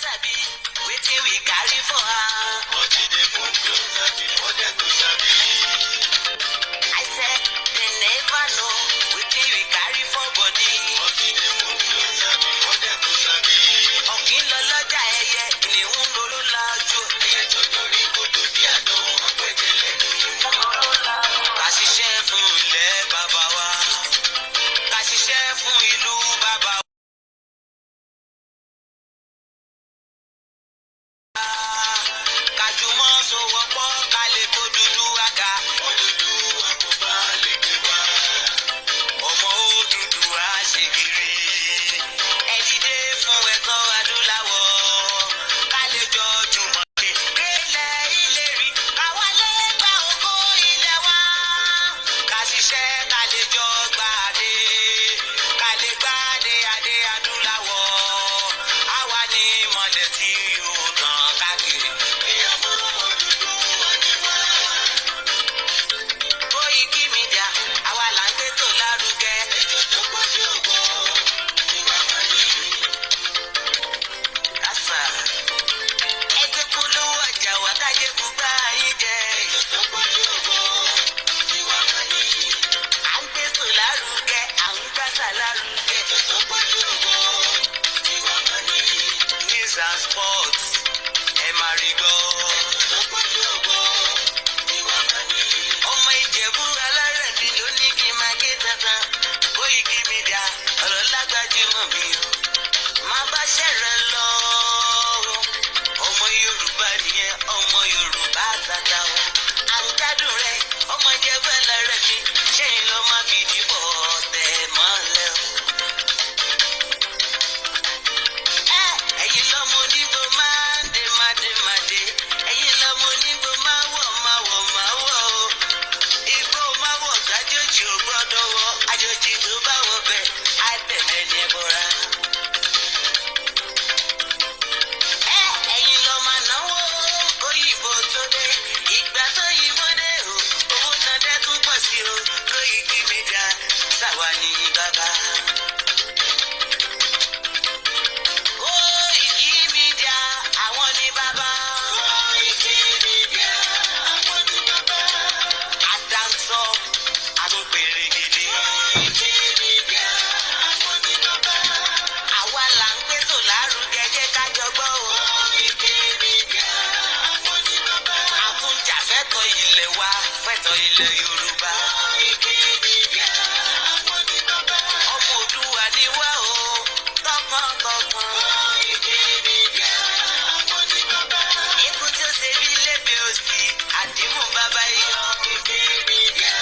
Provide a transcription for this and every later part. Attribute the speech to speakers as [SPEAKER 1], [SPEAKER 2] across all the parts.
[SPEAKER 1] sabi wetin we carry for her. But they come closer before them to sabi. I said they never know wetin we carry for body. But they come closer before them to sabi. Ọ̀gbìn lọ lọ́jà ẹyẹ ìníhùn lóró lájú. Ẹyẹ tó dorí kodò bí àdó ọ̀pẹ̀jẹ̀ lẹ́nu. Ká ṣiṣẹ́ fún ilẹ̀ bàbá wa. Ká ṣiṣẹ́ fún ìlú bàbá wa. Kájùmọ̀ sowọ́pọ̀ ká lè kó dúdú àga. Òdúdú àkóbá lè gbé wá. Ọmọ òdúdú á ṣe kiri. Ẹ dìde fún ẹ̀tọ́ adúláwọ̀. Ká lè jọ jùmọ̀ lé. Délẹ̀ ìlérí ká wálé gba ògo ilẹ̀ wa. Ká ṣiṣẹ́ ká lè jọ gbàdé. Ká lè gbàdé adé adúláwọ̀. Àwa ni ìmọ̀lẹ̀ tí yóò tàn káàkiri. Koikimedia, àwa là ń gbé tó lárugẹ. Ètò tó pọ̀jù ògbó, ìwà mọ̀lì. Kásá, ẹgbẹ́ polówó ọjà wà kájé gbúgbà yín jẹ. Ètò tó pọ̀jù ògbó, ìwà mọ̀lì. À ń gbé tó lárugẹ, à ń gbàsà lárugẹ. Ètò tó pọ̀jù ògbó, ìwà mọ̀lì. News and sports, ẹ máa rí gbọ́. Ètò tó pọ̀jù ògbó, ìwà mọ̀lì. Ọmọ Ìjẹ̀bú alárẹ̀dì ló ní kí n máa ké tantan. Koikimedia ọ̀rọ̀ lágbájúmọ̀ mi o. Má bá ṣẹ̀rẹ̀ lọ. Ọmọ Yorùbá nìyẹn, ọmọ Yorùbá tata o. À ń gbádùn rẹ̀, ọmọ Ìjẹ̀bú alárẹ̀dì. Ṣẹ́yìn ló máa fi dìbò tẹ̀ mọ́lẹ̀ o. Ẹ̀yin lọ́mọ onígbò máa ń dé máa dé. Ẹ̀yin lọ́mọ onígbò máa wọ̀ o. Igbó máa wọ̀ kájòjì ò gbọ́dọ̀ wọ̀. Àjòjì tó bá wọ̀ bẹ́ẹ̀ á tẹ̀lé ní ẹbọra. Ẹ̀yin lọ máa náwó òyìnbó tó dé. Ìgbà tó yìnbó dé o, owó náà dẹ́ tún pọ̀ sí o. Koikimedia ṣàwa ní bàbá. Koikimedia àwọn ní bàbá. Koikimedia àwọn ní bàbá. Àdáńtọ́ àtúnpèrè gidi. Koikimedia àwọn ní bàbá. Àwa là ń gbé tò lárugẹ jẹ́ ká jọgbọ́ o. Koikimedia àwọn ní bàbá. Àkúnjà fẹ́tọ̀ ilẹ̀ wa fẹ́tọ̀ ilẹ̀ Yorùbá. Koikimedia àwọn ní bàbá. Ọmọ Òdùwà ni wá o tọkàntọkàn. Koikimedia àwọn ní bàbá. Ikú tí ó ṣe bí lébi òsì àdìmú bàbá iyọ̀. Koikimedia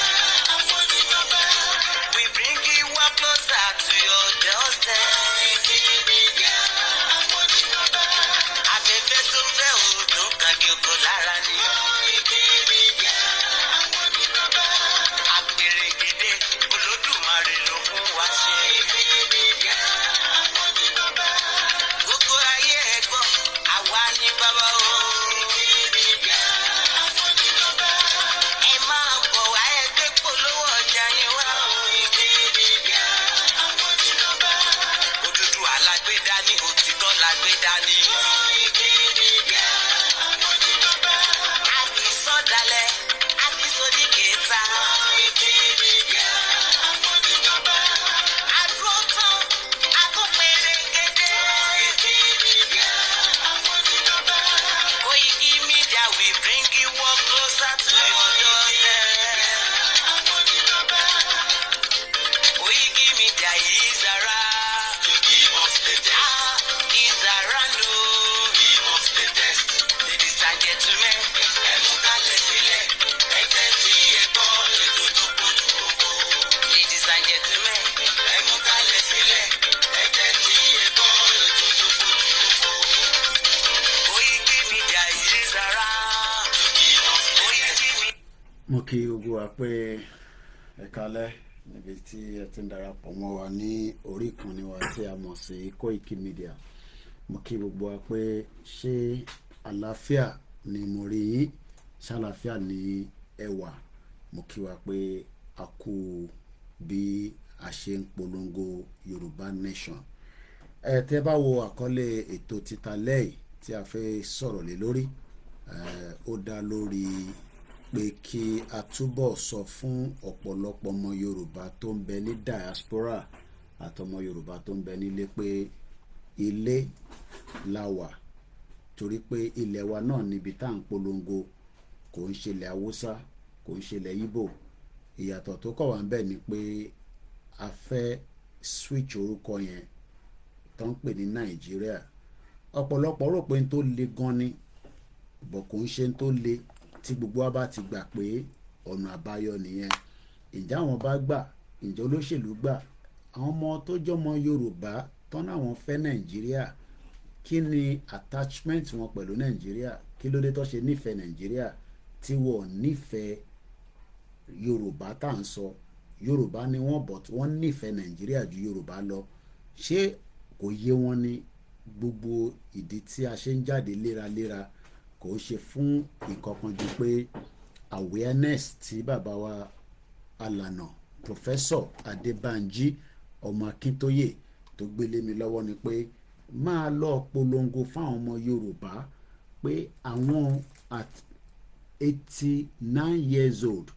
[SPEAKER 1] àwọn ní bàbá. We bring you up closer to your doorstep. Koikimedia àwọn ní bàbá. Afẹ́fẹ́ tó fẹ́ òòdùn kan kí oko lára ni. Koikimedia àwọn ní bàbá. Àpèrè gèdè Olódùmarè ló fún wa ṣe. Koikimedia àwọn ní bàbá. Gbogbo ayé ẹ gbọ́, àwa ní bàbá o. Koikimedia àwọn ní bàbá. Ẹ máa bọ̀ wá ẹgbẹ́ polówó ọjà yín wá o. Koikimedia àwọn ní bàbá. Òdúdú alágbèdá ní òtítọ́ lágbèdá ní. Koikimedia àwọn ní bàbá. A kì í sọ̀dálẹ̀, a kì í sọdí kẹta. Koikimedia àwọn ní bàbá. Àdúró tán, àtúnpèrè gèdè. Koikimedia àwọn ní bàbá. Koikimedia we bring you up closer to your doorstep. Àwọn ní bàbá. Koikimedia is around. To give us the test. Is around o. Give us the test. Ladies and gentlemen, ẹ mú kálẹ̀ sílẹ̀. Ẹgbẹ́ tí ẹ gbọ́ ètò tó kojú ògbó. Ladies and gentlemen, ẹ mú kálẹ̀ sílẹ̀. Ẹgbẹ́ tí ẹ gbọ́ ètò tó kojú ògbó. Koikimedia is around. To give us the test.
[SPEAKER 2] Mo kí gbogbo wa pé ẹ kálẹ́ níbi tí ẹ ti ń darapọ̀ mọ́ wa ní orí ìkànnì wa tí a mọ̀ sí Koikimedia. Mo kí gbogbo wa pé ṣé àlàáfíà ni mo rí yín, ṣàlàáfíà ni ẹ wà. Mo kí wa pé a kú bí a ṣe ń polongo Yorùbá Nation tẹ́ bá wo àkọlé ètò títa lẹ́yìn tí a fẹ́ sọ̀rọ̀ lé lórí, ó dá lórí pé kí a túbọ̀ sọ fún ọ̀pọ̀lọpọ̀ ọmọ Yorùbá tó ń bẹ ní diaspora àtọmọ Yorùbá tó ń bẹ nílé pé ilé la wà, torí pé ilẹ̀ wa náà níbi tá à ń polongo, kò ń ṣe ilẹ̀ Haúsá, kò ń ṣe ilẹ̀ Ìgbò. Ìyàtọ̀ tó kọ̀ wá ń bẹ ni pé a fẹ́ switch orúkọ yẹn tó ń pè ní Nàìjíríà. Ọ̀pọ̀lọpọ̀ rò pé n tó le gan ni, bọ̀ kò ń ṣe n tó le tí gbogbo wa bá ti gbà pé ọ̀nà àbáyọ nìyẹn. Ǹjẹ́ àwọn bá gbà? Ǹjẹ́ olóṣèlú gbà? Àwọn ọmọ tó jọmọ Yorùbá tán náà wọ́n fẹ́ Nàìjíríà, kí ni attachment wọn pẹ̀lú Nàìjíríà? Kí ló dé tó ṣe nífẹ̀ẹ́ Nàìjíríà tí wọ́n nífẹ̀ẹ́ Yorùbá tá à ń sọ? Yorùbá ni wọ́n, but wọ́n nífẹ̀ẹ́ Nàìjíríà ju Yorùbá lọ. Ṣé kò yé wọn ni gbogbo ìdí tí a ṣe ń jáde léraléra kò ṣe fún nǹkan kan ju pé awareness tí bàbá wa alànà Professor Adébánjí ọmọ Akíntóyè tó gbélé mi lọ́wọ́ ni pé máa lọ polongo fáwọn ọmọ Yorùbá pé àwọn at 89 years old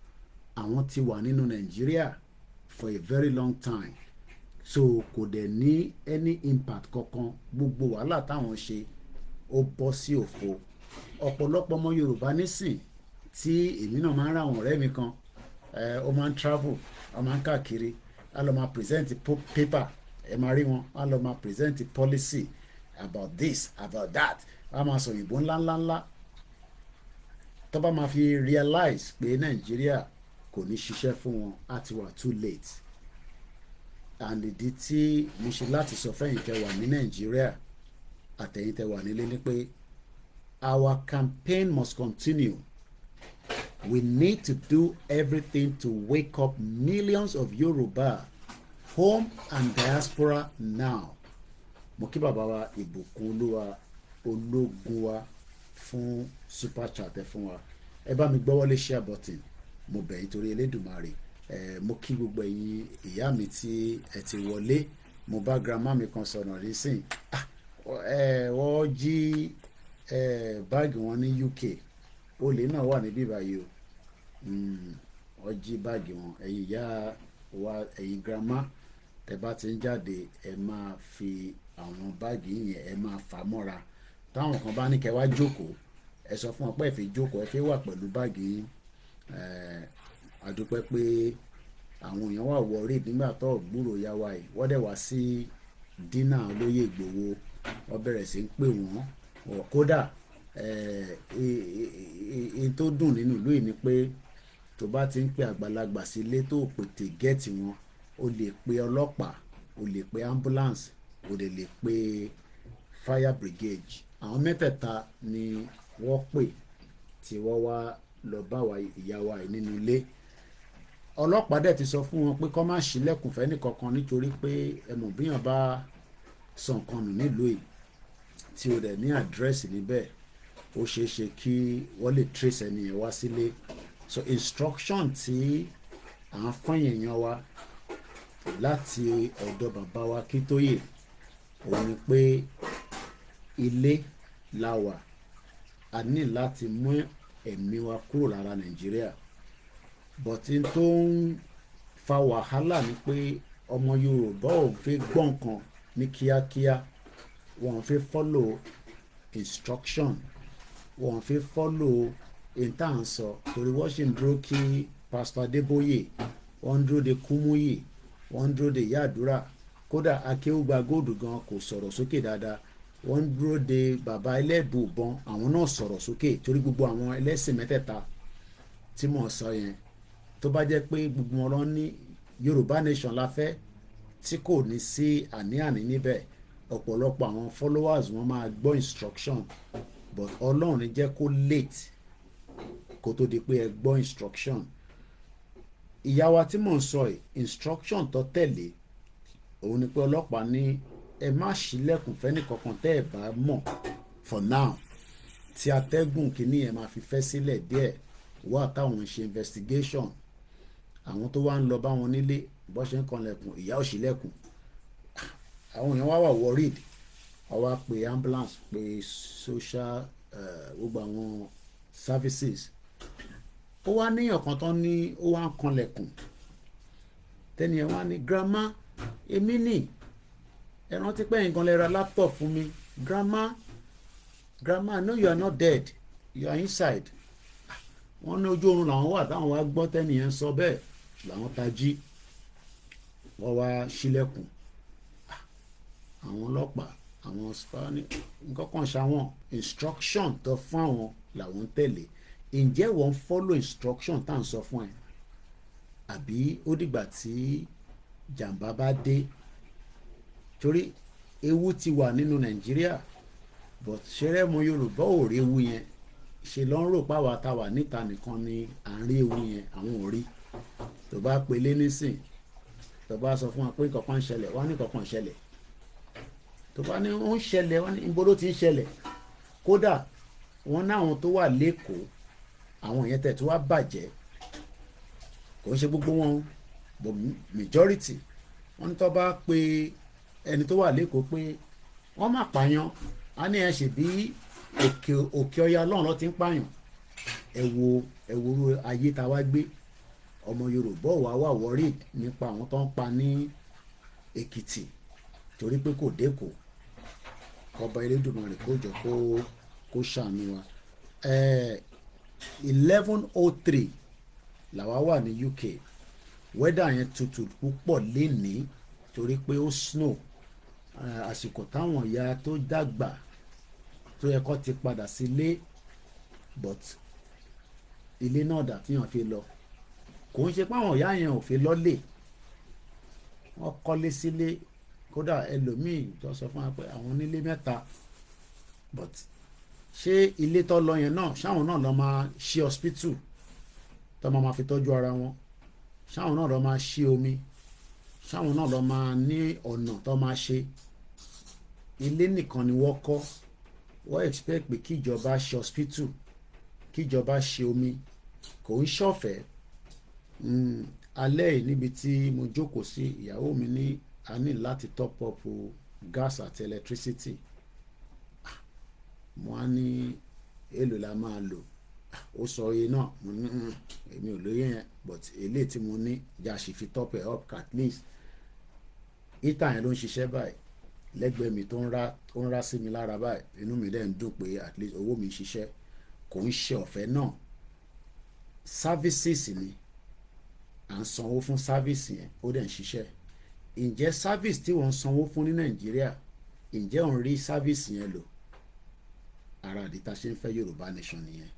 [SPEAKER 2] àwọn ti wà nínú Nàìjíríà for a very long time, so kò dẹ̀ ní any impact kankan. Gbogbo wàhálà táwọn ṣe ó bọ́ sí òfo. Ọ̀pọ̀lọpọ̀ ọmọ Yorùbá nísìn tí èmi náà máa ń ra àwọn ọ̀rẹ́ mi kan, ó máa ń travel, ó máa ń káàkiri, á lọ máa present paper, ẹ máa rí wọn, á lọ máa present policy about this about that, á máa sọ òyìnbó ńláńláńlá. Tó bá máa fi realize pé Nàìjíríà kò ní ṣiṣẹ́ fún wọn, á ti wà too late. And ìdí tí mo ṣe láti sọ fẹ́yìn tẹ́ wà ní Nàìjíríà àtẹ̀yìn tẹ́ wà nílé ni pé our campaign must continue. We need to do everything to wake up millions of Yoruba, home and diaspora now. Mo kí bàbá wa ìbùkún olúwa ológun wa fún super chat ẹ fún wa. Ẹ bá mi gbọ́wọ́lé share button. Mo bẹ̀ yín torí Elédùmarè. Mo kí gbogbo ẹ̀yin ìyá mi tí ẹ ti wọlé. Mo bá grandma mi kan sọ̀rọ̀ nísìn. Wọ́n jí báàgì wọn ní UK. Olè náà wà níbí báyìí o. Wọ́n jí báàgì wọn. Ẹ̀yin ìyá wa, ẹ̀yin grandma, tẹ́ bá ti ń jáde ẹ máa fi àwọn báàgì yẹn ẹ máa fà mọ́ra. Táwọn kan bá ní kẹ́ wá jókòó, ẹ sọ fún wọn pé ẹ fi jókòó, ẹ fi wà pẹ̀lú báàgì yín. A dúpẹ́ pé àwọn èèyàn wà worried nígbà tó gbúrò ya wa yìí. Wọ́n dẹ̀ wá sí dínà olóyè Ìgbòho, wọ́n bẹ̀rẹ̀ sí ń pè wọ́n. Kódà tó dùn nínú ìlú yìí ni pé tó bá ti ń pe àgbàlagbà sílé tó pètè gẹ́ẹ̀tì wọn, o lè pe ọlọ́pàá, o lè pe ambulance, o lè pe fire brigade. Àwọn mẹ́tẹ̀ẹ̀ta ni wọ́n pè tí wọ́n wá lọ bá wa ìyá wa yìí nínú ilé. Ọlọ́pàá dẹ̀ ti sọ fún wọn pé kó má ṣílẹ̀kùn fẹ́ni kankan nítorí pé ẹmọ̀ bíyàn bá sọ nǹkan nù nílùú yìí tí o dẹ̀ ní àdírẹ́sì níbẹ̀, ó ṣeé ṣe kí wọ́n lè trace ẹni yẹn wá sílé. So instruction tí à ń fún èèyàn wa láti ọ̀dọ̀ bàbá wa Akíntóyè òun ni pé ilé la wà, a ní láti mú ẹ̀mí wa kúrò lára Nàìjíríà. But n tó ń fa wàhálà ni pé ọmọ Yorùbá ò fẹ́ gbọ́ nǹkan ní kíákíá, wọ́n fẹ́ follow instruction, wọ́n fẹ́ follow intanṣọ. Torí wọ́n ṣì ń dúró kí Pastor Adébóyè, wọ́n ń dúró de Kúmúyì, wọ́n ń dúró de Yàdúrà. Kódà Akéwùgbà Góòdù gan kò sọ̀rọ̀ sókè dáadáa. Wọ́n ń dúró de bàbá ẹlẹ́bùbọn, àwọn náà sọ̀rọ̀ sókè. Torí gbogbo àwọn ẹlẹ́sìn mẹ́tẹ̀ẹ̀ta tí mò ń sọ yẹn, tó bá jẹ́ pé gbogbo wọn lọ ní Yorùbá nation la fẹ́ tí kò ní sí àní-àní níbẹ̀, ọ̀pọ̀lọpọ̀ àwọn followers wọn máa gbọ́ instruction, but Ọlọ́run ní jẹ́ kó late kó tó di pé ẹ gbọ́ instruction. Ìyá wa tí mò ń sọ yìí, instruction tó tẹ̀lé òun ni pé ọlọ́pàá ní ẹ má ṣílẹ̀kùn fẹ́ni kankan tẹ́ ẹ bá mọ̀ for now, tí atẹ́gùn kìíní ẹ máa fi fẹ́ sílẹ̀ díẹ̀ wá táwọn ń ṣe investigation. Àwọn tó wá ń lọ bá wọn nílé bó ṣe ń kanlẹ̀kùn, ìyá ò ṣílẹ̀kùn. àwọn èèyàn wá wà worried, wọ́n wá pe ambulance, pe social gbogbo àwọn services. Ó wá níyàn kan tán ní ó wá ń kanlẹ̀kùn, tẹ́ni ẹ̀ wá ní grandma èmi nì ẹ rántí pé ẹ̀yin gan lẹ ra laptop fún mi, grandma I know you are not dead, you are inside. Wọ́n ní ojú oorun làwọn wà táwọn wá gbọ́ tẹ́ni ẹ̀ ń sọ bẹ́ẹ̀ làwọn tají, wọ́n wá ṣílẹ̀kùn. Àwọn ọlọ́pàá àwọn spanish nǹkan kan ṣàwọn instruction tó fún àwọn làwọn ń tẹ̀lé. Ǹjẹ́ wọ́n follow instruction tá à ń sọ fún ẹ àbí ó dìgbà tí jàǹbá bá dé? Torí ewu ti wà nínú Nàìjíríà, but ṣeré mo Yorùbá ò rí ewu yẹn, ṣe ló ń rò páwa tá wà níta nìkan ni à ń rí ewu yẹn, àwọn ò rí. tó bá pelé nísìn, tó bá sọ fún wa pé nǹkan kan ń ṣẹlẹ̀, wọ́n á ní nǹkan kan ń ṣẹlẹ̀. tó bá ní ó ń ṣẹlẹ̀, wọ́n ní ibo ló ti ń ṣẹlẹ̀. Kódà wọ́n ní àwọn tó wà lẹ́kọ̀ọ́, àwọn yẹn tẹ̀ tó wá bàjẹ́, kò ń ṣe gbogbo wọn but majority. Wọ́n ní tó bá pe ẹni tó wà lẹ́kọ̀ọ́ pé wọ́n má pààyàn, á ní ẹ ṣe bí òkè ọya Ọlọ́run ló ti ń pààyàn. ẹ wo ayé tá wá gbé. ọmọ Yorùbá wà worried nípa àwọn tó ń pa ní Èkìtì torí pé kò dẹ́kọ̀. Ọba Elédùmarè kó jọ kó ṣàánú wa. 11:03 làwa wà ní UK. Weather yẹn tutù púpọ̀ lénìí torí pé ó snow. Àsìkò táwọn ìyá tó dàgbà tó yẹ kó ti padà sílé, but ilé náà dà tíyàn fi lọ. Kò ń ṣe pé àwọn ìyá yẹn ò fi lọ́lé, wọ́n kọ́lé sílé. Kódà ẹlòmíì tó sọ fún wa pé àwọn nílé mẹ́ta, but ṣé ilé tó lọ yẹn náà ṣáwọn náà lọ máa ṣí hospital tó máa fi tọ́jú ara wọn, ṣáwọn náà lọ máa ṣí omi, ṣáwọn náà lọ máa ní ọ̀nà tó máa ṣe. Ilé nìkan ni wọ́n kọ́, wọ́n expect pé kí ìjọba ṣe hospital, kí ìjọba ṣe omi, kò ń ṣọ̀fẹ́. Alẹ́ yìí níbi tí mo jókòó sí, ìyàwó mi ní a ní láti top up gas àti electricity. Mo á ní èlò la máa lò. Ó sọ iye náà, mo ní èmi ò lóye yẹn, but eléyìí tí mo ní jà sì fi top it up at least. Ìtàn yẹn ló ń ṣiṣẹ́ báyìí lẹ́gbẹ̀ẹ́ mi tó ń rá sí mi lára báyìí. Inú mi dẹ̀ ń dùn pé at least owó mi ṣiṣẹ́, kò ń ṣe ọ̀fẹ́ náà. Services ni à ń sanwó fún service yẹn, ó dẹ̀ ń ṣiṣẹ́. Ǹjẹ́ service tí wọ́n ń sanwó fún ní Nàìjíríà, ǹjẹ́ òun rí service yẹn lò? Ara àdí tá ṣe ń fẹ́ Yorùbá nation nìyẹn.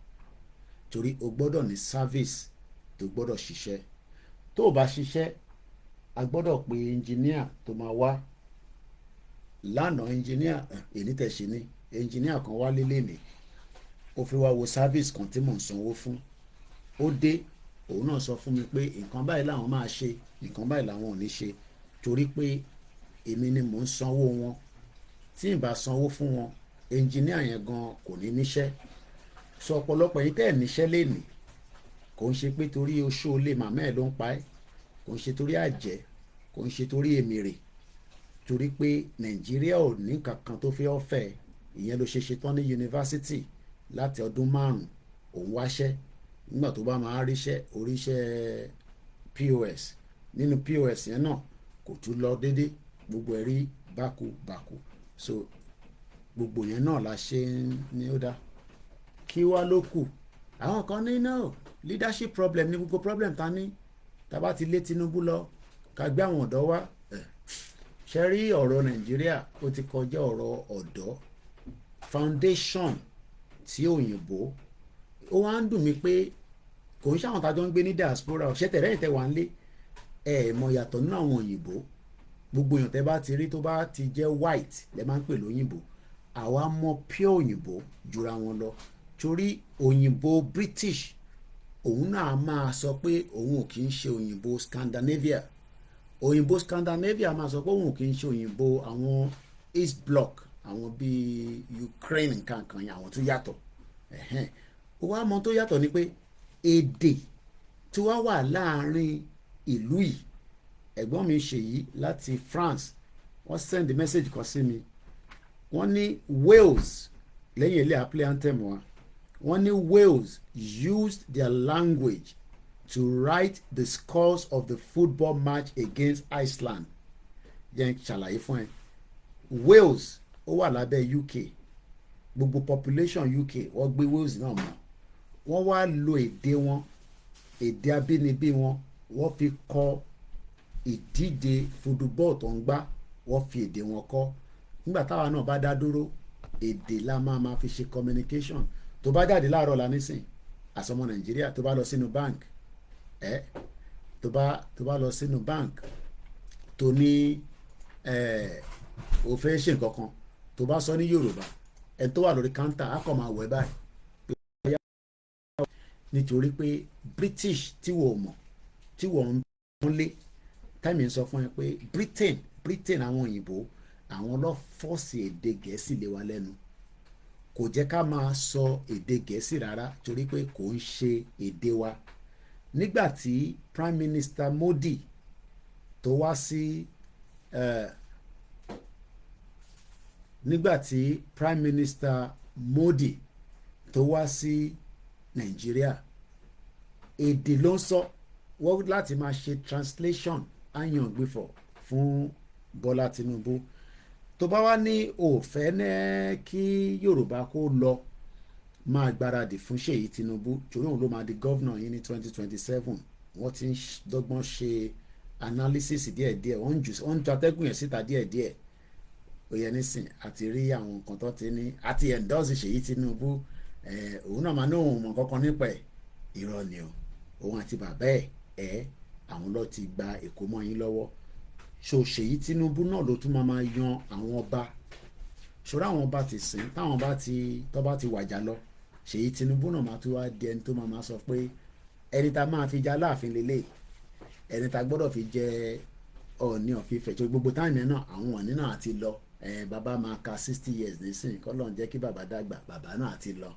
[SPEAKER 2] Torí o gbọ́dọ̀ ní service tó gbọ́dọ̀ ṣiṣẹ́. Tó o bá ṣiṣẹ́, a gbọ́dọ̀ pe engineer tó máa wá. Lánàá engineer èní tẹ̀sí ní engineer kan wá lélẹ̀ mi, ó fi wá wo service kan tí mò ń sanwó fún. Ó dé, òun náà sọ fún mi pé nǹkan báyìí làwọn máa ṣe, nǹkan báyìí làwọn ò ní ṣe, torí pé èmi ni mò ń sanwó wọn. Tí n bá sanwó fún wọn, engineer yẹn gan kò ní níṣẹ́. Sọ ọ̀pọ̀lọpọ̀ yìí tẹ́ ẹ̀ níṣẹ́ lénìí, kò ń ṣe pé torí oṣó lè màmá ẹ̀ ló ń pa ẹ́, kò ń ṣe torí àjẹ́, kò ń ṣe torí èmèrè, torí pé Nàìjíríà ò ní kankan tó fi ọ̀fẹ́. Ìyẹn ló ṣe ṣetán ní yunifásitì láti ọdún 5 òun wáṣẹ́. Nígbà tó bá máa ríṣẹ́, oríṣẹ́ POS, nínú POS yẹn náà kò tún lọ dédé, gbogbo ẹ̀ rí bákubàkù. So gbogbo yẹn náà la ṣe ní ó dá. Kí wá ló kù? Àwọn kan ní no leadership problem ní gbogbo problem ta ní. Tá bá ti lé Tinubu lọ, ká gbé àwọn ọ̀dọ́ wá. Ṣe rí ọ̀rọ̀ Nàìjíríà ó ti kọjá ọ̀rọ̀ ọ̀dọ́. Foundation tí òyìnbó, ó wá ń dùn mí pé kò ń ṣàwọn tájọ́ ń gbé ní diaspora ọ̀ṣẹ́ tẹ̀lé ìtẹ̀ wà ń lé mọ̀ yàtọ̀ nínú àwọn òyìnbó. Gbogbo èèyàn tẹ́ bá ti rí tó bá ti jẹ́ white lẹ́ máa ń pè lóyìnbó. Àwa mọ̀ pure òyìnbó jura wọn lọ. Torí òyìnbó British, òun náà máa sọ pé òun ò kì í ṣe òyìnbó Scandinavia. Òyìnbó Scandinavia máa sọ pé òun ò kì í ṣe òyìnbó àwọn East Bloc, àwọn bíi Ukraine nǹkan kan yẹn, àwọn tó yàtọ̀. Ó wá mọ̀ tó yàtọ̀ ni pé èdè tí wá wà láàrin ìlú yìí. Ẹ̀gbọ́n mi Ṣèyí láti France, wọ́n send message kan sí mi wọ́n ní Wales lẹ́yìn ilé apply anthem wa wọ́n ní Wales used their language to write the scores of the football match against Iceland yẹn ṣàlàyé fún ẹ Wales ó wà lábẹ́ UK gbogbo population UK wọ́n gbé Wales náà mọ́ wọ́n wá lo èdè wọn èdè abínibí wọn wọ́n fi kọ ìdíje football tó ń gbá wọ́n fi èdè wọn kọ nígbà táwa náà bá dá dúró èdè la máa fi ṣe communication tó bá jáde láàárọ̀ la nísìn àsọmọ Nàìjíríà tó bá lọ sínú bank tó bá lọ sínú bank tó ní ó fẹ́ ṣe nǹkan kan tó bá sọ ní Yorùbá ẹni tó wà lórí káńtà á kàn máa wẹ̀ báyìí nítorí pé British tí wọ́n mọ̀ tí wọ́n ń lé táìmì ń sọ fún ẹ pé Britain àwọn òyìnbó àwọn ló fọ́ọ̀sì èdè Gẹ̀ẹ́sì lé wa lẹ́nu kò jẹ́ ká máa sọ èdè Gẹ̀ẹ́sì rárá torí pé kò ń ṣe èdè wa nígbà tí Prime Minister Modi tó wá sí Prime Minister Modi tó wá sí Nàìjíríà èdè ló ń sọ wọ́n láti máa ṣe translation ayan gbéfọ̀ fún Bọ́lá Tinubu tó bá wá ní òfẹ́ ní kí Yorùbá kó lọ máa gbáradì fún Ṣèyí Tinubu torí òun ló máa di gọ́vnà yìí ní 2027 wọ́n ti ń dọ́gbọ́n ṣe analysis díẹ̀díẹ̀ wọ́n ń ju atẹ́gùn yẹn síta díẹ̀díẹ̀ ó yẹ nísìn àti rí àwọn nǹkan tó ti ní àti endorse Ṣèyí Tinubu òun náà máa ní òun mọ̀ kankan nípa ẹ̀ irọ́ ni o òun àti bàbá ẹ̀ àwọn ló ti gba Èkó mọ́ yín lọ́wọ́ so Ṣèyí Tinubu náà ló tún máa yan àwọn ọba ṣòro àwọn ọba ti sìn táwọn tó bá ti wàjà lọ Ṣèyí Tinubu náà máa tún wá di ẹni tó máa sọ pé ẹni tá máa fi jẹ Aláàfin lélẹ̀ ẹni tá gbọ́dọ̀ fi jẹ Ọọ̀ni of Ifẹ̀ tó gbogbo táìmì náà àwọn Ọọ̀ni náà àti lọ bàbá máa ka 60 years nísìnyí kọ́ lọ́n jẹ́ kí bàbá dàgbà bàbá náà àti lọ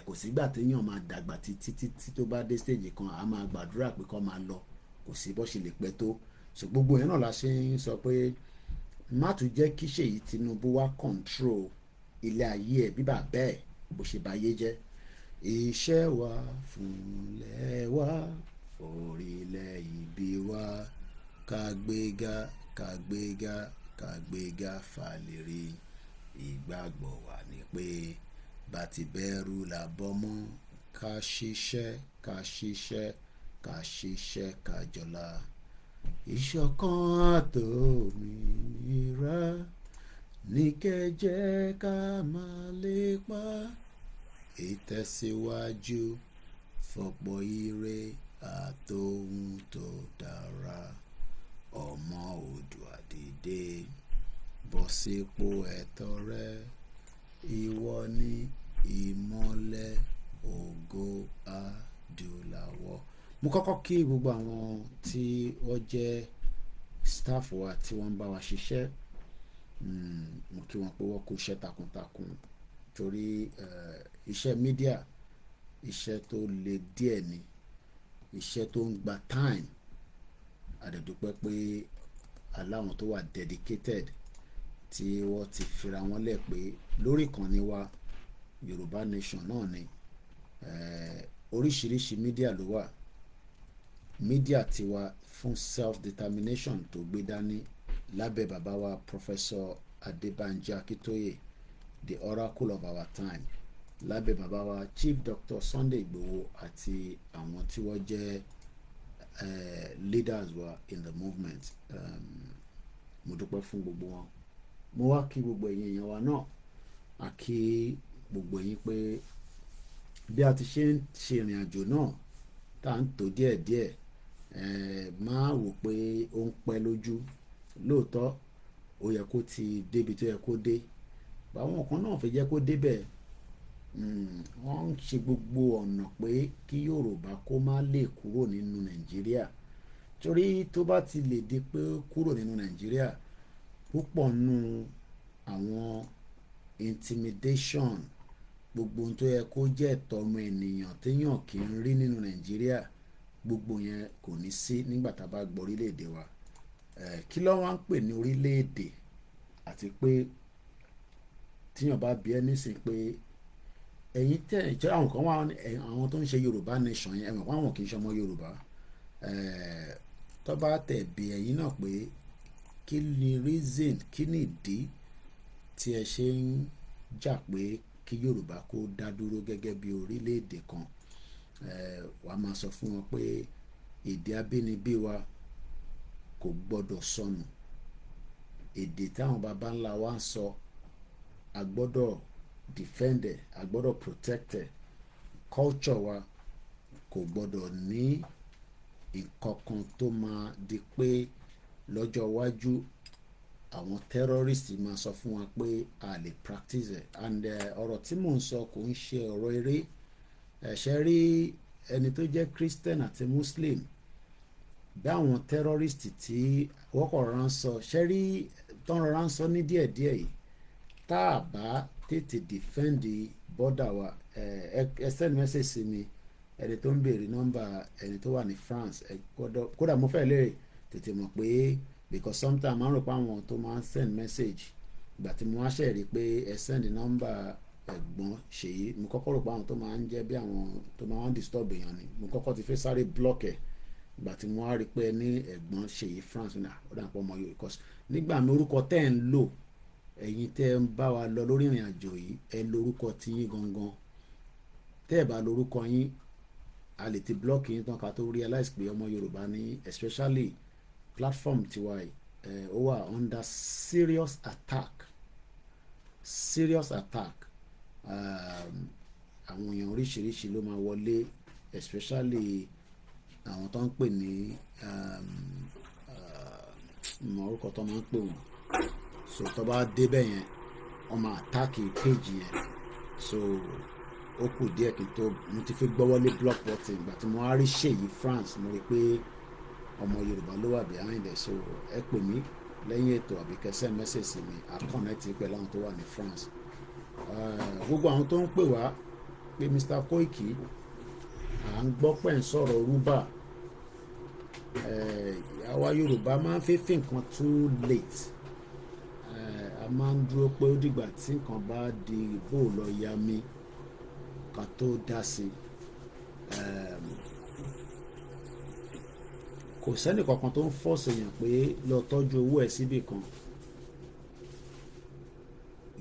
[SPEAKER 2] kò sígbà téèyàn máa dàgbà títí tó bá dé stage kan a máa gbàdúrà pé kó máa lọ kò sí bó ṣe lè pẹ́ tó so gbogbo yẹn náà la ṣe ń sọ pé má tún jẹ́ kí Ṣèyí Tinubu wá control ilé ayé ẹ̀ bí bàbá ẹ̀ bó ṣe bá yé jẹ́ iṣẹ́ wa fúnlẹ̀ wa orílẹ̀ ibi wa kàgbéga kàgbéga kàgbéga falẹ̀rẹ̀ ìgbàgbọ́ wa ni pé bá ti bẹ̀rù la bọ́ mọ́ ká ṣiṣẹ́ ká ṣiṣẹ́ ká ṣiṣẹ́ ká jọlá ìṣọ̀kan àtòmìnira ní kẹ́jẹ́ ká máa lépa ìtẹ̀síwájú fọ̀pọ̀ ire àtòhun tó dára ọmọ Oòduà dìde bọ́ sípò ẹ̀tọ́ rẹ ìwọ ni ìmọ́lẹ̀ ògo adúláwọ̀. Mo kọ́kọ́ kí gbogbo àwọn tí wọ́n jẹ́ staff wa tí wọ́n ń bá wa ṣiṣẹ́ mo kí wọn pé wọ́n kú iṣẹ́ takuntakun torí iṣẹ́ mídíà iṣẹ́ tó le díẹ̀ ni iṣẹ́ tó ń gba time àdẹ̀dúpẹ́ pé aláwọn tó wà dedicated tí wọ́n ti fira wọn lẹ̀ pé lórí ìkànnì wa Yorùbá Nation náà ni oríṣiríṣi mídíà ló wà mídíà tiwa fún self-determination tó gbé dání lábẹ́ bàbá wa Professor Adébánjí Akíntóyè the oracle of our time lábẹ́ bàbá wa Chief Dr. Sunday Igboho àti àwọn tí wọ́n jẹ́ leaders wa in the movement mo dúpẹ́ fún gbogbo wọn mo wá kí gbogbo ẹ̀yin èèyàn wa náà a kí gbogbo ẹ̀yin pé bí a ti ṣe ń ṣe ìrìn àjò náà tá à ń tò díẹ̀díẹ̀ máa wò pé ó ń pẹ́ lójú lóòótọ́ ó yẹ kó ti débi tó yẹ kó dé báwọn kan náà fi jẹ́ kó débẹ̀ wọ́n ń ṣe gbogbo ọ̀nà pé kí Yorùbá kó má lè kúrò nínú Nàìjíríà torí tó bá ti lè di pé kúrò nínú Nàìjíríà púpọ̀ nù àwọn intimidation gbogbo ohun tó yẹ kó jẹ́ ẹ̀tọ́ ọmọ ènìyàn téèyàn kì í rí nínú Nàìjíríà gbogbo yẹn kò ní sí nígbà tá a bá gbọ́ orílẹ̀-èdè wa kí ló wá ń pè ní orílẹ̀-èdè àti pé tíyàn bá bí ẹ nísìn pé ẹ̀yin tẹ̀ jẹ́ àwọn kan wà àwọn tó ń ṣe Yorùbá nation yẹn ẹ̀mọ̀ pé àwọn kì í ṣe ọmọ Yorùbá tó bá tẹ̀ bí ẹ̀yin náà pé kí ni reason kí ni ìdí tí ẹ ṣe ń jà pé kí Yorùbá kó dá dúró gẹ́gẹ́ bí orílẹ̀-èdè kan wàá máa sọ fún wọn pé èdè abínibí wa kò gbọ́dọ̀ sọnù èdè táwọn baba ńlá wa ń sọ a gbọ́dọ̀ defend ẹ̀ a gbọ́dọ̀ protect ẹ̀ culture wa kò gbọ́dọ̀ ní nǹkan kan tó máa di pé lọ́jọ́ iwájú àwọn terrorist máa sọ fún wa pé a lè practice ẹ̀ and ọ̀rọ̀ tí mò ń sọ kò ń ṣe ọ̀rọ̀ eré ṣe rí ẹni tó jẹ́ Christian àti Muslim bí àwọn terrorist tí wọ́n kọ̀ rán sọ ṣe rí tán rọra ń sọ ní díẹ̀díẹ̀ yìí tá a bá tètè defend border wa ẹ send message sí mi ẹni tó ń béèrè nọ́mbà ẹni tó wà ní France kódà mo fẹ́ lè tètè mọ̀ pé because sometimes máa ń rò pé àwọn tó máa ń send message ìgbà tí mo wá ṣe rí pé ẹ send nọ́mbà ẹ̀gbọ́n Ṣèyí mo kọ́kọ́ rò pé àwọn tó máa ń jẹ́ bí àwọn tó máa ń disturb èèyàn ni mo kọ́kọ́ ti fẹ́ sáré block ẹ̀ ìgbà tí mo wá rí pé ní ẹ̀gbọ́n Ṣèyí France náà ó dà pọ̀ ọmọ Yorùbá because nígbà mi orúkọ tẹ́ ń lò ẹ̀yin tẹ́ ń bá wa lọ lórí ìrìn àjò yìí ẹ lórúkọ tiyín gangan tẹ́ ẹ̀ bá lórúkọ yín a lè ti block yín tán ká tó realize pé ọmọ Yorùbá ní especially platform tiwa yìí ó wà under serious attack àwọn èèyàn oríṣiríṣi ló máa wọlé especially àwọn tó ń pè ní mọ orúkọ tó máa ń pè wọ́n so tó bá débẹ̀ yẹn wọ́n máa attack page yẹn so ó kù díẹ̀ kí n tó mo ti fi gbọ́wọ́lé block button ìgbà tí mo wá rí Ṣèyí France mo rí pé ọmọ Yorùbá ló wà behind ẹ̀ so ẹ pè mí lẹ́yìn ètò àbí kẹsẹ̀ message sí mi a connect pẹ̀lú àwọn tó wà ní France gbogbo àwọn tó ń pè wá pé Mr. Koiki à ń gbọ́ pẹ̀ ń sọ̀rọ̀ rúbà àwa Yorùbá máa ń fífi nǹkan too late a máa ń dúró pé ó dìgbà tí nǹkan bá di bó lọ ya mi ká tó dá sí kò sẹ́nì kankan tó ń force èèyàn pé lọ tọ́jú owó ẹ̀ síbì kan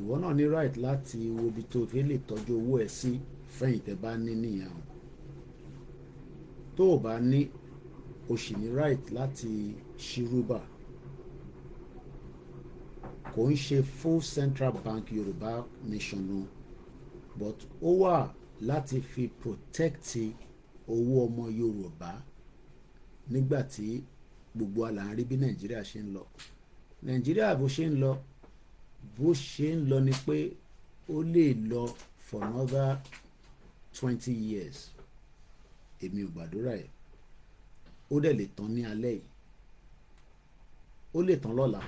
[SPEAKER 2] ìwọ náà ní right láti wo ibi tó fi lè tọ́jú owó ẹ̀ sí fẹ́yìn tẹ́ bá ní nìyẹn o tó o bá ní o sì ní right láti ṣírúbà kò ń ṣe full central bank Yorùbá nation no but ó wà láti fi protect owó ọmọ Yorùbá nígbà tí gbogbo àlàárí bí Nàìjíríà ṣe ń lọ Nàìjíríà bó ṣe ń lọ ni pé ó lè lọ for another 20 years èmi ò gbàdúrà ẹ̀ ó dẹ̀ lè tán ní alẹ́ yìí ó lè tán lọ́la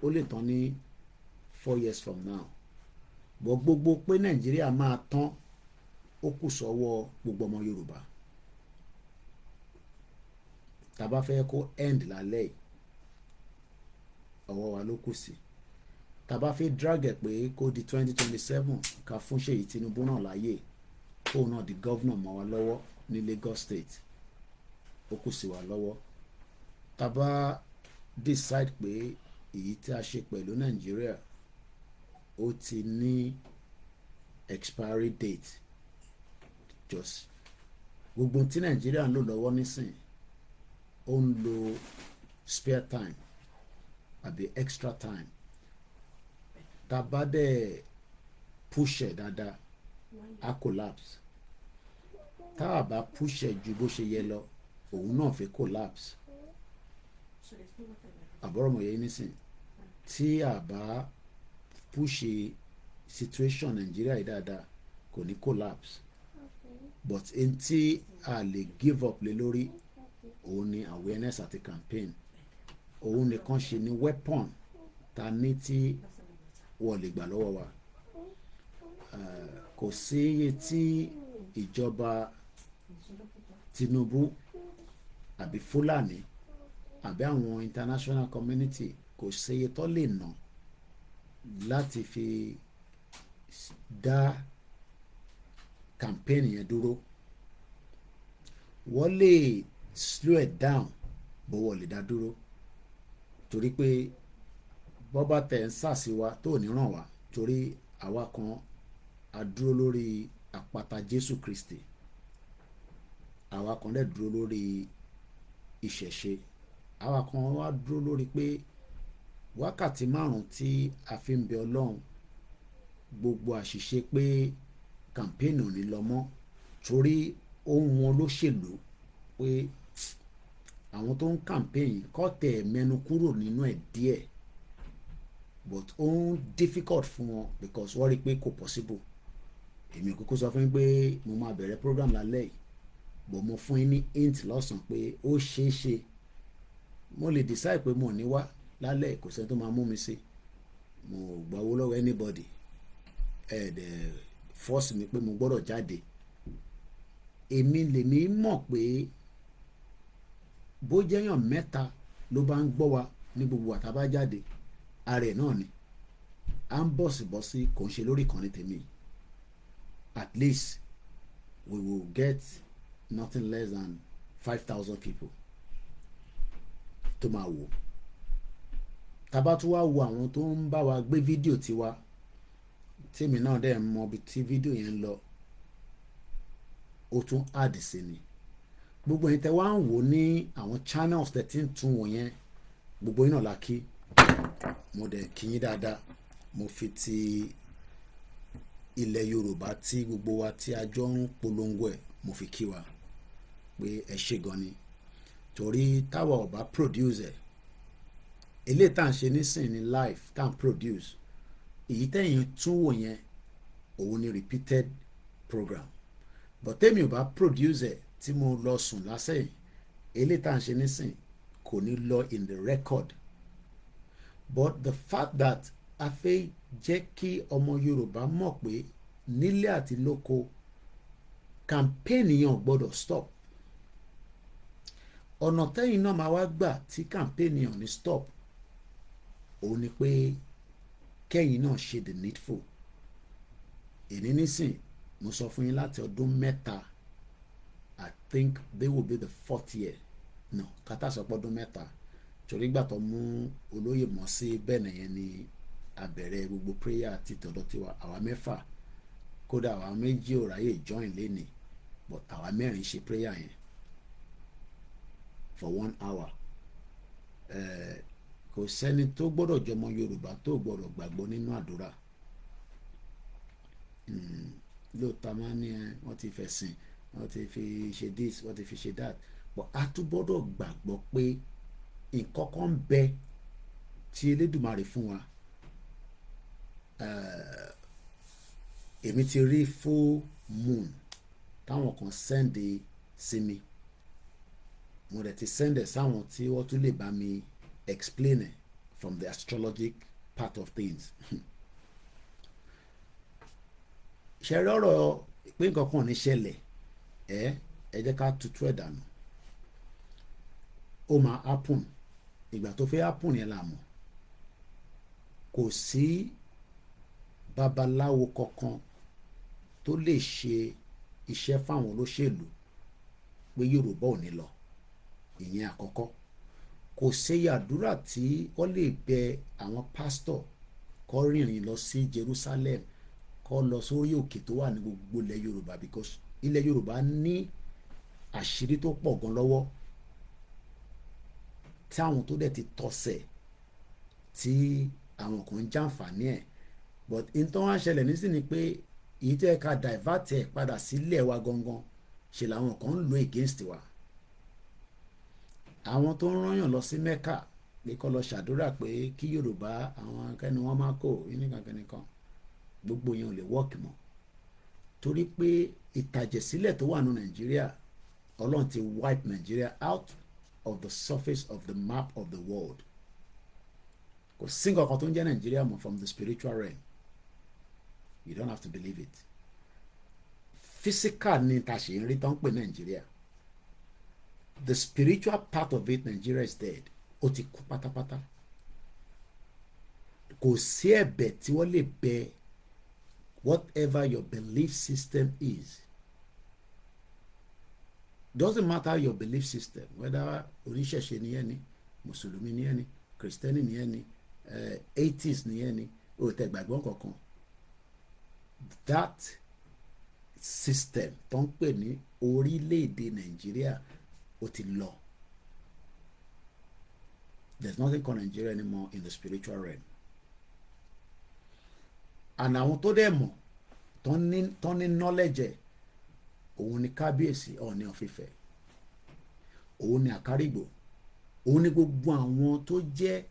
[SPEAKER 2] ó lè tán ní 4 years from now bọ́ gbogbo pé Nàìjíríà máa tán ó kù sọ́wọ́ gbogbo ọmọ Yorùbá tá bá fẹ́ kó end lálẹ́ yìí ọwọ́ wa ló kù sí tá bá fẹ́ drag ẹ̀ pé kó di 2027 ká fún Ṣèyí Tinubu náà láyè kóun náà di governor mọ́ wa lọ́wọ́ ní Lagos State ó kù sí wa lọ́wọ́ tá bá decide pé èyí tí a ṣe pẹ̀lú Nàìjíríà ó ti ní expiry date just gbogbo tí Nàìjíríà ń lò lọ́wọ́ nísìn ó ń lo spare time àbí extra time tá bá dẹ̀ push ẹ̀ dáadáa á collapse tá a bá push ẹ̀ ju bó ṣe yẹ lọ òun náà fi collapse àbọ̀rọ̀mọ̀ yẹn nísìn tí a bá push situation Nàìjíríà yìí dáadáa kò ní collapse but n tí a lè give up lé lórí òun ni awareness àti campaign òun nìkan ṣe ni weapon ta ní tí wọ́n lè gbà lọ́wọ́ wa kò sí iye tí ìjọba Tinubu àbí Fúlàní àbí àwọn international community kò sí iye tó lè ná láti fi dá campaign yẹn dúró. Wọ́n lè slow it down bó wọ́n lè dá dúró, torí pé bọ́bá tẹ̀ ń sàṣìwá tó ní ràn wá, torí àwa kan a dúró lórí àpáta Jésù Kristi, àwa kan dẹ̀ dúró lórí ìṣẹ̀ṣe, àwa kan wá dúró lórí pé wákàtí 5 tí a fi ń bẹ Ọlọ́run, gbogbo àṣìṣe pé campaign ò ní lọ mọ́ torí ohun olóṣèlú pé àwọn tó ń campaign kọ́ tẹ̀ mẹ́nu kúrò nínú ẹ̀ díẹ̀, but ó ń difficult fún wọn because wọ́n rí i pé kò possible. Èmi ò kúkú sọ fún yín pé mo máa bẹ̀rẹ̀ program lálẹ́ yìí, but mo fún yín ní hint lọ́sàn-án pé ó ṣeé ṣe mo lè decide pé mo ò ní wá lálẹ́, kò sẹ́ni tó máa mú mi sí, mo gba owó lọ́wọ́ anybody, dẹ̀ force mi pé mo gbọ́dọ̀ jáde. Èmi lèmi mọ̀ pé bó jẹ́yàn 3 ló bá ń gbọ́ wa ní gbogbo àtàbá jáde, ààrẹ náà ni à ń bọ̀sibọ́sí, kò ń ṣe lórí ìkànnì tèmi. At least we will get nothing less than 5,000 people tó máa wò. Tàbá tún wá wo àwọn tó ń bá wa gbé fídíò tiwa, tèmi náà dẹ̀ mọ ibi tí fídíò yẹn ń lọ, ó tún add sí ni. Gbogbo yín tẹ́ wá ń wò ní àwọn channels tẹ́ ti ń tún wò yẹn, gbogbo yín náà la kí, mo dẹ̀ kí yín dáadáa. Mo fi ti ilẹ̀ Yorùbá tí gbogbo wa tí a jọ ń polongo ẹ̀, mo fi kí wa pé ẹ ṣé gan ni, torí táwa ò bá produce ẹ̀, eléyìí tá à ń ṣe nísìn ní live tá à ń produce, èyí tẹ́yìn tún wò yẹn òun ni repeated program, but tẹ́mi ò bá produce ẹ̀ tí mo lọ sùn lásẹ̀yìn, eléyìí tá à ń ṣe nísìn kò ní lọ in the record. But the fact that a fẹ́ jẹ́ kí ọmọ Yorùbá mọ̀ pé nílé àti lóko campaign yẹn ò gbọ́dọ̀ stop. Ọ̀nà tẹ́yìn náà máa wá gbà tí campaign yẹn ò ní stop, òun ni pé kẹ́yìn náà ṣe the needful. Èní nísìn mo sọ fún yín láti ọdún 3, I think they will be the 4th year, no kátà sọ pé ọdún 3, torí gbà tó mú olóyè mọ́ sí bẹ́ẹ̀ yẹn ni abẹ̀rẹ̀ gbogbo prayer àti tọ̀dọ̀ tiwa, àwa 6, kódà àwa 2 ò ráyè join lénìí, but àwa 4 ṣe prayer yẹn for 1 hour. Kò sẹ́ni tó gbọ́dọ̀ jọmọ Yorùbá tó gbọ́dọ̀ gbàgbọ́ nínú àdúrà. Lóòótọ́ máa ní wọ́n ti fẹ̀sìn, wọ́n ti fi ṣe this, wọ́n ti fi ṣe that, but a tún gbọ́dọ̀ gbàgbọ́ pé nǹkan kan ń bẹ tí Elédùmarè fún wa. Èmi ti rí full moon táwọn kan sẹ́ndì sí mi, mo dẹ̀ ti sẹ́ndẹ̀ sáwọn tí wọ́n tún lè bá mi explain it from the astrologic part of things. Ṣe rọrọ̀ pé nǹkan kan ní ṣẹlẹ̀, ẹ jẹ́ ká tutù ẹ̀ dànù. Ó máa happen, ìgbà tó fẹ́ happen yẹn la mọ̀. Kò sí babaláwo kankan tó lè ṣe iṣẹ́ fáwọn olóṣèlú pé Yorùbá ò ní lọ. Ìyẹn àkọ́kọ́. Kò séye àdúrà tí wọ́n lè bẹ àwọn pásítọ̀ kó rìnrìn lọ sí Jerusalem, kó lọ sórí òkè tó wà ní gbogbo ilẹ̀ Yorùbá, because ilẹ̀ Yorùbá ní àṣírí tó pọ̀ gan lọ́wọ́ tí àwọn tó dẹ̀ ti tọ̀sẹ̀ tí àwọn kan ń jàǹfààní ẹ̀. But in tó wá ṣẹlẹ̀ nísìnyí pé èyí tẹ́ ká divert ẹ̀ padà sílẹ̀ wa gangan, ṣe làwọn kan ń lo against wa. Àwọn tó ń rányàn lọ sí Mẹ́kà pé kó lọ ṣàdúrà pé kí Yorùbá àwọn akẹ́ni wọn máa kó nìkan, gbogbo yẹn ò lè work mọ́, torí pé ìtàjẹ̀sílẹ̀ tó wà ní Nàìjíríà, Ọlọ́run ti wipe Nàìjíríà out of the surface of the map of the world. Kò sí nǹkan kan tó ń jẹ́ Nàìjíríà mọ́ from the spiritual realm. You don't have to believe it. Physical ni ta ṣe ń rí tó ń pè Nàìjíríà. The spiritual part of it, Nigeria is dead. Ó ti kú pátápátá. kò sí ẹ̀bẹ̀ tí wọ́n lè bẹ̀ whatever your belief system is. Doesn't matter your belief system, whether oníṣẹ̀ṣe ni ẹni, mùsùlùmí ni ẹni, kìrìsìtẹ́nì ni ẹni, atheist ni ẹni, ó tẹ gbàgbọ́ kankan. That system tó ń pè ní orílẹ̀-èdè Nàìjíríà ó ti lọ. There's nothing called Nigeria anymore in the spiritual realm. And àwọn tó dẹ̀ mọ̀ tó ní knowledge òun ni kábíyèsí Ọọ̀ni of Ifẹ̀, òun ni àkárìgbò, òun ni gbogbo àwọn tó jẹ́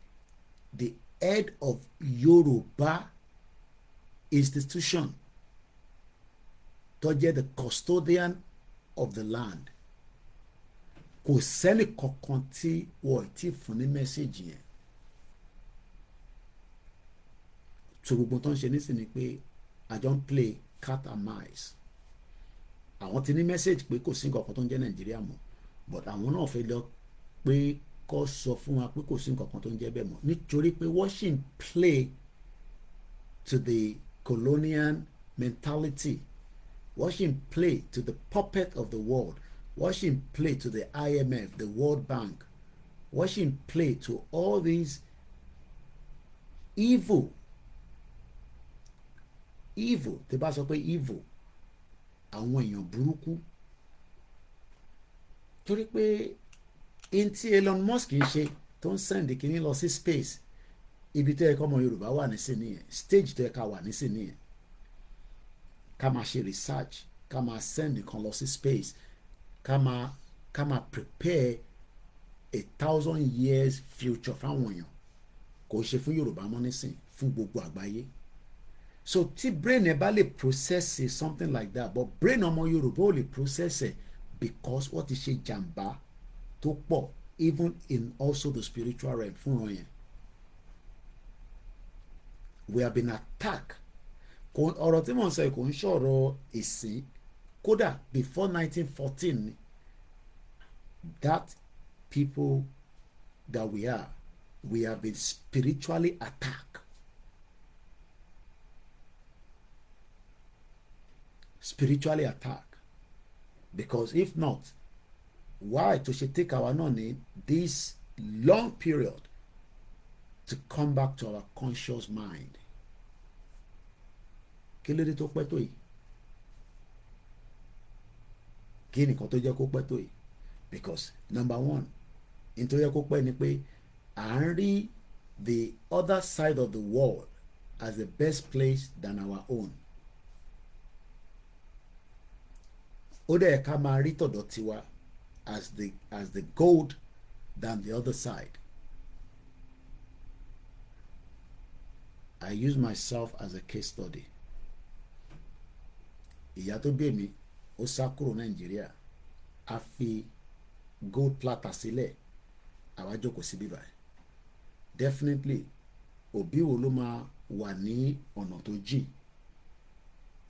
[SPEAKER 2] the head of Yòrùbá institution tó jẹ́ the custodian of the land. Kò sẹ́ni kankan tí wọ́n ti fún ní mẹ́sẹ̀gì yẹn. So gbogbo tó ń ṣe nísìnyí pé I don't play cat and mouse. Àwọn ti ní mẹ́sẹ̀gì pé kò sí nǹkan kan tó ń jẹ́ Nàìjíríà mọ́, but àwọn náà fẹ́ lọ pé kó sọ fún wa pé kò sí nǹkan kan tó ń jẹ́ bẹ́ẹ̀ mọ́, nítorí pé wọ́n ṣì ń play to the colonial mentality. Wọ́n ṣì ń play to the puppet of the world. Wọ́n ṣì ń play to the IMF, the World Bank. Wọ́n ṣì ń play to all these evil. Tí bá sọ pé evil, àwọn èèyàn burúkú. Torí pé in tí Elon Musk ń ṣe tó ń send kìíní lọ sí space, ibi tó yẹ kọ́ ọmọ Yorùbá wà nísìnyí yẹn, stage tó yẹ ká wà nísìnyí yẹn, ká máa ṣe research, ká máa send nìkan lọ sí space, ká máa prepare 1,000 years future fáwọn èèyàn, kò ṣe fún Yorùbá mọ́ nísìn, fún gbogbo àgbáyé. So tí brain ẹ bá lè process something like that, but brain ọmọ Yorùbá ò lè process it because wọ́n ti ṣe jàǹbá tó pọ̀, even in also the spiritual realm fúnra yẹn. We have been attacked. Ọ̀rọ̀ tí mò ń sọ kò ń ṣọ̀rọ̀ ìsìn, kódà before 1914 that people that we have been spiritually attacked. Spiritually attacked. Because if not, why to ṣe take our náà ní this long period to come back to our conscious mind? Kí ló dé tó pẹ́ tó yìí? Kí nìkan tó jẹ́ kó pẹ́ tó yìí? Because number one, in tó yẹ kó pẹ́ ni pé à ń rí the other side of the world as the best place than our own. Ó dẹ̀ ká máa rí tọ̀dọ̀ tiwa as the gold than the other side. I use myself as a case study. Ìyá tó bí mi ó sá kúrò Nàìjíríà, a fi gold platter sílẹ̀, àwa jókòó sí bíbá. Definitely òbí wo ló máa wà ní ọ̀nà tó jìn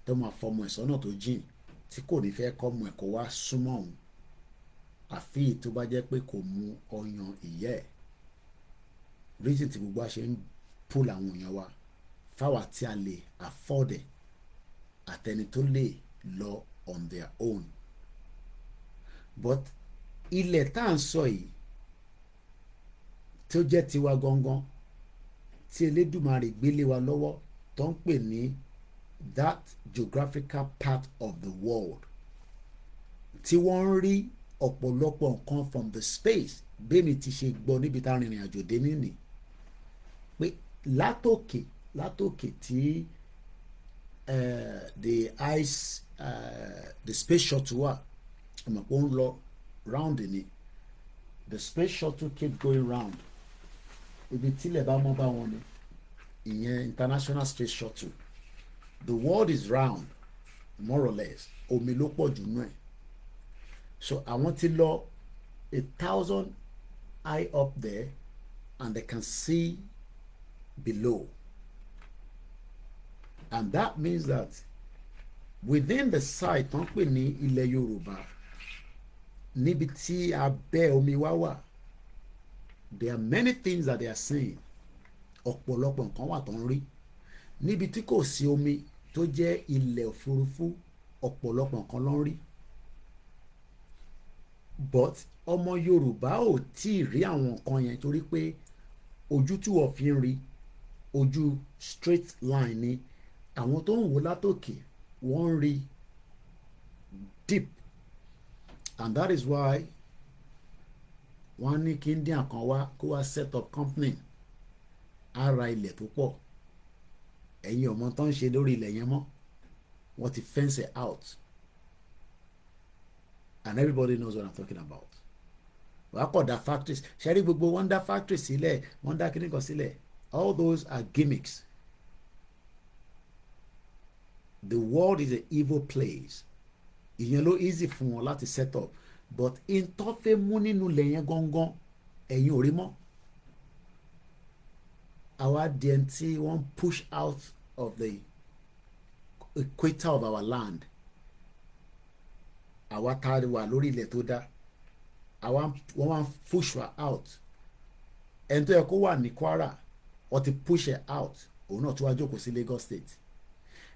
[SPEAKER 2] tó máa fọmọ ẹ̀ sọ́nà tó jìn tí kò ní fẹ́ kọ́mọ ẹ̀ kó wá súnmọ́ òun, àfi tó bá jẹ́ pé kò mu ọyàn ìyá ẹ̀. Reason tí gbogbo a ṣe ń pull àwọn èèyàn wa fáwa tí a lè afford ẹ̀ àtẹni tó lè lọ on their own. But ilẹ̀ tá à ń sọ yìí tó jẹ́ tiwa gangan, tí Elédùmarè gbélé wa lọ́wọ́, tó ń pè ní that geographical part of the world, tí wọ́n ń rí ọ̀pọ̀lọpọ̀ nǹkan from the space, bẹ́ẹ̀ni ti ṣe gbọ́ níbi tá a rìnrìn àjò dé nínú pé látòkè tí the ice the space shuttle wà, ọmọ pé ó ń lọ round ni, the space shuttle keep going round, ibi tílẹ̀ bá mọ́ bá wọn ni, ìyẹn international space shuttle. The world is round more or less, omi ló pọ̀ jù nú ẹ̀. So àwọn ti lọ 1,000 high up there and they can see below, and that means that within the site tó ń pè ní ilẹ̀ Yorùbá, níbi tí abẹ́ omi wá wà, there are many things that they are saying. ọ̀pọ̀lọpọ̀ nǹkan wà tó ń rí níbi tí kò sí omi tó jẹ́ ilẹ̀ òfurufú ọ̀pọ̀lọpọ̀ nǹkan ló ń rí but ọmọ Yorùbá ò tí ì rí àwọn nǹkan yẹn torí pé ojú tí wọ́n fi ń rí ojú straight line ni àwọn tó ń wò látòkè wọ́n ń rí deep and that is why wọ́n ní kí Indian kan wá kó wá set up company ara ilẹ̀ tó pọ̀ ẹ̀yin ọmọ tó ń ṣe lórí ilẹ̀ yẹn mọ́ wọ́n ti fence it out and everybody knows what I'm talking about wàá pọ̀ dá factories ṣẹ́rí gbogbo wọ́n dá factories sílẹ̀ wọ́n dá kíní kan sílẹ̀ all those are gimmicks the world is an evil place ìyẹn ló easy fún wọn láti set up but in tó fẹ́ mú nínú ilẹ̀ yẹn gangan ẹ̀yin ò rí mọ́ àwa díẹ̀ tí wọ́n push out of the equator of our land àwa tá a wà lórí ilẹ̀ tó dá wọ́n wá push wa out ẹni tó yẹ kó wà ní Kwara wọ́n ti push it out òun náà tó wá jókòó sí Lagos State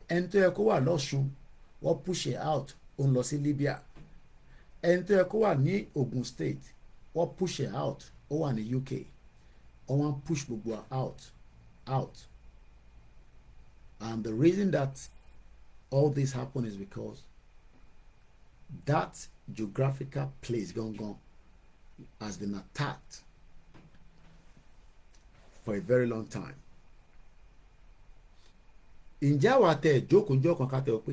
[SPEAKER 2] ẹni tó yẹ kó wà lọ́ṣun wọ́n push it out òun lọ sí Libya ẹni tó yẹ kó wà ní Ogun State wọ́n push it out ó wà ní UK wọ́n wá push gbogbo out and the reason that all this happen is because that geographical place gangan has been attacked for a very long time. ǹjẹ́ àwa tẹ ìjókòó kan ká tẹ ọ pé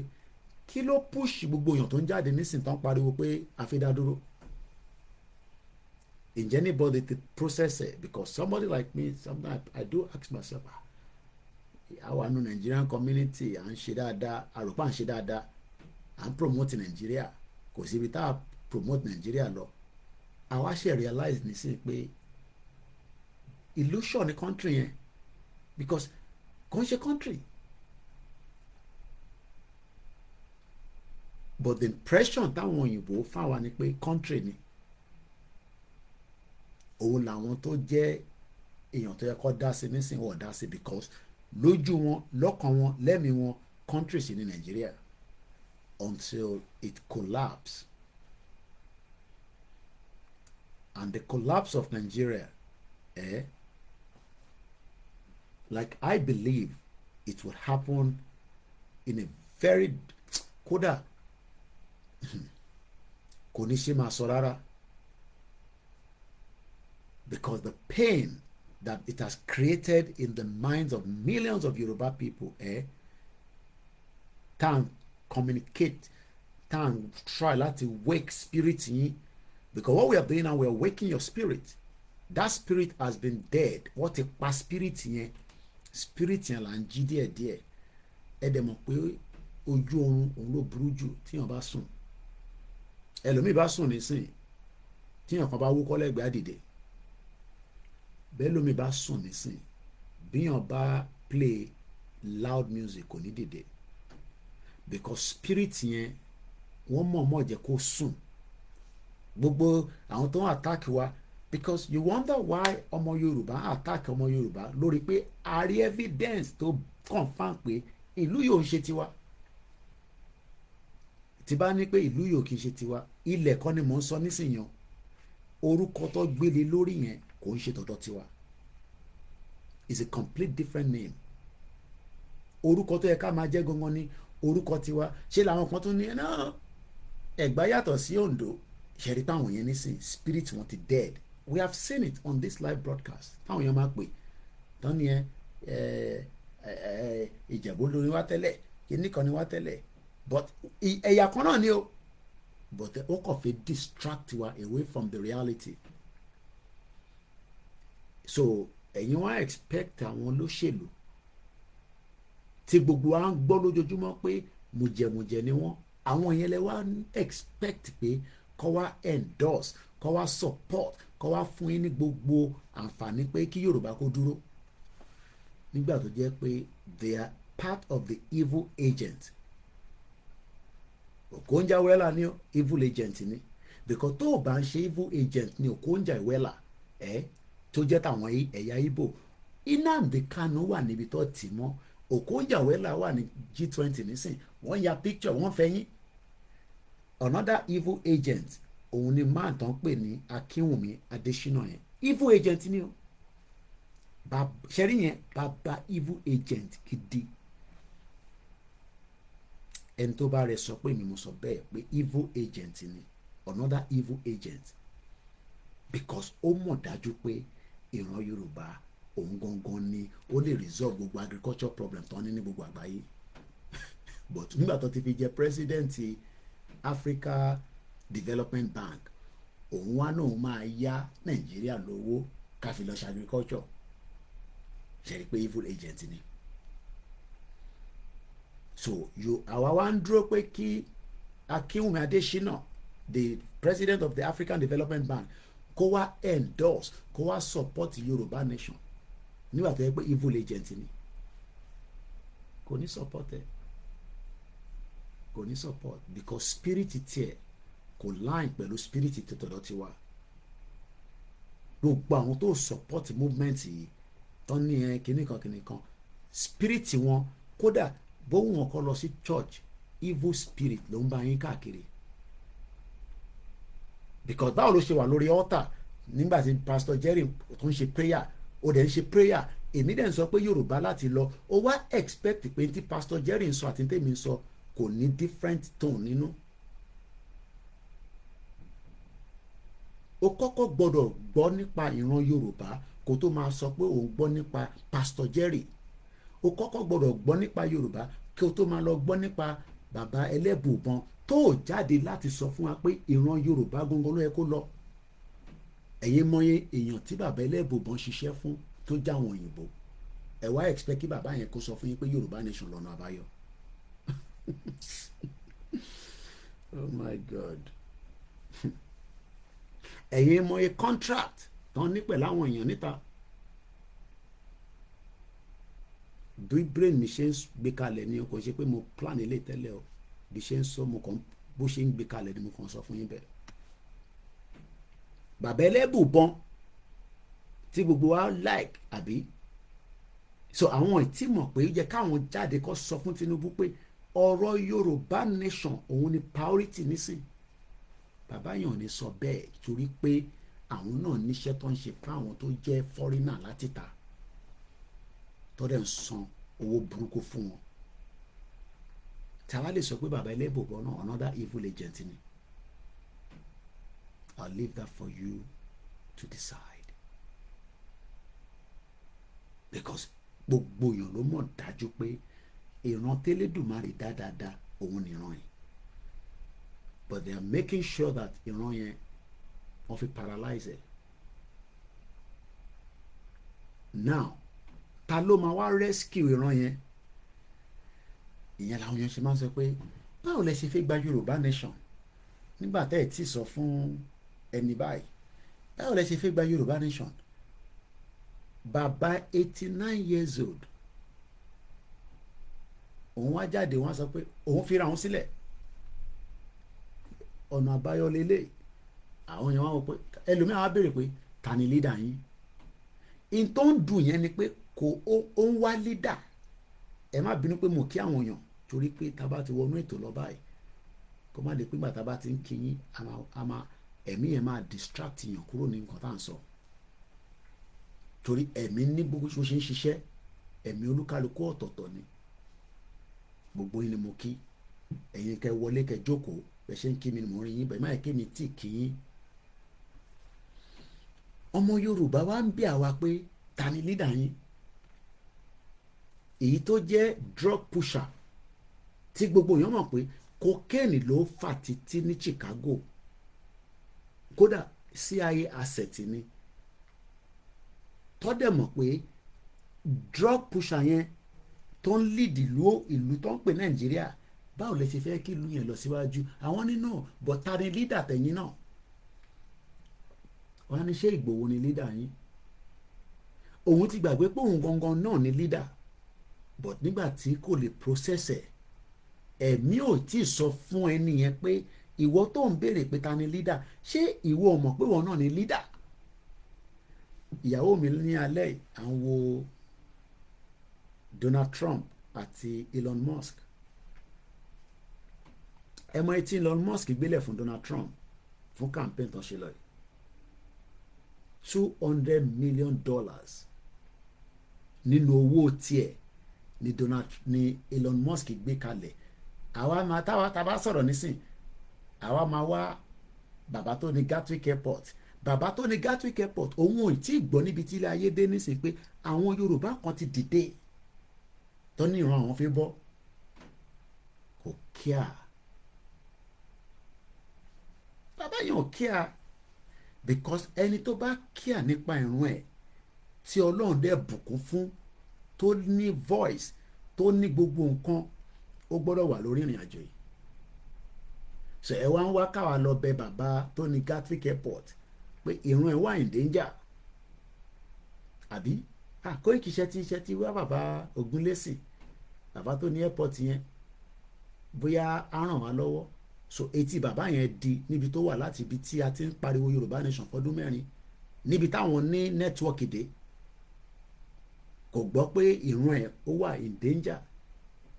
[SPEAKER 2] kí ló push gbogbo èèyàn tó ń jáde nísìnyí tó ń pariwo pé a fi dá dúró? ǹjẹ́ anybody to process it? Because somebody like me sometimes I do ask myself àwa nu Nigerian community à ń ṣe dáadáa àròpá à ń ṣe dáadáa à ń promote Nigeria kò síbi tá a promote Nigeria lọ àwa ṣe realize nísìnyí pé illusion ní country yẹn because kò ń ṣe country but the impression táwọn òyìnbó fáwa ni pé country ni òun làwọn tó jẹ́ èèyàn tó yẹ kó dá sí nísìnyí wọ́n dá sí because lójú wọn lọ́kàn wọn lẹ́mìí wọn country sí ní Nigeria until it collapsed. And the collapse of Nigeria, like I believe it will happen in a very kódà kò ní ṣe máa sọ rárá because the pain that it has created in the minds of millions of Yoruba people, can communicate, can try láti wake spirit yín. Because what we are doing now, we are waking your spirit. That spirit has been dead. What a pa spirit yẹn là ń jí díẹ̀ díẹ̀. Ẹ dẹ̀ mọ̀ pé ojú oorun òun ló burú jù tíyàn bá sùn. Ẹlòmíì bá sùn nísìn tíyàn kan bá wúkọ́ lẹ́gbẹ̀ẹ́ àdìdè. Bẹ́ẹ̀ lómi bá sùn nísìn bíyàn bá play loud music kò ní dìde. Because spirit yẹn wọ́n mọ̀ọ́mọ̀ jẹ́ kó sùn. Gbogbo àwọn tó ń attack wa because you wonder why ọmọ Yorùbá attack ọmọ Yorùbá lórí pé a rí evidence tó confam pé ìlú yóò ń ṣe tiwa. Tí bá ní pé ìlú yóò kì í ṣe tiwa ilẹ̀ kan ni mò ń sọ nísìnyàn orúkọ tó gbélé lórí yẹn kò ń ṣe tọ̀dọ̀ tiwa. It's a complete different name. Orúkọ tó yẹ ká máa jẹ́ gangan ní orúkọ tiwa ṣé làwọn kan tó ní náà Ẹ̀gbá yàtọ̀ sí Oǹdó ṣẹ̀rí táwọn yẹn nísìn spirit wọn ti dead. We have seen it on this live broadcast táwọn yẹn máa pè tán ni Ìjẹ̀bú lórí wá tẹ́lẹ̀ kíní kan ni wá tẹ́lẹ̀ but ẹ̀yà kan náà ni o but ó kàn fi distract wa away from the reality. So ẹ̀yin wá expect àwọn olóṣèlú tí gbogbo wa ń gbọ́ lójoojúmọ́ pé mùjẹ̀mùjẹ̀ ni wọ́n àwọn yẹn lè wá expect pé kọ́ wá endorse kọ́ wá support kọ́ wá fún yín ní gbogbo àǹfààní pé kí Yorùbá kó dúró nígbà tó jẹ́ pé they are part of the evil agent. Okonja Iweala ni evil agent ni because tó o bá ń ṣe evil agent ni Okonja Iweala tó jẹ́ tàwọn ẹ̀yà Ìgbò Nnamdi Kanu wà níbi tó tì mọ́, Okonjo-Iweala wà ní G20 nísìn, wọ́n ya picture wọ́n fẹ́yìn. Another evil agent òun ni máa tán pè ní Akínwùmí Adésínà yẹn, evil agent ni o ṣẹ́rí yẹn, bàbá evil agent gidi. Ẹni tó bá rẹ sọ pé mi mo sọ bẹ́ẹ̀ pé evil agent ni, another evil agent, because ó mọ̀ dájú pé ìran Yorùbá òun gangan ni ó lè resolve gbogbo agriculture problem tó ní gbogbo àgbáyé. But nígbà tó ti fi jẹ president Africa Development Bank, òun wá náà máa yá Nàìjíríà lówó ká fi lọ ṣe agriculture. Ṣe rí pé evil agent ni. So àwa wá ń dúró pé kí Akínwùmí Adésínà, the president of the African Development Bank, kó wá endorse, kó wá support Yorùbá nation, nígbà tó yẹ pé evil agent ni. Kò ní support ẹ, kò ní support, because spirit tiẹ̀ kò line pẹ̀lú spirit tọ̀dọ̀ tiwa. Gbogbo àwọn tó support movement yìí tán ní ẹ kìnnìkan spirit wọn, kódà bóun wọn kọ́ lọ sí church, evil spirit ló ń bá yín káàkiri. Because báwo ló ṣe wà lórí altar nígbà tí Pastor Jerry tó ń ṣe prayer, ó dẹ̀ ń ṣe prayer, èmi dẹ̀ ń sọ pé Yorùbá láti lọ, ó wá expect pé tí Pastor Jerry ń sọ àti tèmi ń sọ kò ní different tone nínú. Ó kọ́kọ́ gbọ́dọ̀ gbọ́ nípa ìran Yorùbá kó tó máa sọ pé òun gbọ́ nípa Pastor Jerry. Ó kọ́kọ́ gbọ́dọ̀ gbọ́ nípa Yorùbá kí o tó máa lọ gbọ́ nípa bàbá ẹlẹ́bùbọn tó jáde láti sọ fún wa pé ìran Yorùbá gangan ló yẹ kó lọ. Ẹ̀yin mọye èèyàn tí bàbá ẹlẹ́bùbọn ṣiṣẹ́ fún tó jáwọn òyìnbó, ẹ wá expect kí bàbá yẹn kó sọ fún yín pé Yorùbá nation lọ́nà àbáyọ. Oh my God. Ẹ̀yin mọye contract tán ní pẹ̀lú àwọn èèyàn níta. Bí brain mi ṣe ń gbé kalẹ̀ ni o, kò ṣe pé mo plan ilé tẹ́lẹ̀ o, bí ṣe ń sọ mo kàn bó ṣe ń gbé kalẹ̀ ni mo kàn sọ fún yín bẹ́ẹ̀. Bàbá ẹlẹ́bùbọn tí gbogbo wa like àbí, so àwọn ìtì mọ̀ pé ó yẹ káwọn jáde kó sọ fún Tinubu pé ọ̀rọ̀ Yorùbá nation òun ni priority nísìn. Bàbá yẹn ò ní sọ bẹ́ẹ̀ torí pé àwọn náà níṣẹ́ tó ń ṣe fún àwọn tó jẹ́ foreigner láti ta, tó dẹ̀ ń san owó burúkú fún wọn. Tàwa lè sọ pé bàbá ẹlẹ́bùbọn náà another evil agent ni. I'll leave that for you to decide. Because gbogbo èèyàn ló mọ̀ dájú pé ìran tẹ́lẹ̀dùmarè dáadáa òun nìran yìí. But they are making sure that ìran yẹn wọ́n fi paralyze it. Now, ta ló máa wá rescue ìran yẹn? Ìyẹn làwọn èèyàn ṣe máa ń sọ pé báwo lẹ ṣe fẹ́ gba Yorùbá nation nígbà tẹ́ ẹ̀ tí sọ fún ẹni báyìí? Báwo lẹ ṣe fẹ́ gba Yorùbá nation? Bàbá 89 years old, òun wá jáde wọ́n sọ pé òun fira òun sílẹ̀, ọ̀nà àbáyọ lélẹ̀. Àwọn èèyàn wá wọ pé ẹlòmíràn wá béèrè pé ta ni leader yín? In tó ń dùn yẹn ni pé kò ó ń wá leader. Ẹ má bínú pé mo kí àwọn èèyàn torí pé tá bá ti wọnú ètò lọ báyìí kó má lè pé gbà tá bá ti ń kí yín ẹ̀mí yẹn máa distract yàn kúrò ní nǹkan tá à ń sọ. Torí ẹ̀mí ní gbogbo ṣe ń ṣiṣẹ́, ẹ̀mí olúkálukú ọ̀tọ̀ọ̀tọ̀ ni. Gbogbo yín ni mo kí, ẹ̀yin kẹ́ wọlé kẹ́ jókòó, bẹ́ẹ̀ ṣe ń kí mi ni mo rí yín, bẹ́ẹ̀ má yẹ kí mi tì kí yín. Ọmọ Yorùbá wa ń bí àwa pé ta ni leader yín? Èyí tó jẹ́ drug pusher tí gbogbo èèyàn mọ̀ pé cocaine ló fà títí ní Chicago, kódà CIA asset ni, tọ́dẹ̀ mọ̀ pé drug pusher yẹn tó ń lead ìlú tó ń pè Nàìjíríà, báwo lẹ ṣe fẹ́ kí ìlú yẹn lọ síwájú? Àwọn nínú bọ̀tá ni leader tẹ̀yìn náà. Wọ́n á ní ṣé Ìgbòho ni leader yín? Òun ti gbàgbé pé òun gangan náà ni leader, but nígbà tí kò lè process ẹ̀, ẹ̀mí ò tí ì sọ fún ẹni yẹn pé ìwọ tó ń béèrè pé ta ni leader, ṣé ìwọ mọ̀ pé ìwọ náà ni leader? Ìyàwó mi ní alẹ́ à ń wo Donald Trump àti Elon Musk. ẹ mọ etí Elon Musk gbélé fún Donald Trump fún campaign tó ṣe lọ yìí $200 million nínú owó tiẹ̀ ni Elon Musk gbé kalẹ̀. àwa máa tá a bá sọ̀rọ̀ nísìn àwa máa wá bàbá tó ní Gatwick Airport. Bàbá tó ní Gatwick Airport òun ò tí ì gbọ́ níbi tí ilé ayé dé nísìn pé àwọn Yorùbá kan ti dìde tó ní ìran àwọn fi bọ́. Kò kíá bàbá yẹn ò kíá because ẹni tó bá kíá nípa ìran ẹ̀ tí Ọlọ́run dẹ̀ bùkún fún tó ní voice tó ní gbogbo nǹkan ó gbọ́dọ̀ wà lórí ìrìn àjò yìí. So ẹ wá ń wá káwa lọ bẹ bàbá tó ní Gatwick Airport pé ìran ẹ̀ wà in danger àbí Koiki iṣẹ́ ti wá bàbá Ògúnlẹ́sì bàbá tó ní airport yẹn bóyá á ràn wá lọ́wọ́. So etí bàbá yẹn di níbi tó wà láti ibi tí a ti ń pariwo Yorùbá nation fọdún mẹ́rin níbi táwọn ní nẹ́tíwọ́ọ̀kì dé kò gbọ́ pé ìran ẹ̀ ó wà in danger.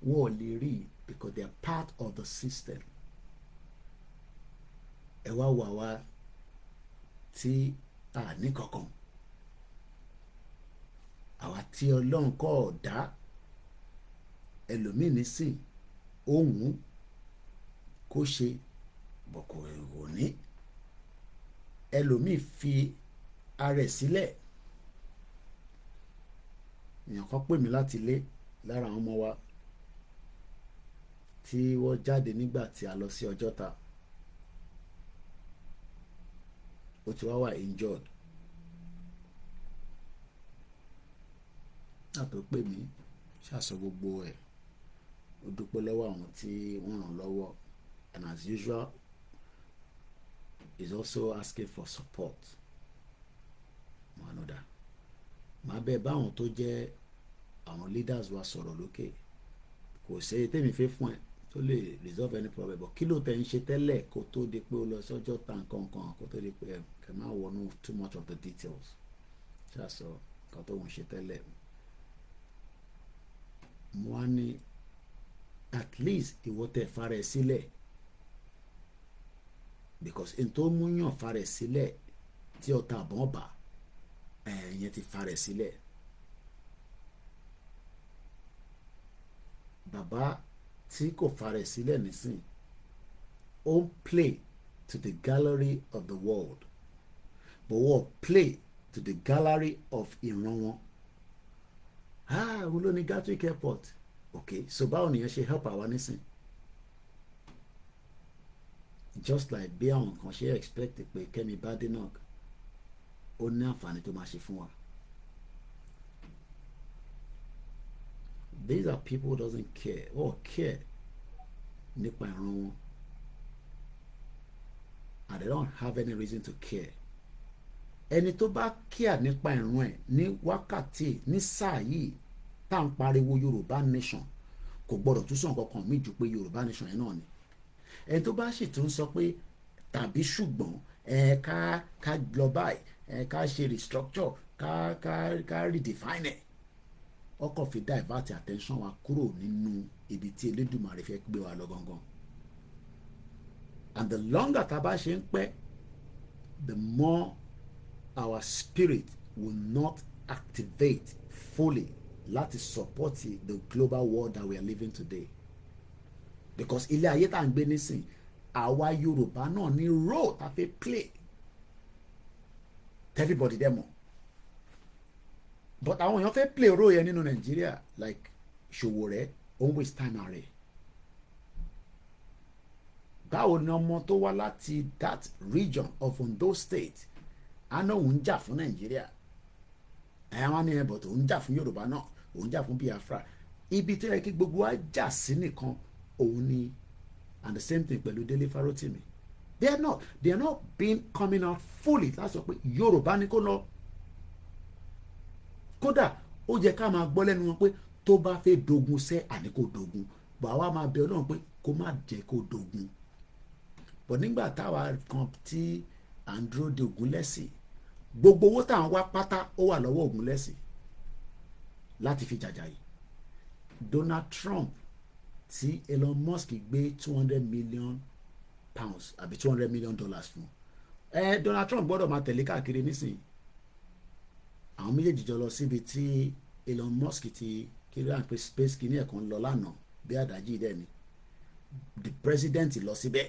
[SPEAKER 2] Wọ́n ò lè rí because they are part of the system. ẹ wá wà wá tí a ní kankan àwa tí Ọlọ́run kọ́ ọ̀dá ẹlòmíì nísìn ohun kó ṣe bọ̀kọ̀ èrò ní ẹlòmíì fi ara ẹ̀ sílẹ̀. èèyàn kan pè mí láti ilé lára àwọn ọmọ wa tí wọ́n jáde nígbà tí a lọ sí Ọjọ́ta. ó ti wá wà injured. àtọ́ pè mí ṣàṣọ gbogbo ẹ̀ ó dúpẹ́ lọ́wọ́ àwọn tí wọ́n ràn lọ́wọ́ and as usual is also asking for support. mọ̀nàdà máa bẹ́ẹ̀ báwọn tó jẹ́ àwọn leaders wa sọ̀rọ̀ lókè kò ṣe tèmi fẹ́ fún ẹ tó lè resolve any problem but kí ló tẹ̀ ń ṣe tẹ́lẹ̀ kó tó di pé ó lọ sọ́jọ́ ta nǹkan kó tó di pé kẹ́ máa wọnú too much of the details ṣàṣọ nǹkan tó ń ṣe tẹ́lẹ̀. mo wá ní at least ìwọ tẹ̀ fara ẹ̀ sílẹ̀ because n tó mú yàn fara ẹ̀ sílẹ̀ tí ọ̀tá àbọ̀n bá ẹ̀yẹn ti fara ẹ̀ sílẹ̀. bàbá tí kò fara ẹ̀ sílẹ̀ nísìn ó ń play to the gallery of the world but wọ́n play to the gallery of ìran wọn. wọ́n ló ní Gatwick Airport okay so báwo nìyẹn ṣe help àwa nísìn just like bí àwọn kan ṣe expect pé Kẹ́mi Badenoch ó ní àǹfààní tó máa ṣe fún wa. These are people who doesn't care or care nípa ìran wọn and they don't have any reason to care. ẹni tó bá care nípa ìran ẹ̀ ní wákàtí ní sáà yìí tá à ń pariwo Yorùbá nation kò gbọdọ̀ tún sọ nǹkan kan mí ju pé Yorùbá nation yẹn náà ni. ẹni tó bá sì tún sọ pé tàbí ṣùgbọ́n ká lọ báyìí ká ṣe restructure ká redefine ẹ̀ ọkọ̀ fi divert attention wa kúrò nínú ibi tí Elédùmarè fẹ́ gbé wa lọ gangan. And the longer tá a bá ṣe ń pẹ́ the more our spirit will not activate fully láti support the global world that we are living today. Because ilé ayé tá à ń gbé nísìn àwa Yorùbá náà ní role tá a fẹ́ play everybody dẹ̀ mọ̀. But àwọn èèyàn fẹ́ play role yẹn nínú Nàìjíríà like Ṣòwòrẹ́ ó ń waste time ààrẹ. báwo ni ọmọ tó wá láti that region of Ondo State àná òun jà fún Nàìjíríà àwọn ní ẹbọ tó ń jà fún Yorùbá náà òun jà fún Biafra ibi tó yẹ kí gbogbo wa jà sí nìkan òun ni and the same thing pẹ̀lú Délé Fárótìmí they are not being coming out fully láti sọ pé Yorùbá ni kó lọ kódà ó yẹ ká máa gbọ́ lẹ́nu wọn pé tó bá fẹ́ dogun sẹ́ àní kò dogun bọ̀ àwa máa bẹ Ọlọ́run pé kó má jẹ́ kó dogun bọ̀ nígbà táwa kan tí à ń dúró de Ògúnlẹ́sì gbogbo owó táwọn wá pátá ó wà lọ́wọ́ Ògúnlẹ́sì láti fi jàjà yìí Donald Trump tí Elon Musk gbé £200 million àbí $200 million fún Donald Trump gbọ́dọ̀ máa tẹ̀lé káàkiri nísìnyí. Àwọn méjèèjì jọ lọ síbi tí Elon Musk ti kiri à ń pe space kìíní ẹ̀kan lọ lánàá bí àdájì dẹ̀ ni the president lọ síbẹ̀.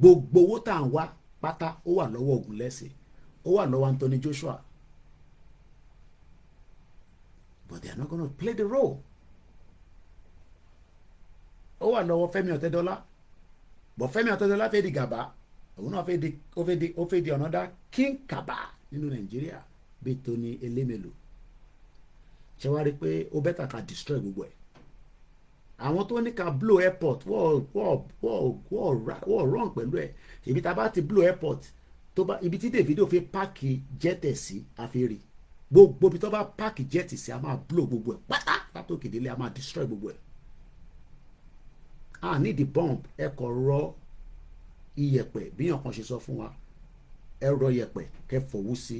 [SPEAKER 2] Gbogbo owó tá à ń wá pátá ó wà lọ́wọ́ Ògúnlẹ́sẹ̀, ó wà lọ́wọ́ Anthony Joshua, but they are not gonna play the role. Ó wà lọ́wọ́ Fẹ́mi Ọ̀tẹ́dọ́lá, but Fẹ́mi Ọ̀tẹ́dọ́lá fẹ́ di gàbá, òun náà fẹ́ di another king kaba nínú Nàìjíríà bíi Tony Elémèlú. Ṣé wàá rí i pé ó bẹ́tà ká destroy gbogbo ẹ̀? Àwọn tó ní ká blow airport wọ́ọ̀ run pẹ̀lú ẹ̀. Ibi tá a bá ti blow airport tó bá ibi tí Davido fi páàkì jẹ́tẹ̀ sí àfẹ́rẹ́ gbogbo ibi tó bá páàkì jẹ́tì sí a máa blow gbogbo ẹ̀ pátá látòkè délé a máa destroy gbogbo ẹ̀. A ní the bomb ẹ kọ̀ rọ iyẹ̀pẹ̀ bí yàn kan ṣe sọ fún wa ẹ rọ iyẹ̀pẹ̀ kẹ fòwú sí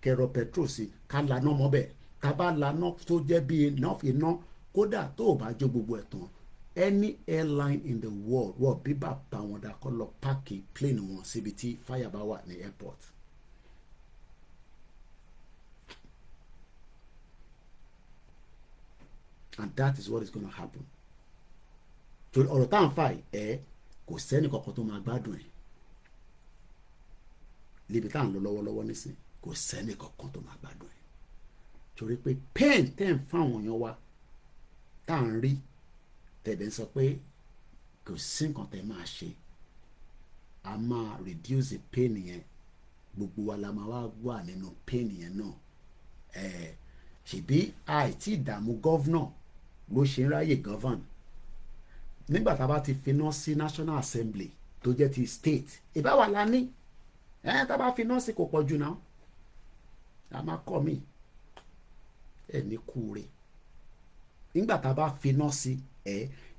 [SPEAKER 2] kẹ rọ petrol sí ká laná mọ́ bẹ́ẹ̀ tá a bá laná tó jẹ́ bí iná kódà tó o bá jó gbogbo ẹ̀ tán any airline in the world wọ́n bí bàbá wọn dà kọ́ lọ páàkì plane wọn síbi tí fire bá wà ní airport. And that is what is going to happen. Torí ọ̀rọ̀ tá à ń fà ẹ́ kò sẹ́ni kankan tó máa gbádùn ẹ̀ níbi tá à ń lọ lọ́wọ́lọ́wọ́ nísìn kò sẹ́ni kankan tó máa gbádùn ẹ̀ torí pé pain tẹ́ ń fáwọn èèyàn wa tá à ń rí tẹ̀lé ń sọ pé kò sí nǹkan tẹ́ máa ṣe a máa reduce the pain yẹn gbogbo wa la máa wá wà nínú pain yẹn náà ṣèbí àìtí ìdààmú gọ́vnọ̀ ló ṣe ń ráyè govern nígbà tá a bá ti finá sí National Assembly tó jẹ́ ti state ìbáwá la ní tá a bá finá sí kò pọ̀ jù náà a máa kọ́ mi ní kúure nígbà tá a bá finá sí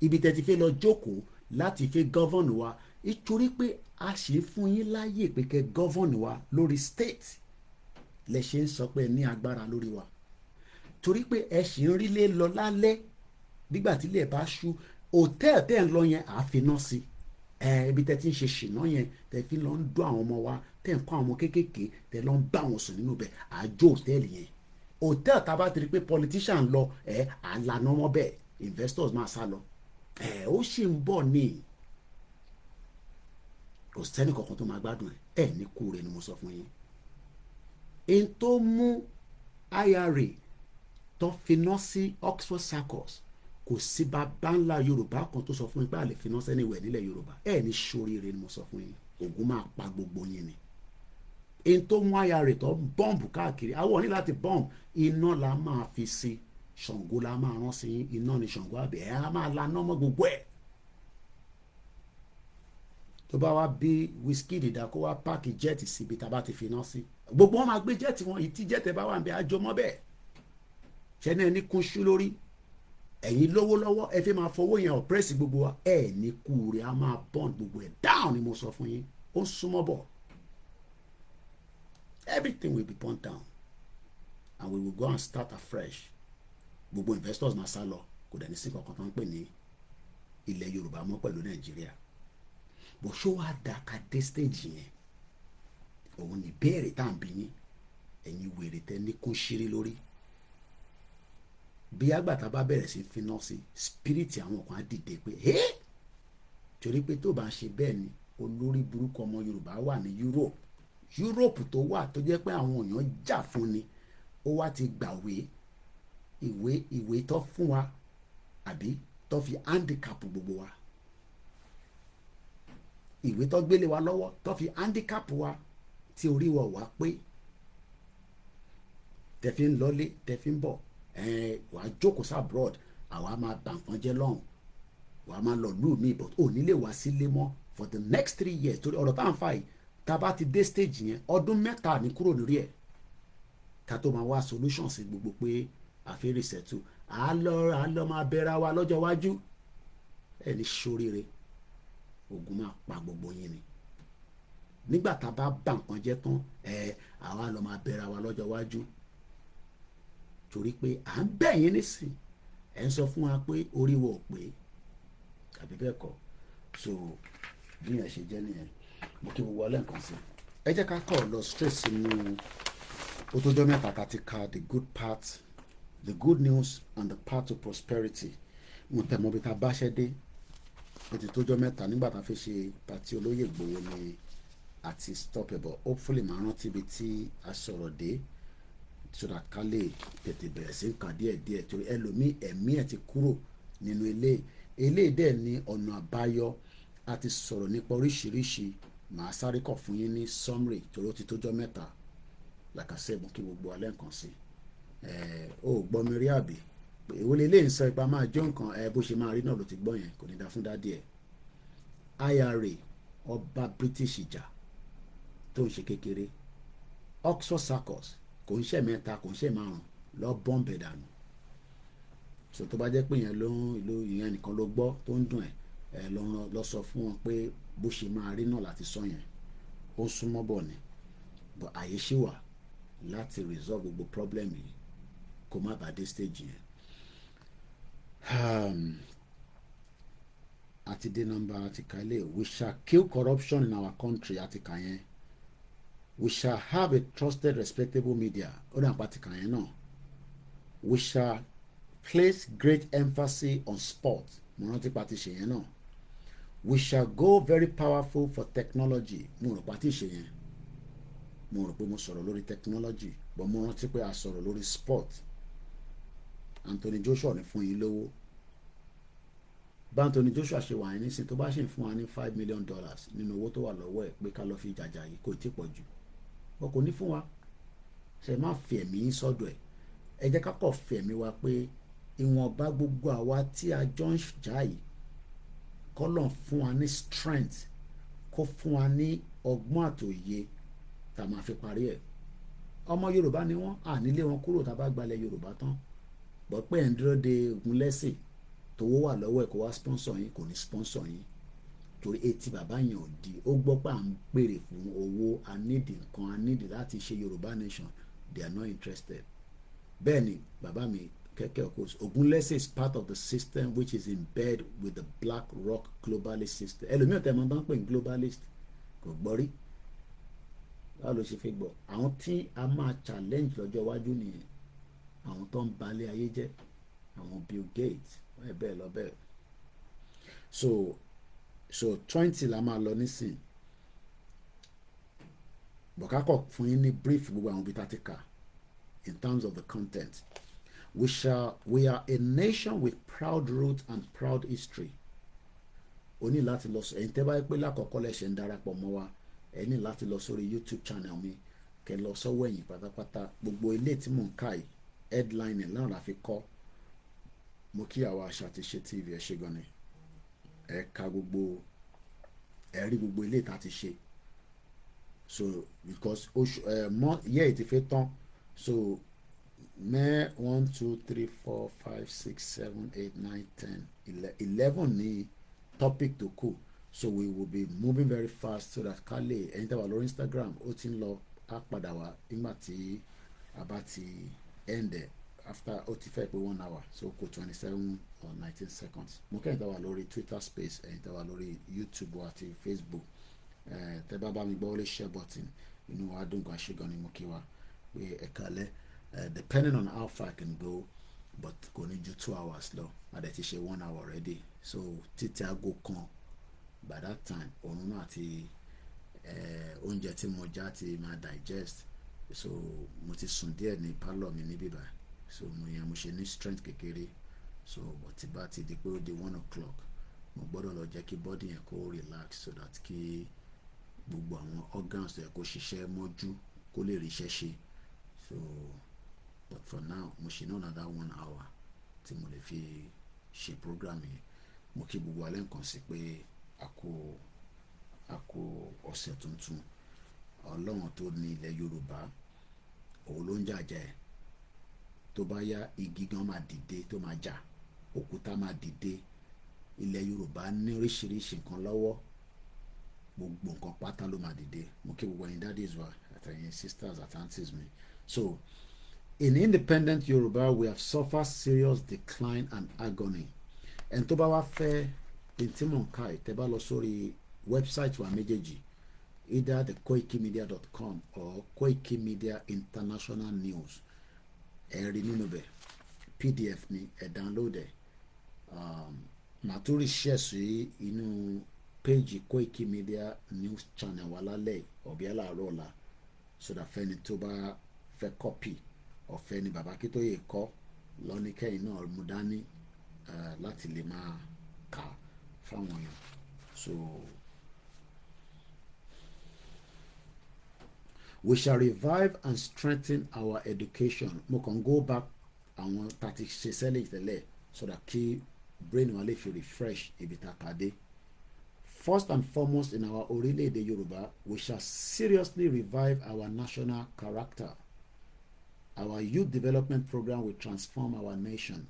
[SPEAKER 2] ibi tẹ́ ti fẹ́ lọ jókòó láti fẹ́ govern wa nítorí pé a ṣe fún yín láàyè pé kẹ́ govern wa lórí state lẹ ṣe ń sọ pé ní agbára lórí wa torí pé ẹ ṣì ń rí lé lọ lálẹ́ nígbà tí ilé bá ṣú hòtẹ́ẹ̀lì tẹ́ ń lọ yẹn àáfiná sí ibi tẹ́ ti ń ṣe ṣìná yẹn tẹ́ fi lọ ń dún àwọn ọmọ wa tẹ́ ń kọ́ àwọn ọmọ kéékèèké tẹ́ lọ ń bá wọn sùn nínú bẹ̀ àjò hòtẹ́ẹ̀lì yẹn hòtẹ́ẹ̀lì tá a bá ti rí pé politician lọ àlànà wọn bẹ́ẹ̀ investors máa sá lọ ó sì ń bọ̀ ní kò sẹ́ni kankan tó máa gbádùn ẹ̀ ní kúure ni mo sọ fún yín n tó mú IRA tó finá sí Oxford Circus kò sí bàbá ńlá Yorùbá kan tó sọ fún mi pé a lè finá sẹ́ni ìwẹ̀ nílẹ̀ Yorùbá ní ṣoríire ni mo sọ fún yín Ògún máa pa gbogbo yín ni n tó mú IRA tó bọ́ǹbù káàkiri àwọn ní láti bọ́ǹbù iná la máa fi sí Ṣàngó la máa rán sí iná ní Ṣàngó àbẹ̀ á máa laná mọ́ gbogbo ẹ̀ tó bá wá bí Wizkid dá kó wá páàkì jẹ́ẹ̀tì síbi tá a bá ti finá sí gbogbo wọn máa gbé jẹ́ẹ̀tì wọn ìtí jẹ́ẹ̀tì bá wà ń bẹ àjọ mọ́ bẹ́ẹ̀ ṣẹ́ni ẹni kún ṣú lórí ẹ̀yin lówó lọ́wọ́ ẹ fi máa fowó yẹn ọ̀pẹ́rẹ́sì gbogbo wa ní kúure a máa bọ́ǹd gbogbo ẹ̀ down ni mo sọ fún yín ó ń súnmọ́ bọ̀ everything will be burnt down and we will go and start afresh gbogbo investors máa sá lọ kò dẹ̀ ní sí kankan tó ń pè ní ilẹ̀ Yorùbá mọ́ pẹ̀lú Nàìjíríà bó ṣó wá dá ká dé stage yẹn òun ní ìbéèrè tá à ń bí yín ẹ̀yin wèrè tẹ́ ní kún ṣírí lórí bí àgbàtà bá bẹ̀rẹ̀ sí finá sí spirit àwọn kan á dìde pé torí pé tó bá ń ṣe bẹ́ẹ̀ ni olórí burúkú ọmọ Yorùbá wà ní Europe tó wà tó jẹ́ pé àwọn èèyàn jà fún ni ó wá ti gbàwé ìwé tó fún wa àbí tó fi handicap gbogbo wa ìwé tó gbélé wa lọ́wọ́ tó fi handicap wa tí orí wa wà pé tẹ fi ń lọlé tẹ fi ń bọ̀ wàá jókòó sí abroad àwa máa bà nǹkan jẹ́ lọ́hùn wàá máa lọ lù mí but ò nílé wá sílé mọ́ for the next 3 years torí ọ̀rọ̀ tá à ń fà yìí tá a bá ti dé stage yẹn ọdún 3 ní kúrò lórí ẹ̀ ká tó máa wá solution sí gbogbo pé àfẹ́rẹ́ ṣètò àlọ́ máa bẹ̀rẹ̀ wa lọ́jọ́ iwájú ní ṣoríire ogun máa pa gbogbo yín ni nígbà tá a bá bà nǹkan jẹ́ tán àwa lọ́ máa bẹ̀rẹ̀ wa lọ́jọ́ iwájú torí pé à ń bẹ̀ yín nísìn ẹ̀ ń sọ fún wa pé orí wo ò pé àbí bẹ́ẹ̀ kọ́. So bí yẹn ṣe jẹ́ nìyẹn. Mo kí gbogbo ọlẹ́ nǹkan sí. Ẹ jẹ́ ká kọ̀ lọ straight sínú ó tó jọ́ mẹ́ta ká ti ka the good part, the good news and the path to prosperity. Mo tẹ̀ mọ́ bí ká báṣẹ́ dé. Ó ti tó jọ́ mẹ́ta nígbà tá a fi ṣe pàtí olóyè Ìgbòho ni àti stop ẹ̀, but hopefully màá rántí ibi tí a sọ̀rọ̀ dé so that ká lè tètè bẹ̀rẹ̀ sí nǹkan díẹ̀díẹ̀ torí ẹlòmíì ẹ̀mí ẹ̀ ti kúrò nínú eléyìí dẹ̀ ní ọ̀nà àbáyọ. A ti sọ̀rọ̀ nípa oríṣiríṣi, màá sáré kọ̀ fún yín ní summary torí ó ti tó jọ́ mẹ́ta làkàṣẹ́ mú kí gbogbo alẹ́ nǹkan sí. Ó gbọ́ mi rí àbí èwo lè ń sọ ipa máa jó nǹkan bó ṣe máa rí náà ló ti gbọ́ yẹn, kò ní dá fún dádì ẹ̀. IRA ọba British ìjà tó ń ṣe kékeré, Oxford Circus kò ń ṣe mẹ́ta kò ń ṣe márùn lọ bọ́ǹbẹ̀ dànù. So tó bá jẹ́ pé yẹn ìyẹn nìkan ló gbọ́ tó ń dùn ẹ̀ lọ sọ fún wọn pé bó ṣe máa rí náà láti sọ yẹn ó súnmọ́ bọ̀ ni, but àyè ṣì wà láti resolve gbogbo problem yìí kó má bàa dé stage yẹn. Àti dé nọ́mbà àti kálẹ̀, we shall kill corruption in our country àti kà yẹn. We shall have a trusted respectable media ó dà pa àti kà yẹn náà. We shall place great emphasis on sport mo rántí pa ti ṣe yẹn náà. We shall go very powerful for technology mo rò pa ti ṣe yẹn. Mo rò pé mo sọ̀rọ̀ lórí technology but mo rántí pé a sọ̀rọ̀ lórí sport. Anthony Joshua ní fún yín lówó. Bá Anthony Joshua ṣe wà ní nísìn tó bá ṣe ń fún wa ní $5 million nínú owó tó wà lọ́wọ́ ẹ̀ pé ká lọ́ọ́ fi jàjà yìí kò tí pọ̀ jù. Wọn kò ní fún wa. Ṣé má fi ẹ̀mí sọ́dọ̀ ẹ̀. Ẹ jẹ́ ká kọ̀ fi ẹ̀mí wa pé ìwọ̀nba gbogbo àwa tí a jọ ń jà yìí kọ́lọ̀ fún wa ní strength kó fún wa ní ọgbọ́n àtòye tá a máa fi parí ẹ̀. Ọmọ Yorùbá ni wọ́n à nílé wọn kúrò tá a bá gbalẹ̀ Yorùbá tán. Bọ́ pé ẹ̀ ń dúró de Ògúnlẹ́sẹ̀ tówó wà lọ́wọ́ ẹ̀ kó wá sponsor yín kò ní sponsor yín torí etí bàbá yẹn ò di. Ó gbọ́ pé à ń pèrè fún owó, a nídìí nǹkan, a nídìí láti ṣe Yorùbá nation, they are not interested. Bẹ́ẹ̀ ni bàbá mi kẹ́kẹ́ ọkọ̀ Ògúnlẹ́sẹ̀ is part of the system which is in bed with the Black Rock globalist system. Ẹlòmíràn tẹ́ mọ́ bá ń pè ní globalist kò gbọ́ rí. Báwo ló ṣe fi gbọ́? Àwọn tí a máa challenge lọ́jọ́ iwájú nìyẹn. Àwọn tó ń balẹ̀ ayé jẹ́ àwọn Bill Gates bẹ́ẹ̀ lọ bẹ́ẹ̀. So 20 la máa lọ nísìn. Bọ̀kákọ̀ fún yín ní brief gbogbo àwọn ibi tá a ti kà in terms of the content. We are a nation with proud roots and proud history. O ní láti lọ sọ ẹ̀yin tẹ́ bá yẹ pé lákọ̀ọ́kọ́ lẹ́sẹ̀ ń darapọ̀ mọ́ wa ẹ ní láti lọ sórí YouTube channel mi kẹ́ lọ sọ́wọ́ ẹ̀yìn pátápátá gbogbo ilé tí mò ń kà yìí headline náà la fi kọ́. Mo kí àwa Àṣà àti Ìṣe TV ẹ ṣe gan ni ẹ ka gbogbo ẹ rí gbogbo ilé tá a ti ṣe. So because yẹ́ ti fẹ́ tán so 1 2 3 4 5 6 7 8 9 10 11 ní topic tó kù. So we will be moving very fast so that ká lè ẹ̀yin tẹ́ wà lórí Instagram ó ti ń lọ á padà wá nígbà tí a bá ti end it after ó ti fẹ́ pé 1 hour so kò 27 or 19 seconds. Mo kẹ́yìn tẹ́ wà lórí Twitter space ẹ̀yin tẹ́ wà lórí YouTube àti Facebook tẹ́ bá mi gbọ́ ó lè share button inú wa dùn gan ṣe gan ni mo kí wa pé ẹ kálẹ́ depending on how far I can go but kò ní ju 2 hours lọ a dẹ̀ ti ṣe 1 hour already so títí aago kan by that time òun náà ti oúnjẹ tí mo já ti máa digest so mo ti sùn díẹ̀ ní pálọ̀ mi níbí báyìí so mo ṣe ní strength kékeré so but tí bá ti di pé ó di 1 o'clock mo gbọ́dọ̀ lọ jẹ́ kí body yẹn kó relax so that kí gbogbo àwọn organs yẹn kó ṣiṣẹ́ mọ́jú kó lè ríṣẹ́ ṣe so but for now mo ṣe ní another 1 hour tí mo lè fi ṣe program yẹn. Mo kí gbogbo alẹ́ nǹkan sí pé a kó ọ̀sẹ̀ tuntun Ọlọ́run tó ní ilẹ̀ Yorùbá òun ló ń jàjà ẹ̀ tó bá yá igi gan máa dìde tó máa jà òkúta máa dìde. Ilẹ̀ Yorùbá ní oríṣiríṣi nǹkan lọ́wọ́ gbogbo nǹkan pátá ló máa dìde. Mo kí gbogbo ẹ̀yin daddies wa àtẹ̀yin sisters àti aunties mi. So In independent Yoruba, we have suffered serious decline and agony. And tó bá wá fẹ́ intimon kai tẹ́ bá lọ sórí website wa méjèèjì, either the koikimedia.com or Koikimedia International News. Ẹ rí nínú bẹ̀, PDF ni ẹ download ẹ̀. Màá tún rí share sí inú page Koikimedia News channel wa lálẹ́ ọ̀bí àlàárọ̀ ọ̀la, so that fẹ́ni tó bá fẹ́ copy ọ̀fẹ́ ni bàbá Akíntóyè kọ́ lọ́nìkẹ́yìn náà mú dání láti lè máa kà fáwọn èèyàn. So we shall revive and strengthen our education. Mo kàn go back àwọn tàti ṣe sẹ́lẹ̀ ìtẹ́lẹ̀ so that kí brain wa lè fi refresh ibi tá a kà dé. First and foremost in our orílẹ̀-èdè Yorùbá, we shall seriously revive our national character. Our youth development program will transform our nation.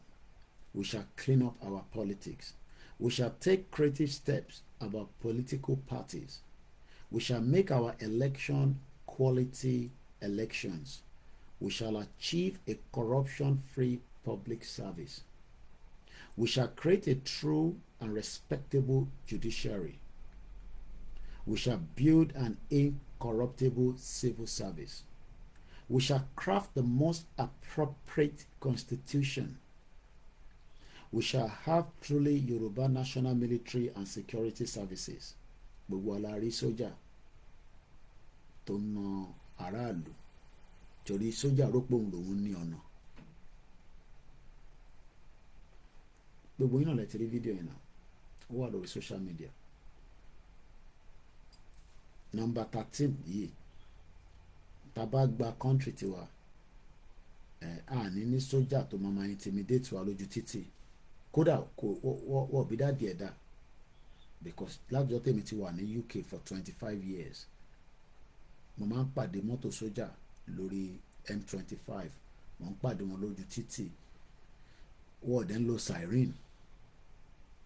[SPEAKER 2] We shall clean up our politics. We shall take creative steps about political parties. We shall make our election quality elections. We shall achieve a corruption-free public service. We shall create a true and respectable judiciary. We shall build an incorruptible civil service. We shall craft the most appropriate constitution. We shall have truly Yoruba national military and security services. Gbogbo alárí sójà tó na aráàlú torí sójà rọ́pò lòun ní ọ̀nà. Gbogbo yín náà lè ti rí fídíò yìí náà, ó wà lórí social media. Number 13 yìí, tá bá gba country tiwa, àní ní sójà tó máa intimidate wa lójú títì. Kódà wọ́n bí dáàdì ẹ̀dá, because lájọ́ tèmi ti wà ní UK for 25 years. Mo máa ń pàdé mọ́tò sójà lórí M25, mo ń pàdé wọn lójú títì. Wọ́n dẹ̀ ń lo siren,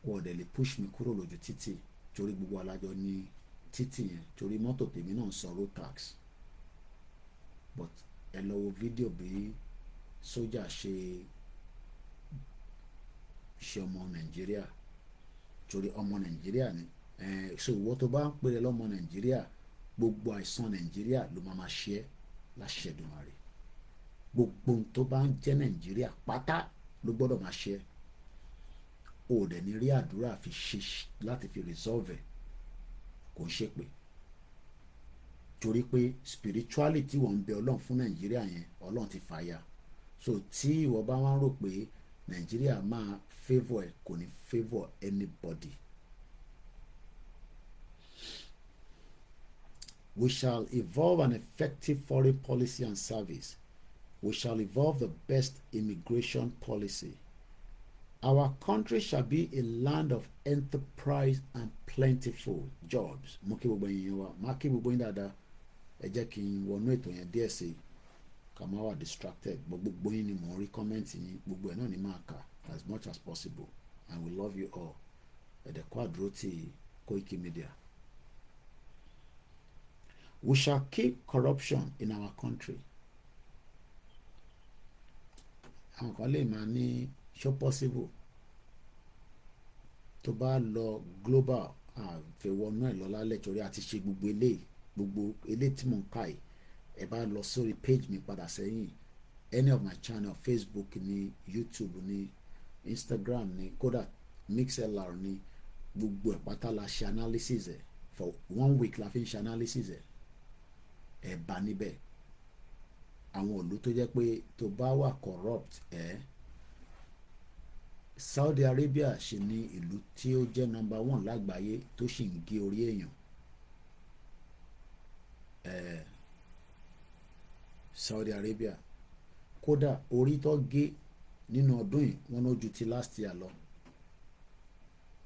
[SPEAKER 2] wọ́n dẹ̀ lè push mi kúrò lójú títì torí gbogbo alájọ ní títì yẹn, torí mọ́tò tèmi náà ń san road tax. But ẹ lọ wo fídíò bí sójà ṣe ọmọ Nàìjíríà, torí ọmọ Nàìjíríà ni. So ìwọ tó bá ń pèrè lọ́mọ Nàìjíríà, gbogbo àìsàn Nàìjíríà ló máa ṣe ẹ́ láṣẹ Èdùmàrè. Gbogbo ohun tó bá ń jẹ́ Nàìjíríà pátá ló gbọ́dọ̀ máa ṣe ẹ́. O ò dẹ̀ ní rí àdúrà fi ṣe láti fi resolve ẹ̀, kò ń ṣe pé torí pé spirituality wọ́n ń bẹ Ọlọ́run fún Nàìjíríà yẹn, Ọlọ́run ti fàya. So tí ìwọ bá wá ń rò pé Nàìjíríà máa favour ẹ̀, kò ní favour anybody. We shall evolve an effective foreign policy and service. We shall evolve the best immigration policy. Our country shall be a land of enterprise and plentiful jobs. Mo kí gbogbo yín wá, má kí gbogbo yín dáadáa. Ẹ jẹ́ kí n wọnú ètò yẹn díẹ̀ sí, ká má wà distracted. Gbogbo yín ni mo rí comment yín, gbogbo ẹ̀ náà ni máa kà as much as possible, and we love you all. Ẹ dẹ̀ kú àdúró tí Koikimedia. We shall keep corruption in our country. Àwọn kan lè máa ní ṣó possible tó bá lọ global àfẹwọnú ẹ̀ lọ lálẹ́ torí àti ṣe gbogbo eléyìí tí mò ń kà yìí. Ẹ bá lọ sórí page mi padà sẹ́yìn, any of my channel, Facebook ni, YouTube ni, Instagram ni, kódà MixLR ni, gbogbo ẹ̀ pátá la ṣe analysis ẹ̀ for 1 week la fi ń ṣe analysis ẹ̀. Ẹ bá níbẹ̀ àwọn ìlú tó jẹ́ pé tó bá wà corrupt, Saudi Arabia ṣì ní ìlú tí ó jẹ́ number 1 lágbàáyé tó sì ń gé orí èèyàn. Saudi Arabia, kódà orí tó gé nínú ọdún yìí wọ́n ló ju ti last year lọ.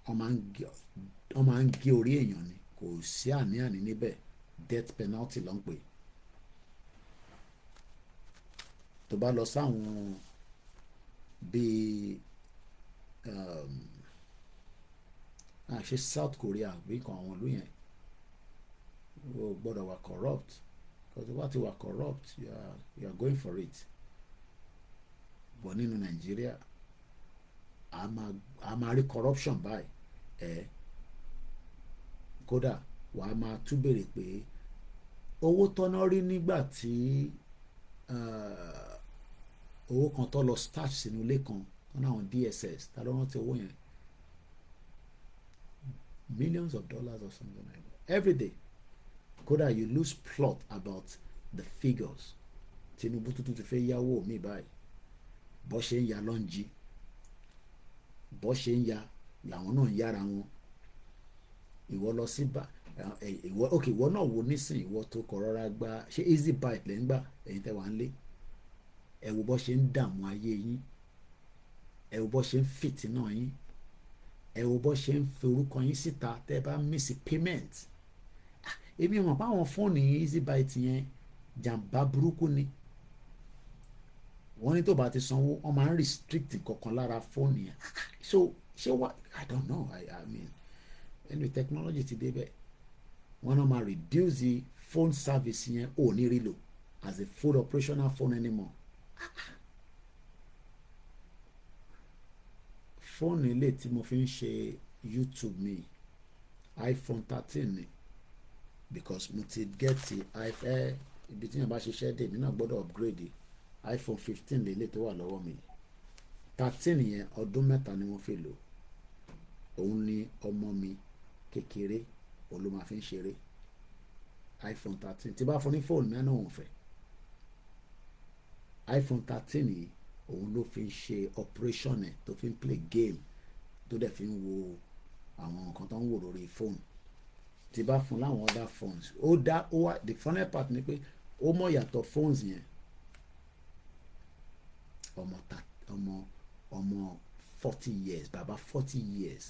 [SPEAKER 2] Wọ́n máa ń gé orí èèyàn ni, kò sí àní-àní níbẹ̀. Death penalty ló ń pè. Tó bá lọ sáwọn bíi ṣe South Korea bí kan àwọn ìlú yẹn, o gbọ́dọ̀ wà corrupt, because tó bá ti wà corrupt you are going for it. bọ̀ nínú Nàìjíríà a máa rí corruption báyìí kódà wà á máa tún béèrè pé owó tọ́nà rí nígbà tí owó kan tó lọ stash sínú ilé kan wọn àwọn DSS ta ló rántí owó yẹn millions of dollars or something like that every day kódà you lose plot about the figures Tinubu tuntun ti fẹ́ yáwó mi báyìí bó ṣe ń ya ló ń jí bó ṣe ń ya làwọn náà ń yára wọn ìwọ lọ sí ìwọ náà wo nísìn ìwọ tó kọ rọra gba ṣé easy bite lẹ́ ń gbà ẹ̀yin tẹ́ wà ń lé ẹ wo bó ṣe ń dààmú ayé yín ẹ wo bó ṣe ń fìtínà yín ẹ wo bó ṣe ń fi orúkọ yín síta tẹ́ bá miss payment èmi mọ̀ pé àwọn fóònù easy bite yẹn jàǹbá burúkú ni wọ́n ní tó bá ti sanwó wọ́n máa ń restrict kankan lára fóònù yẹn so ṣé wà I don't know I mean ẹnu technology ti débẹ̀ wọ́n náà máa reduce the phone service yẹn ò ní rí lò as a full operational phone anymore. Fóònù ilé tí mo fi ń ṣe YouTube mi iPhone 13 ni because mo ti get ibi tí yẹn bá ṣiṣẹ́ dé mi náà gbọ́dọ̀ upgrade iPhone 15 lélẹ̀ tó wà lọ́wọ́ mi 13 yẹn ọdún mẹ́ta ni mo fi lò òun ni ọmọ mi kékeré òun ló máa fi ń ṣeré iPhone 13 tí bá fún ní fóònù mi náà òun fẹ́ iPhone 13 yìí òun ló fi ń ṣe operation ẹ̀ tó fi ń play game tó dẹ̀ fi ń wo àwọn nǹkan tó ń wò lórí fóònù tí bá fún láwọn other phones ó wá the funny part ni pé ó mọ̀ yàtọ̀ phones yẹn ọmọ 40 years bàbá 40 years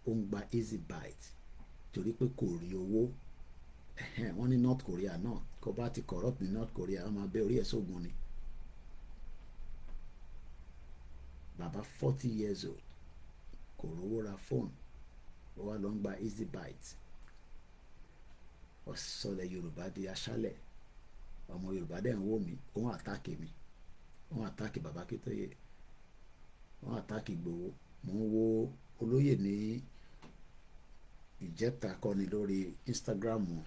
[SPEAKER 2] ó ń gba easy bite torí pé kò rí owó wọ́n ní North Korea náà kó bá ti corrupt ní North Korea wọ́n máa bẹ́ orí ẹ̀ sógun ni bàbá 40 years old kò rówó ra fóònù ó wá lọ ń gba easy bite ọ̀sọ̀lẹ̀ Yorùbá di aṣálẹ̀ ọmọ Yorùbá dẹ̀ ń wò mí òun àtàkì mi òun àtàkì bàbá Akíntóyè òun àtàkì Ìgbòho mò ń wo olóyè ní ìjẹta kọ́ni lórí Instagram wọn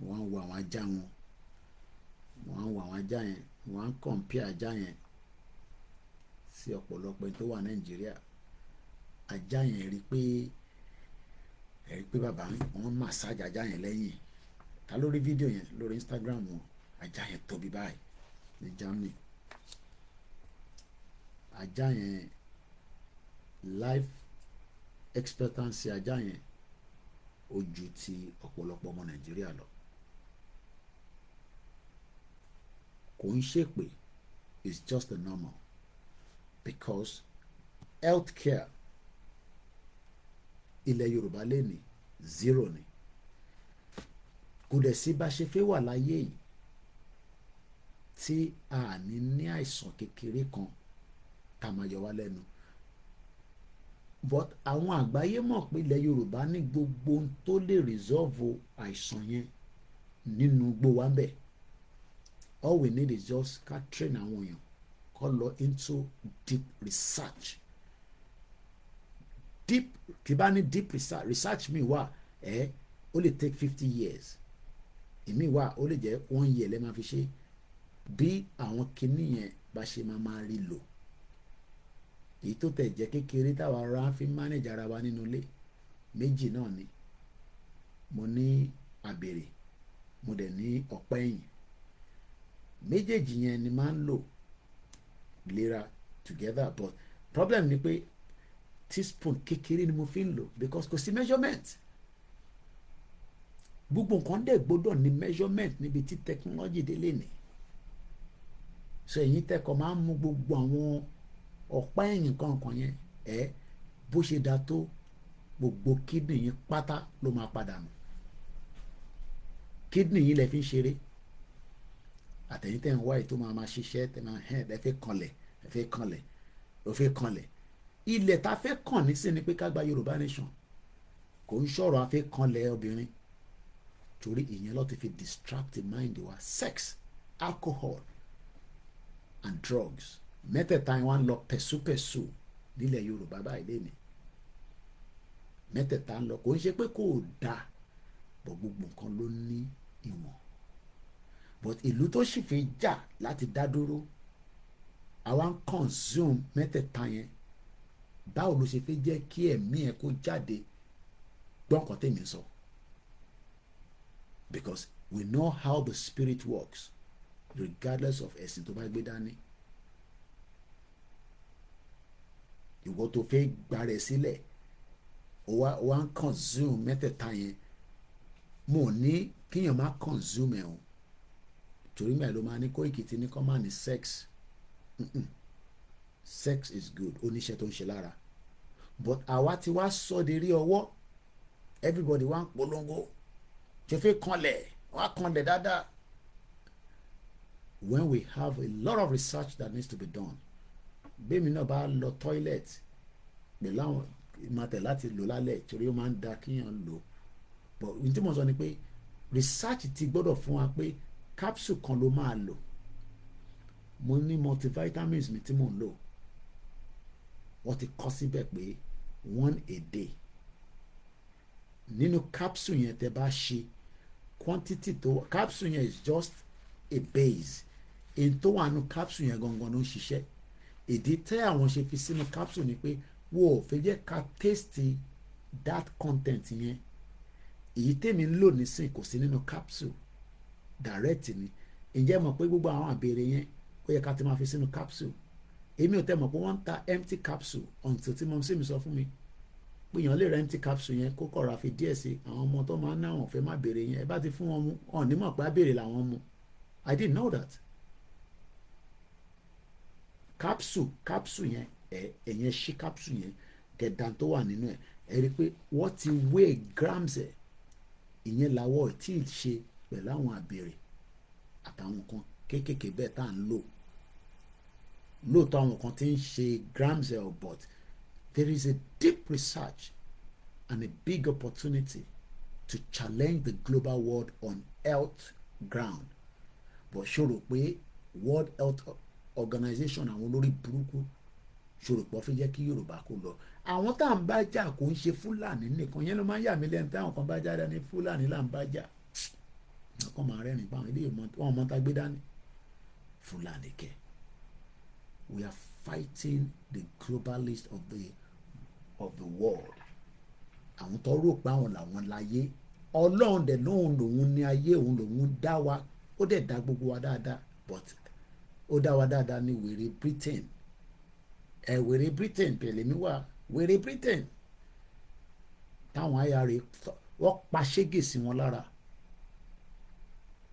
[SPEAKER 2] wọ́n ń wo àwọn ajá wọn wọ́n ń wo àwọn ajá yẹn wọ́n ń compare ajá yẹn sí ọ̀pọ̀lọpọ̀ tó wà Nàìjíríà ajá yẹn rí pé bàbá wọn massage ajá yẹn lẹ́yìn ta lórí fídíò yẹn lórí Instagram wọn ajá yẹn tóbi báyìí ní Germany ajá yẹn life expectancy ajá yẹn ó ju ti ọ̀pọ̀lọpọ̀ ọmọ Nàìjíríà lọ kò ń ṣèpè it's just a normal because healthcare ilẹ̀ Yorùbá lè ní 0 ni kò dẹ̀ sí bá ṣe fẹ́ wà láyé yìí tí a ní àìsàn kékeré kan tá a máa yọ wá lẹ́nu but àwọn àgbáyé mọ̀ pé ilẹ̀ Yorùbá ní gbogbo ohun tó lè resolve àìsàn yẹn nínú gbogbo wa bẹ́ẹ̀ all we need is just ká train àwọn èèyàn kó lọ into deep research deep tí bá ní deep research mi wà ó lè take 50 years èmi wà ó lè jẹ́ 1 year lẹ́ máa fi ṣe bí àwọn kinní yẹn bá ṣe máa rí lò èyí tó tẹ̀ jẹ́ kékeré táwa ara fi manage ara wa nínú ilé méjì náà ni mo ní àbèrè mo dẹ̀ ní ọ̀pá ẹ̀yìn méjèèjì yẹn ni máa ń lò lera together but problem ni pé teaspoon kékeré ni mo fi ń lò because kò sí measurement gbogbo nǹkan dẹ̀ gbọ́dọ̀ ní measurement níbi tí technology dé lè ní so ẹ̀yin tẹ́kọ̀ máa ń mú gbogbo àwọn ọ̀pá ẹ̀yìn kankan yẹn bó ṣe da tó gbogbo kidney yín pátá ló máa padà nù kidney yín lẹ fi ń ṣeré àtẹ̀yìn tẹ̀ ń wáyé tó máa ṣiṣẹ́ tẹ̀ máa ẹ fẹ́ kanlẹ̀ ilẹ̀ tá a fẹ́ kàn ní sí ni pé ká gba Yorùbá nation kò ń ṣọ̀rọ̀ a fẹ́ kanlẹ̀ obìnrin torí ìyẹn ló ti fi distract the mind wa sex alcohol and drugs mẹ́tẹ̀ẹ̀ta yẹn wá ń lọ pẹ̀súpẹ̀sù nílẹ̀ Yorùbá báyìí lẹ́nìí mẹ́tẹ̀ẹ̀ta ń lọ kò ń ṣe pé kò dáa bọ̀ gbogbo nǹkan ló ní ìwọ̀n but ìlú tó sì fi jà láti dá dúró àwa ń consume mẹ́tẹ̀ẹ̀ta yẹn báwo ló ṣe fi jẹ́ kí ẹ̀mí ẹ̀ kó jáde gbọ́n kan tèmi sọ because we know how the spirit works regardless of ẹ̀sìn tó bá gbé dání ìwọ tó fẹ́ gbára ẹ̀ sílẹ̀ ó wá ń consume mẹ́tẹ̀ẹ̀ta yẹn mo ní kíyàn má consume ẹ̀ o torí mẹ́rin ló máa ní Koiki ti ní kọ́ máa ní sex sex is good oníṣẹ́ tó ń ṣe lára but àwa ti wá sọ de rí ọwọ́ everybody wá ń polongo ṣe fẹ́ kanlẹ̀ wá kanlẹ̀ dáadáa when we have a lot of research that needs to be done bẹ́ẹ̀mi náà bá lọ toilet pẹ̀lú àwọn ìmọ̀tẹ̀ láti lò lálẹ́ torí ó máa ń da kíyàn lò but ohun tí mo sọ ni pé research ti gbọ́dọ̀ fún wa pé capsule kan ló máa lò mo ní multivitamins mi tí mò ń lò wọ́n ti kọ́ síbẹ̀ pé 1 a day nínú capsule yẹn tẹ́ bá ṣe quantity tó capsule yẹn is just a base èyí tó wà nínú capsule yẹn gangan ló ń ṣiṣẹ́ ìdí tẹ́ àwọn ṣe fi sínú capsule ni pé wọ́n ò fẹ́ jẹ́ ká taste that content yẹn èyí tèmi ń lò nísìn kò sí nínú capsule direct ni ǹjẹ́ mọ̀ pé gbogbo àwọn àbèrè yẹn ó yẹ ká ti máa fi sínú capsule èmi ò tẹ́ mọ̀ pé wọ́n ń ta empty capsule until tí mo sì mi sọ fún mi pé èèyàn lè ra empty capsule yẹn kó kọ̀ra fi díẹ̀ sí àwọn ọmọ tó máa ń náwọn fẹ́ má béèrè yẹn ẹ bá ti fún wọn mu ọ̀ ní mọ̀ pé àbèrè làwọn mu I didn't know that capsule yẹn ẹ̀yẹn ṣí capsule yẹn gẹ̀dán tó wà nínú ẹ̀ ẹ rí i pé wọ́n ti weigh grams ẹ̀ ìyẹn làwọ̀ tí ì ṣe pẹ̀lú àwọn àbèrè àtàwọn nǹkan kéékèèké bẹ́ẹ̀ tá à ń lò lóòótọ́ àwọn kan tí ń ṣe grams ẹ̀ but there is a deep research and a big opportunity to challenge the global world on health ground but ṣòro pé World Health Organization àwọn olórí burúkú ṣòro pọ̀ fi jẹ́ kí Yorùbá kó lọ àwọn tá à ń bá jà kò ń ṣe Fúlàní nìkan yẹn ló máa ń yà mí lẹ́nu táwọn kan bá já dání Fúlàní là ń bá jà ọkọ máa rẹ́rìn pa àwọn ilé wọn mọ́ta gbé dání Fúlàní kẹ we are fighting the globalist of the world àwọn tó rò pé àwọn làwọn láyé Ọlọ́run dẹ̀ lóhun lòun ní ayé òun lòun dá wa ó dẹ̀ dá gbogbo wa dáadáa but ó dá wa dáadáa ní wèrè Britain wèrè Britain pẹ̀lẹ́ mi wá wèrè Britain táwọn ayáre wọ́n pa ṣégè sí wọn lára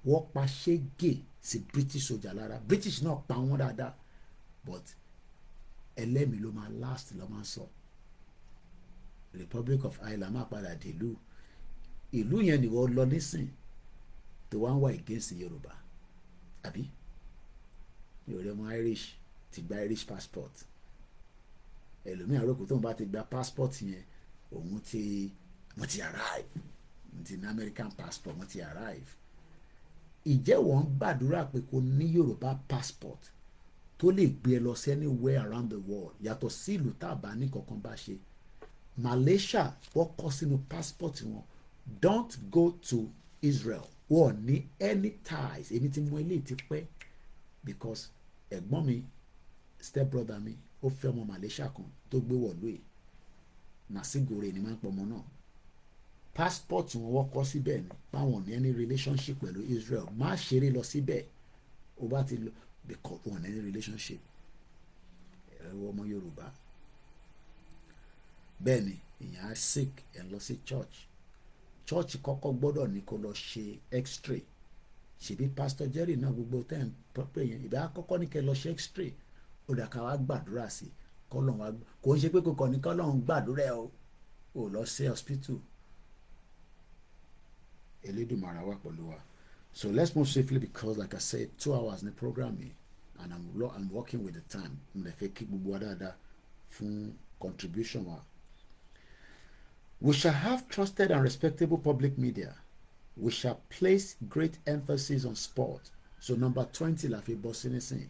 [SPEAKER 2] wọ́n pa ṣégè sí British soldier lára British náà pa wọ́n dáadáa but ẹlẹ́mìí ló máa last ló máa sọ Republic of Ireland máa padà dìlú ìlú yẹn ni wọ́n lọ nísìn tó wá ń wá against Yorùbá àbí yorùbá ọmọ Irish ti gba Irish passport ẹlòmíràn rò pé tóun bá ti gba passport yẹn òun ti wọ́n ti arrive wọ́n ti ní American passport wọ́n ti arrive ìjẹ́ wọ́n gbàdúrà pé kó ní Yorùbá passport tó lè gbé ẹ lọ sí anywhere around the world yàtọ̀ sí ìlú tá a bá ní kankan bá ṣe Malaysia wọ́n kọ sínú passport wọn don't go to Israel wọ́n ní any ties èmi ti mọ ilé ti pẹ́ because ẹ̀gbọ́n mi step brother mi ó fẹ́ ọmọ Malaysia kan tó gbé wọ̀lú ẹ̀ nàṣígòrè ni máa ń pọ̀ ọmọ náà passport wọn wọ́n kọ síbẹ̀ ni báwọn ní any relationship pẹ̀lú Israel má ṣeré lọ síbẹ̀ ó bá ti lọ because wọn ní any relationship ẹ̀rọ ọmọ Yorùbá bẹ́ẹ̀ ni ìyẹn á sick ẹ̀ lọ sí church kọ́kọ́ gbọ́dọ̀ ní kó lọ ṣe x-ray ṣèbí pastor Jerry náà gbogbo tẹ́ ń pẹ́ yẹn ìbá kọ́kọ́ ní kẹ́ lọ ṣe x-ray ó dà ká wá gbàdúrà sí kọ́lọ́n wá kò ń ṣe pé kò ní kọ́lọ́n gbàdúrà ẹ̀ o lọ sí hospital Elédùmarè wà pẹ̀lú wa so let's move swiftly because like I said 2 hours ní program yìí and I'm working with the time mo lè fẹ́ kí gbogbo wa dáadáa fún contribution wa. We shall have trusted and respectable public media. We shall place great emphasis on sport. So number 20 la fi bọ́ sí nísìn.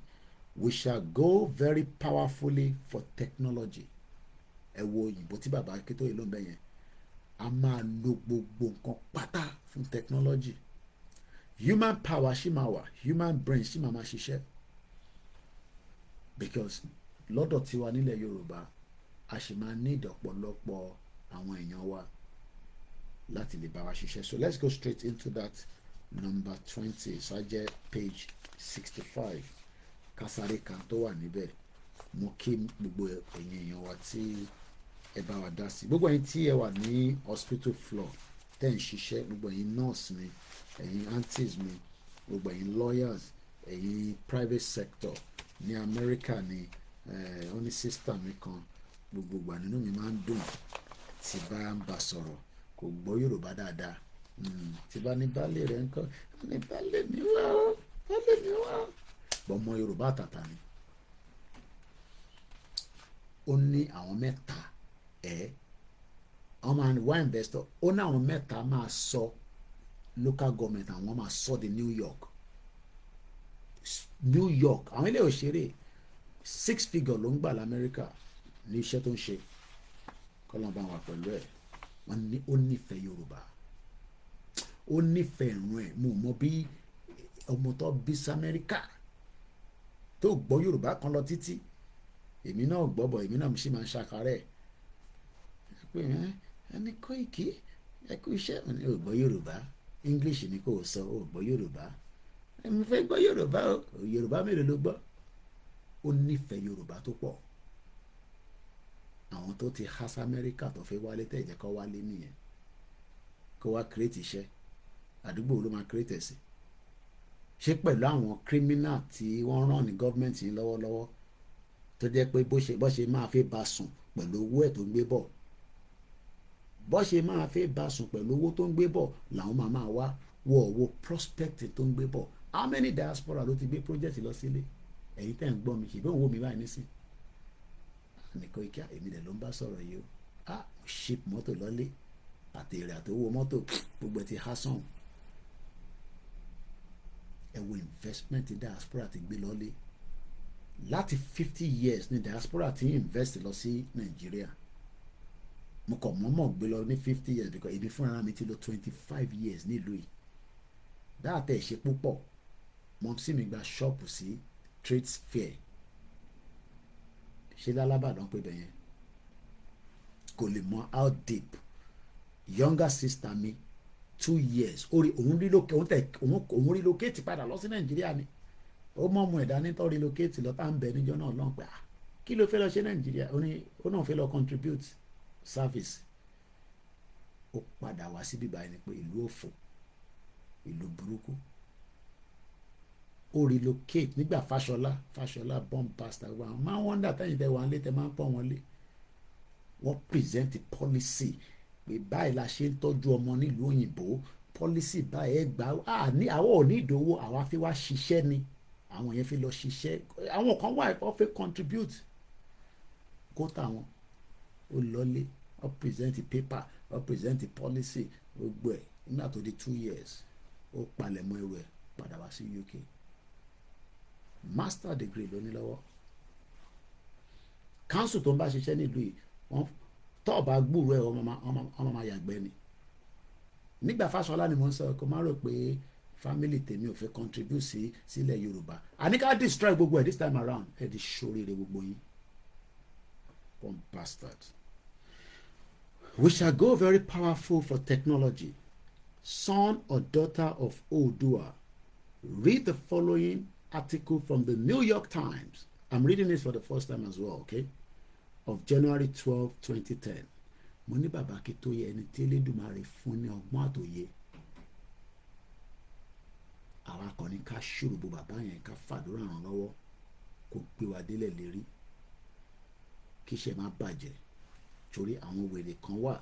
[SPEAKER 2] we shall go very powerfully for technology. Ẹ wo òyìnbó tí bàbá Akíntóyè ló ń bẹ yẹn, a máa lo gbogbo nǹkan pátá fún technology. Human power ṣì máa wà, human brain ṣì máa ṣiṣẹ́, because lọ́dọ̀ tiwa nílẹ̀ Yorùbá a sì máa ní ìdọ̀pọ̀lọpọ̀ àwọn èèyàn wa láti lè bá wa ṣiṣẹ́. So let's go straight into that number 20, so jẹ́ page 65, kásáré kan tó wà níbẹ̀. Mo kí gbogbo ẹ̀yin èèyàn wa tí ẹ bá wa dá sí, gbogbo ẹ̀yin tí ẹ wà ní hospital floor tẹ́ ń ṣiṣẹ́, gbogbo ẹ̀yin nurse mi, ẹ̀yin aunties mi, gbogbo ẹ̀yin lawyers, ẹ̀yin private sector ní America ni ó ní sister mi kan, gbogbo ìgbà nínú mi máa ń dùn tí bá ń bá sọ̀rọ̀, kò gbọ́ Yorùbá dáadáa, tí bá ní baálé rẹ̀ ń kọ́ ní baálé mi wá ó, baálé mi wá ó, ọmọ Yorùbá àtàtà ni. Ó ní àwọn mẹ́ta ọmọ wá investor, ó ní àwọn mẹ́ta máa sọ local government àwọn máa sọ di New York. Àwọn ilé òṣèré 6 figure ló ń gbà lamẹ́ríkà ní iṣẹ́ tó ń ṣe, kọ́lọ́n bá wà pẹ̀lú ẹ̀. Wọ́n ní ó nífẹ̀ẹ́ Yorùbá, ó nífẹ̀ẹ́ ìrun ẹ̀. Mo mọ bí ọmọ tó bí sí Amẹ́ríkà tó gbọ́ Yorùbá kan lọ títí, èmi náà gbọ́ bọ̀, èmi náà sì máa ń ṣàkárẹ̀ pé ẹni Koiki ẹ kú iṣẹ́, ò gbọ́ Yorùbá, English ni kò sọ, ò gbọ́ Yorùbá, mo fẹ́ gbọ́ Yorùbá o, Yorùbá mélòó ló gbọ́? Ó nífẹ̀ẹ́ Yorùbá tó pọ̀. Àwọn tó ti há sí Amẹ́ríkà tó fẹ́ wálé tẹ̀ jẹ́ kó wálé nìyẹn, kó wá create iṣẹ́, àdúgbò ló máa create ẹ̀ sí. Ṣé pẹ̀lú àwọn criminal tí wọ́n rán ní gọ́ọ̀mẹ̀ntì lọ́wọ́lọ́wọ́ tó jẹ́ pé bó ṣe máa fẹ́ bá sùn pẹ̀lú owó ẹ̀ tó ń gbé bọ̀, bó ṣe máa fẹ́ bá sùn pẹ̀lú owó tó ń gbé bọ̀ làwọn máa wá wo prospect tó ń gbé bọ̀. How many diaspora ló ti gbé project lọ sílé? Ẹ̀yin tẹ́ ń gbọ́ mi, ṣùgbọ́n òun wò mí báyìí nísìn. Ní Koiki èmi dẹ̀ ló ń bá sọ̀rọ̀ yìí o, ship mọ́tò lọ́lé àti èrè àtowó mọ́tò gbogbo ẹ̀ ti há sàn. Ẹ wo investment diaspora ti gbé lọ́lé. Láti 50 years ni diaspora ti invest lọ sí Nàìjíríà. Mo kàn mọ́mọ́ gbé lọ ní 50 years because èmi fúnra mi ti lò 25 years nílùú yìí. Dáàtẹ̀ ṣe púpọ̀. Mọ̀mísí mi gba ṣọ́ọ̀pù sí trade fair, ṣe lálábàdàn pé bẹ́yẹn, kò lè mọ how deep. Younger sister mi 2 years òun relocate padà lọ sí Nàìjíríà ni. Ó mọ̀ ọmọ ẹ̀dá nítọ́ relocate lọ tá à ń bẹ níjọ́ náà lọ́n pé kí ló fẹ́ lọ ṣe Nàìjíríà, ó náà fẹ́ lọ contribute service. Ó padà wá sí bíbá ẹni pé ìlú òfò, ìlú burúkú. Ó relocate nígbà Fáṣọlá bomb pastor wa máa ń wọ́ndà tẹ́yìn tẹ́ wà ń lé tẹ́ máa ń pọ̀ wọn lé. Wọ́n present policy pé báyìí la ṣe ń tọ́jú ọmọ nílùú òyìnbó, policy báyìí gbà àwọn ò ní ìdòwò, àwa fi wá ṣiṣẹ́ ni, àwọn yẹn fi lọ ṣiṣẹ́, àwọn kan wà ó fẹ́ contribute kóta wọn. Ó lọlé, ó present paper, ó present policy, gbogbo ẹ̀. Nígbà tó di 2 years ó palẹ̀mọ́ ẹrù ẹ̀ padà wá sí UK. Master degree ló ní lọ́wọ́. Council tó ń bá ṣiṣẹ́ nílùú yìí wọ́n tọ́ ọba gbúrú ẹ̀ ọmọ máa yàgbẹ́ ni. Nígbà Fáṣọlá ni mo ń sọ kó má rò pé family tèmi ò fẹ́ contribute sílẹ̀ Yorùbá. Àní ká destroy gbogbo ẹ̀ this time around, ẹ̀ di ṣoríire gbogbo yín. One bastard. We shall go very powerful for technology. Son or daughter of Oòduà, read the following article from the New York Times. I'm reading this for the first time as well, okay? Of January 12, 2010. Mo ní bàbá Akíntóyè ẹni tí Elédùmarè fún ní ọgbọ́n àtòyé. Àwa kan ní ká ṣòro bàbá yẹn ká fàdúrà ràn lọ́wọ́ kó gbé wa délẹ̀ lérí. Kí iṣẹ́ má bàjẹ́. Torí àwọn wèrè kan wà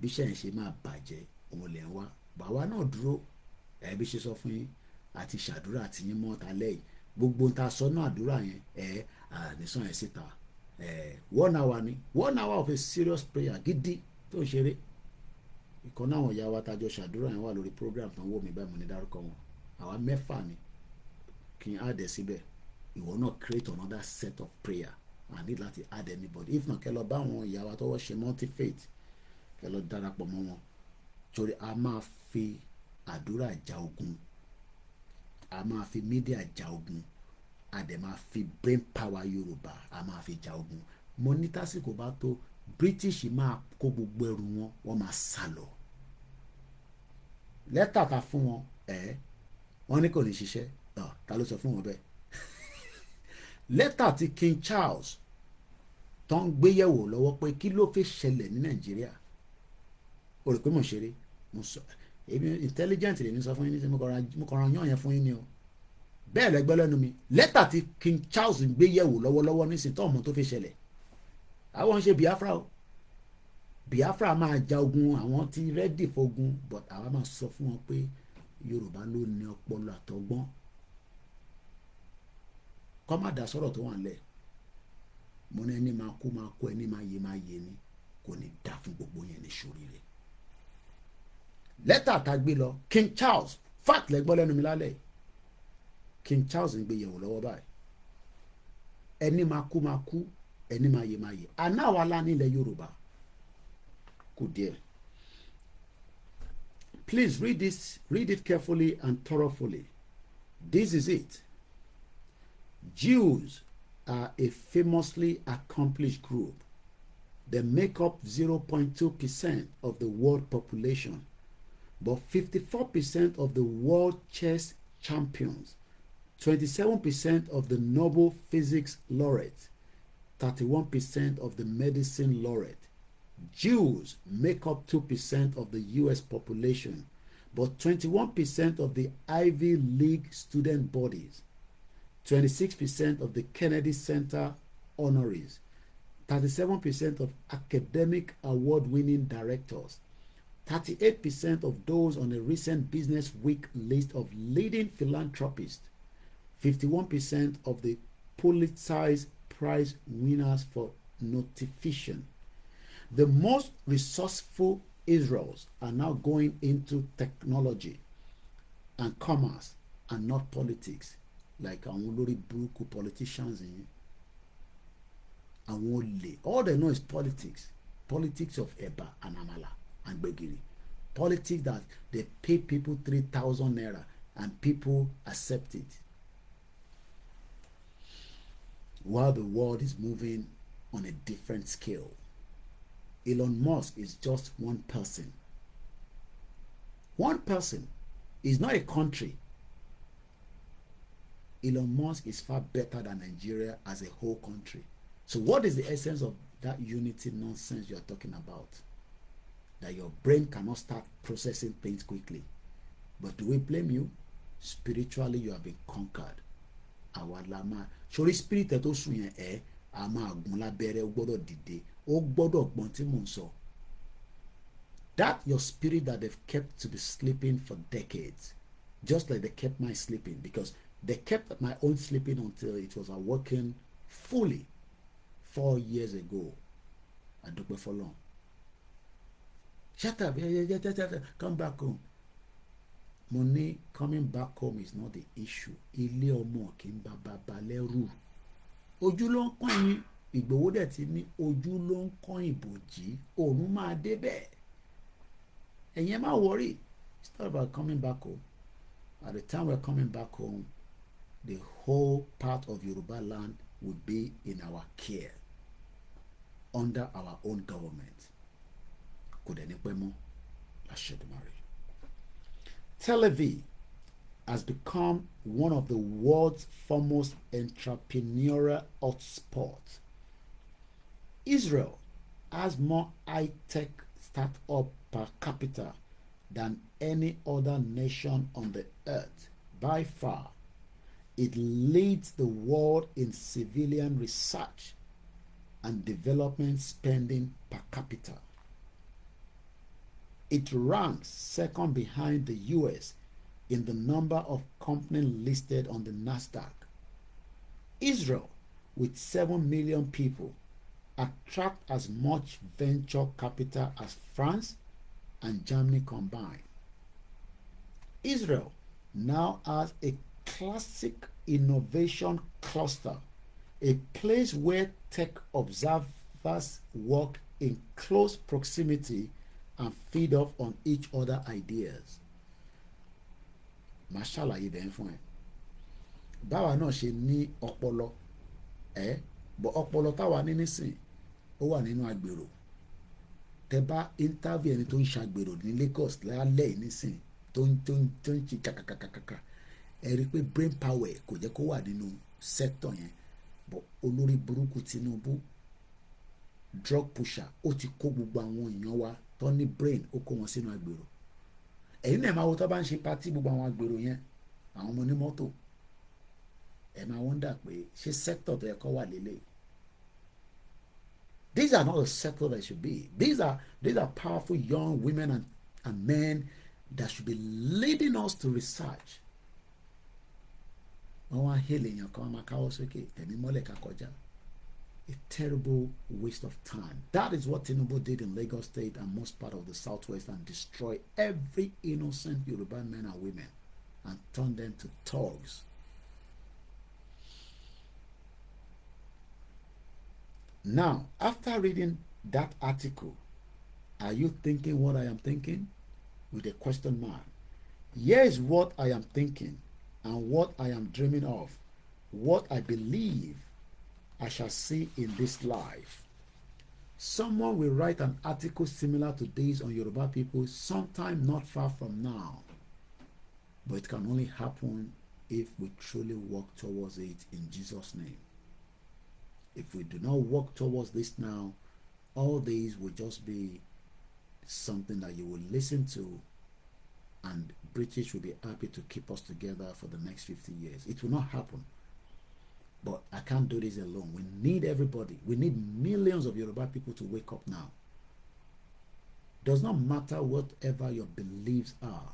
[SPEAKER 2] bí iṣẹ́ yẹn ṣe máa bàjẹ́ òun lẹ̀ ń wá. Bàwa náà dúró bí ṣe sọ fún yín àti ṣàdúrà àti yín mọ́ ta lẹ́yìn. Gbogbo ń ta sọ́nà àdúrà yẹn àníṣàn ẹ̀ síta. 1 hour ni 1 hour of a serious prayer gidi tó ń ṣeré. Ìkan náà àwọn ìyá wa tajọ ṣàdúrà yẹn wà lórí program tó ń wò mí báyìí mo ní dárúkọ wọn. Àwa 4 ni kí n àdẹ̀ síbẹ̀ ìwọ náà create another set of prayer. I need láti add anybody. If not, kẹ́ lọ bá àwọn ìyá wa tó wọ́n ṣe multi-faith, kẹ́ lọ darapọ̀ mọ́ wọn. Torí a máa fi àdúrà ja ogun, a máa fi media ja ogun, a dẹ̀ máa fi brain power Yorùbá, a máa fi ja ogun. Mo ní tásìkò bá tó, British máa kó gbogbo ẹrù wọn, wọ́n máa sá lọ. Lẹ́tà ta fún wọn, wọ́n ní kò ní ṣiṣẹ́. Ta ló sọ fún wọn bẹ́ẹ̀? Lẹ́tà tí King Charles tó ń gbéyẹ̀wò lọ́wọ́ pé kí ló fẹ́ ṣẹlẹ̀ ní Nàìjíríà. O rò pé mo ṣeré? Mo sọ èmi intelligent lè ní sọ fún yín ní tí mo kọ́ra yán yẹn fún yín ni o. Bẹ́ẹ̀ lẹ́gbẹ́ lẹ́nu mi. Lẹ́tà tí King Charles ń gbéyẹ̀wò lọ́wọ́lọ́wọ́ nísìnyí tó ọmọ tó fẹ́ ṣẹlẹ̀. Àwọn ń ṣe Biafra o. Biafra máa ja ogun, àwọn ti ready fogun, but àwa máa sọ fún wọn pé Yorùbá ló ní ọpọlọ àtọgbọ́n. Kọ́ má dá sọ̀rọ̀ tó wà nílẹ̀. Mo ní ẹni máa kú máa kú, ẹni máa yé ni, kò ní dá fún gbogbo yẹn ní ṣoríire. Lẹ́tà tá gbé lọ King Charles, fact lẹ́gbọ́n lẹ́nu mi lálẹ́. King Charles ń gbé yẹ̀wò lọ́wọ́ báyìí. Ẹni máa kú, ẹni máa yé. Àná àwa lá nílẹ̀ Yorùbá kò díẹ̀. Please read it carefully and thoroughly. This is it. Jews are a famously accomplished group. They make up 0.2% of the world population, but 54% of the world chess champions, 27% of the Nobel Physics laureates, 31% of the medicine laureate. Jews make up 2% of the US population, but 21% of the Ivy League student bodies, 26% of the Kennedy Center honorees, 37% of academic award-winning directors, 38% of those on a recent Business Week list of leading philanthropists, 51% of the Pulitzer Prize winners for nonfiction. The most resourceful Israels are now going into technology and commerce and not politics, like àwọn olórí burúkú politicians in àwọn olè. All they know is politics of Eba and Amala and Gbegiri, politics that they pay people 3,000 naira and people accept it, while the world is moving on a different scale. Elon Musk is just one person. One person is not a country. Elon Musk is far better than Nigeria as a whole country. So what is the essence of that unity nonsense you are talking about? That your brain cannot start processing things quickly. But do we blame you? Spiritually, you have been conquered. Àwa la máa sórí spirit tó sùn yẹn a máa gún lábẹ́rẹ́, ó gbọ́dọ̀ dìde, ó gbọ́dọ̀ gbọ́n tí mò ń sọ. That your spirit that they've kept to be sleeping for decades, just like they kept my sleeping, because they kept my own sleeping until it was awoken fully 4 years ago. Adúpẹ́ f'Ọlọ́run. Shut up, come back home. Mo ní coming back home is not the issue. Ilé ọmọ kì í bàbá lẹ́rù. Ojú ló ń kàn yín. Ìgbòho dẹ̀ ti ní ojú ló ń kàn ìbòjì. Òun máa débẹ̀. Ẹ̀yin má worry. It's not about coming back home. At the time we're coming back home, the whole part of Yoruba land would be in our care, under our own government. Kò dẹ̀ ní pẹ́ mọ́. Láṣẹ̀dùmarè. Tel Aviv has become one of the world's foremost entrepreneurial hotspots. Israel has more high-tech startup per capita than any other nation on the earth. By far, it leads the world in civilian research and development spending per capita. It ranks second behind the US in the number of companies listed on the Nasdaq. Israel, with 7 million people, attracts as much venture capital as France and Germany combined. Israel now has a classic innovation cluster, a place where tech observers work in close proximity and feed off on each other ideas. Màá ṣàlàyé bẹ́ẹ̀ fún ẹ. Báwa náà ṣe ní ọpọlọ bọ̀ ọpọlọ táwa ní nísìn ó wà nínú agbèrò. Tẹ́ bá interview ẹni tó ń ṣàgbèrò ní Lagos lálẹ́ yìí nísìn tó ń ṣe kàkàkàkàkà ẹ rí i pé brain power kò jẹ́ kó wà nínú sector yẹn. But olórí burúkú Tinubu drug pusher ó ti kó gbogbo àwọn èèyàn wa tó ní brain ó kó wọn sínú agbèrò. Ẹ̀yin náà máa wo tó bá ń ṣe party gbogbo àwọn agbèrò yẹn àwọn ọmọ onímọ́tò ẹ máa wonder pé ṣé sector tó yẹ kó wà lélẹ̀. These are not the sector that should be. These are powerful young women and men that should be leading us to research. Wọ́n wá hélè èèyàn kan máa káwọ́ sókè ẹ̀mí mọ́lẹ̀ ká kọjá. A terrible waste of time. That is what Tinubu did in Lagos State and most part of the Southwest, and destroy every innocent Yoruba men and women and turn them to thugs. Now, after reading that article, are you thinking what I am thinking? With a question mark. Here is what I am thinking and what I am dreaming of, what I believe I shall see in this life. Someone will write an article similar to this on Yoruba people sometime not far from now. But it can only happen if we truly work towards it in Jesus' name. If we do not work towards this now, all these will just be something that you will listen to, and British will be happy to keep us together for the next 50 years. It will not happen. But I can't do this alone. We need everybody. We need millions of Yoruba people to wake up now. Does not matter whatever your beliefs are.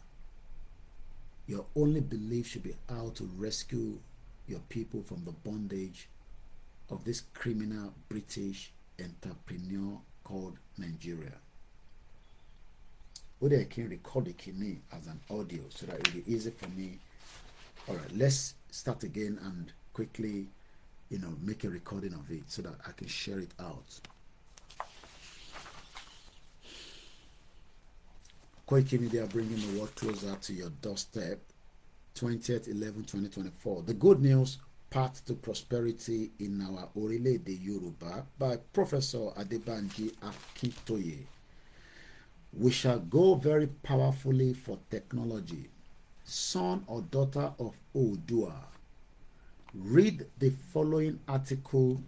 [SPEAKER 2] Your only belief should be how to rescue your people from the bondage of this criminal British entrepreneur called Nigeria. Would I can record it as an audio so that it will be easy for me. All right, let's start again and quickly, make a recording of it so that I can share it out. Koikimedia bringing the world closer to your doorstep. 20th 11/2024. The good news, path to prosperity in our orílẹ̀-èdè Yòrùbá by Professor Adebanji Akintoye. We shall go very powerfully for technology. Son or daughter of Oòduà. Read the following article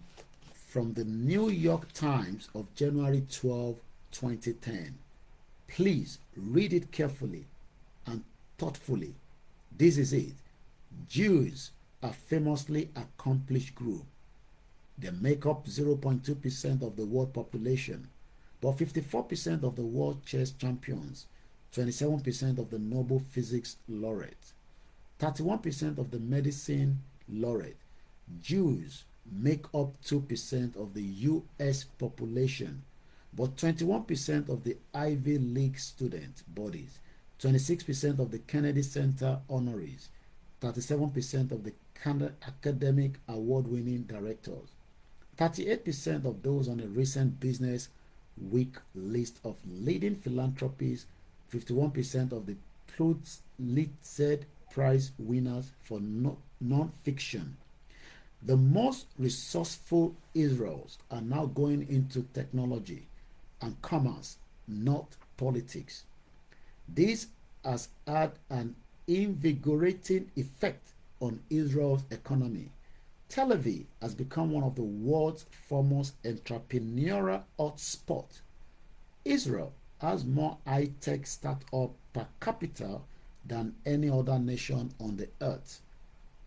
[SPEAKER 2] from the New York Times of January 12, 2010. Please read it carefully and thoughtfully. This is it. Jews are famously accomplished group. They make up 0.2% of the world population, but 54% of the world chess champions, 27% of the Nobel Physics laureates, 31% of the medicine laureate. Jews make up 2% of the US population, but 21% of the Ivy League student bodies, 26% of the Kennedy Center honorees, 37% of the academic award-winning directors, 38% of those on a recent Business Week list of leading philanthropies, 51% of the Pulitzer Prize winners for non-fiction. The most resourceful Israels are now going into technology and commerce, not politics. This has had an invigorating effect on Israel's economy. Tel Aviv has become one of the world's foremost entrepreneurial hotspots. Israel has more high-tech startups per capita than any other nation on the earth.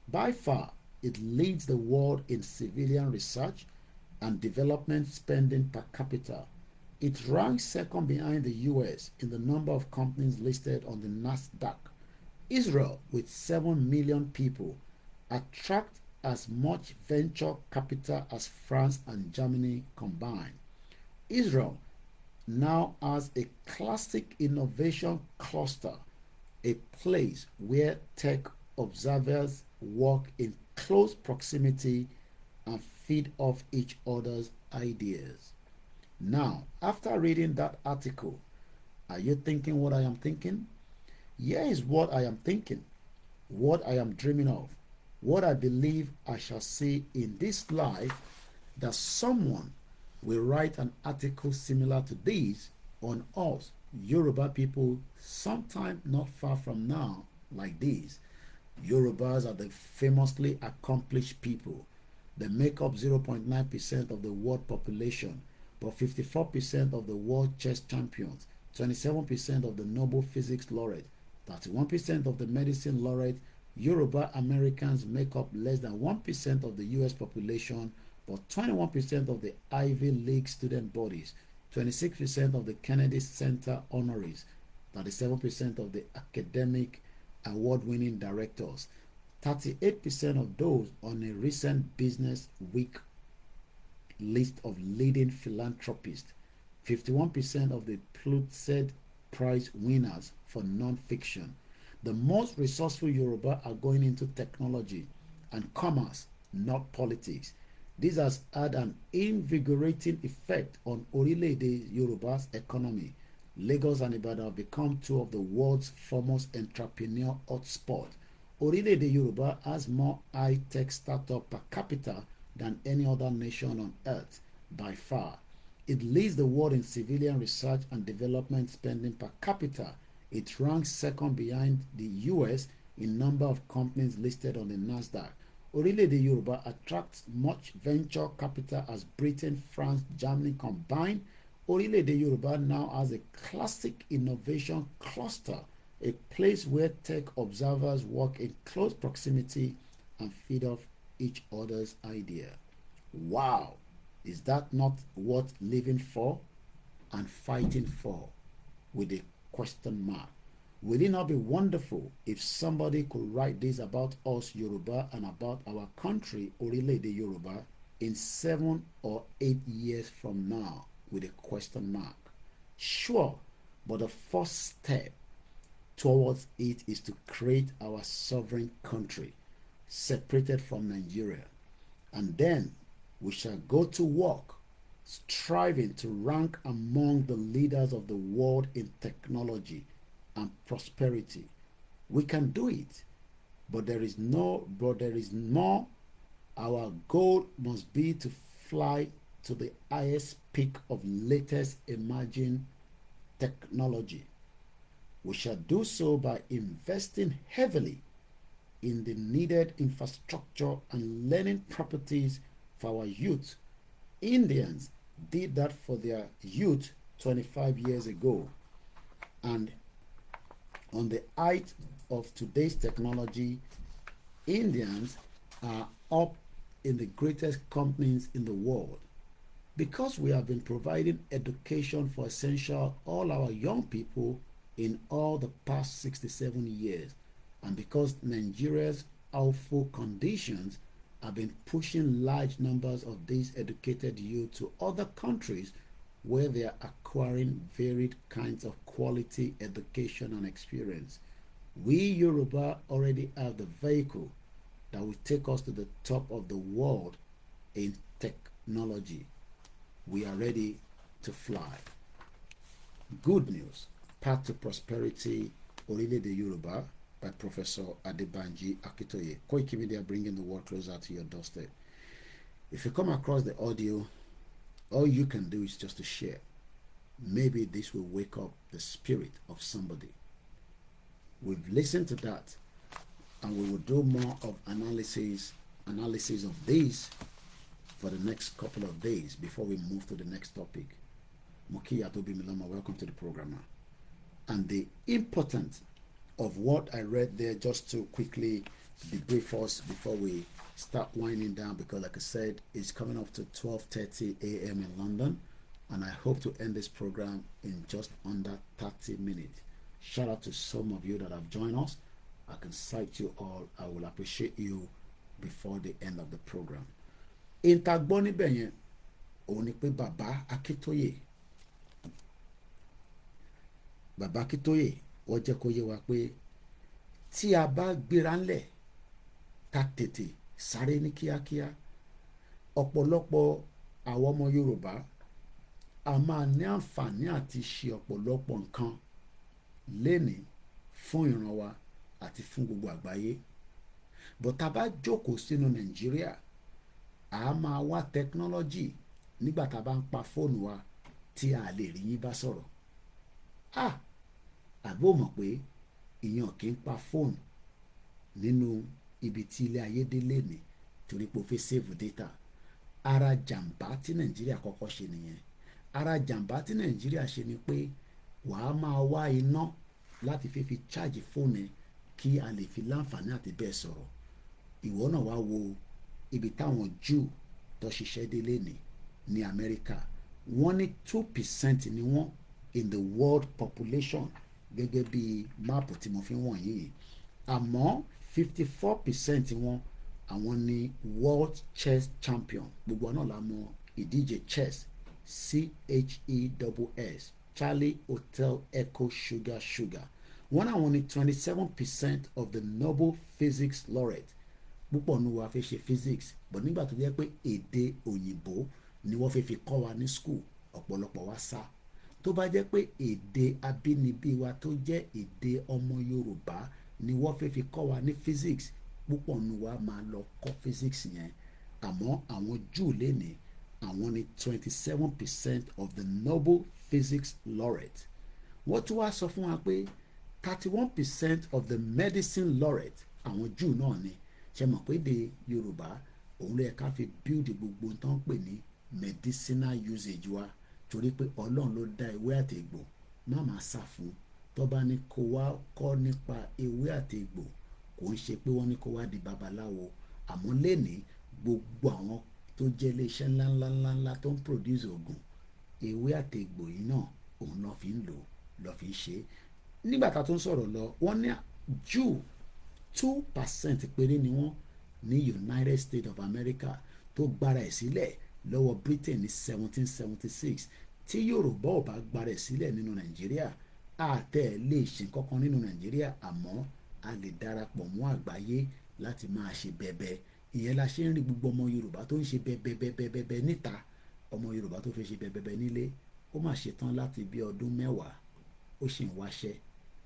[SPEAKER 2] By far, it leads the world in civilian research and development spending per capita. It ranks second behind the US in the number of companies listed on the NASDAQ. Israel, with 7 million people, attracts as much venture capital as France and Germany combined. Israel now has a classic innovation cluster, a place where tech observers work in close proximity and feed off each other's ideas. Now, after reading that article, are you thinking what I am thinking? Here is what I am thinking, what I am dreaming of, what I believe I shall see in this life, that someone will write an article similar to this on us, Yoruba people, sometime not far from now, like this. Yorubas are the famously accomplished people. They make up 0.9% of the world population, but 54% of the world chess champions, 27% of the Nobel Physics laureate, 31% of the medicine laureate. Yoruba Americans make up less than 1% of the US population, but 21% of the Ivy League student bodies, 26% of the Kennedy Center honorees, 37% of the academic award-winning directors, 38% of those on a recent Business Week list of leading philanthropists, 51% of the Pulitzer Prize winners for non-fiction. The most resourceful Yoruba are going into technology and commerce, not politics. This has had an invigorating effect on Orílẹ̀-èdè Yoruba's economy. Lagos and Ibadan have become two of the world's foremost entrepreneur hotspots. Orílẹ̀-èdè Yoruba has more high-tech startup per capita than any other nation on earth by far. It leads the world in civilian research and development spending per capita. It ranks second behind the US in number of companies listed on the Nasdaq. Orílẹ̀-èdè Yoruba attracts much venture capital as Britain, France, Germany combined. Orílẹ̀-èdè Yoruba now has a classic innovation cluster, a place where tech observers work in close proximity and feed off each other's idea. Wow! Is that not worth living for and fighting for? With a question mark. Will it not be wonderful if somebody could write this about us Yoruba and about our country, Orílẹ̀-èdè Yoruba, in 7 or 8 years from now? With a question mark. Sure, but the first step towards it is to create our sovereign country, separated from Nigeria. And then we shall go to work, striving to rank among the leaders of the world in technology and prosperity. We can do it, but there is more. Our goal must be to fly to the highest peak of latest emerging technology. We shall do so by investing heavily in the needed infrastructure and learning properties for our youth. Indians did that for their youth 25 years ago. And on the height of today's technology, Indians are up in the greatest companies in the world. Because we have been providing education for essential all our young people in all the past 67 years, and because Nigeria's awful conditions have been pushing large numbers of these educated youth to other countries where they are acquiring varied kinds of quality education and experience. We Yoruba already have the vehicle that will take us to the top of the world in technology. We are ready to fly. Good news. Path to Prosperity, Orílẹ̀-èdè Yoruba, by Professor Adebanji Akitoye. Koikimedia, bringing the world closer to your doorstep. If you come across the audio, all you can do is just to share. Maybe this will wake up the spirit of somebody. We've listened to that, and we will do more of analysis of this for the next couple of days before we move to the next topic. Mokiya Tobi Miloma, welcome to the program. And the importance of what I read there, just to quickly debrief us before we start winding down, because like I said, it's coming up to 12:30 a.m. in London, and I hope to end this program in just under 30 minutes. Shout out to some of you that have joined us. I can cite you all. I will appreciate you before the end of the program. Intagboni benye oni pe Baba Akitoye. Baba Akitoye ó jẹ́ kó yé wa pé tí a bá gbéra ńlẹ̀ ká tètè sáré ní kíákíá. Ọ̀pọ̀lọpọ̀ àwọn ọmọ Yorùbá a máa ní àǹfààní àti ṣe ọ̀pọ̀lọpọ̀ nǹkan lénìí fún ìran wa àti fún gbogbo àgbáyé. But tá a bá jókòó sínú Nàìjíríà, a máa wá technology nígbà tá a bá ń pa fóònù wa tí a lè rí yín bá sọ̀rọ̀. Àbí ó mọ̀ pé ìyẹn kì í pa fóònù nínú ibi tí ilé ayé dé lénìí torí pé ó fẹ́ save data. Ara jàǹbá tí Nàìjíríà kọ́kọ́ ṣe nìyẹn. Ara jàǹbá tí Nàìjíríà ṣe ni pé wàá máa wá iná láti fi charge fóònù ẹ kí a lè fi láǹfààní àti bẹ́ẹ̀ sọ̀rọ̀. Ìwọ náà wá wo ibi táwọn Jew tó ṣiṣẹ́ dé lénìí ní Amẹ́ríkà. Wọ́n ní 2% ni wọ́n in the world population gẹ́gẹ́ bí máàpù tí mo fi wọ̀n yìí. Àmọ́ 54% wọn àwọn ni world chess champion. Gbogbo náà la mọ̀ ìdíje chess, CHESS, Charlie Hotel Echo Sugar Sugar. Wọ́n náà wọ́n ní 27% of the Nobel Physics laureate. Púpọ̀ nínú wa fẹ́ ṣe physics, but nígbà tó jẹ́ pé èdè òyìnbó ni wọ́n fẹ́ fi kọ́ wa ní school, ọ̀pọ̀lọpọ̀ wa sá. Tó bá jẹ́ pé èdè abínibí wa tó jẹ́ èdè ọmọ Yorùbá ni wọ́n fẹ́ fi kọ́ wa ní physics, púpọ̀ nínú wa máa lọ kọ́ physics yẹn. Àmọ́ àwọn Júù lénìí àwọn ni 27% of the Nobel Physics laureate. Wọ́n tún wá sọ fún wa pé 31% of the medicine laureate àwọn Júù náà ni. Ṣé mọ̀ pé èdè Yorùbá òun ló yẹ ká fi build gbogbo tó ń pè ní medicinal usage wa, torí pé Ọlọ́run ló dá ewé àti egbò. Má máa sá fún. Tó bá ní kó wá kọ́ nípa ewé àti egbò, kò ń ṣe pé wọ́n ní kó wá di babaláwo. Àmọ́ lénìí gbogbo àwọn tó jẹ́ iléeṣẹ́ ńláńlá tó ń produce oògùn, ewé àti egbò yìí náà òun ló fi ń lò, ló fi ń ṣe. Nígbà tá a tún sọ̀rọ̀ lọ, wọ́n ní Jew 2% péré ni wọ́n ní United States of America tó gbára ẹ̀ sílẹ̀ lọ́wọ́ Britain ní 1776. Tí Yorùbá ò bá gbára ẹ̀ sílẹ̀ nínú Nàìjíríà, àtẹ̀ lè ṣe kankan nínú Nàìjíríà, àmọ́ a lè darapọ̀ mọ́ àgbáyé láti máa ṣe bẹ̀bẹ̀. Ìyẹn la ṣe ń rí gbogbo ọmọ Yorùbá tó ń ṣe bẹ̀bẹ̀ níta. Ọmọ Yorùbá tó fẹ́ ṣe bẹ̀bẹ̀ nílé, ó mà ṣetán láti bí ọdún 10 ó sì ń wáṣẹ́,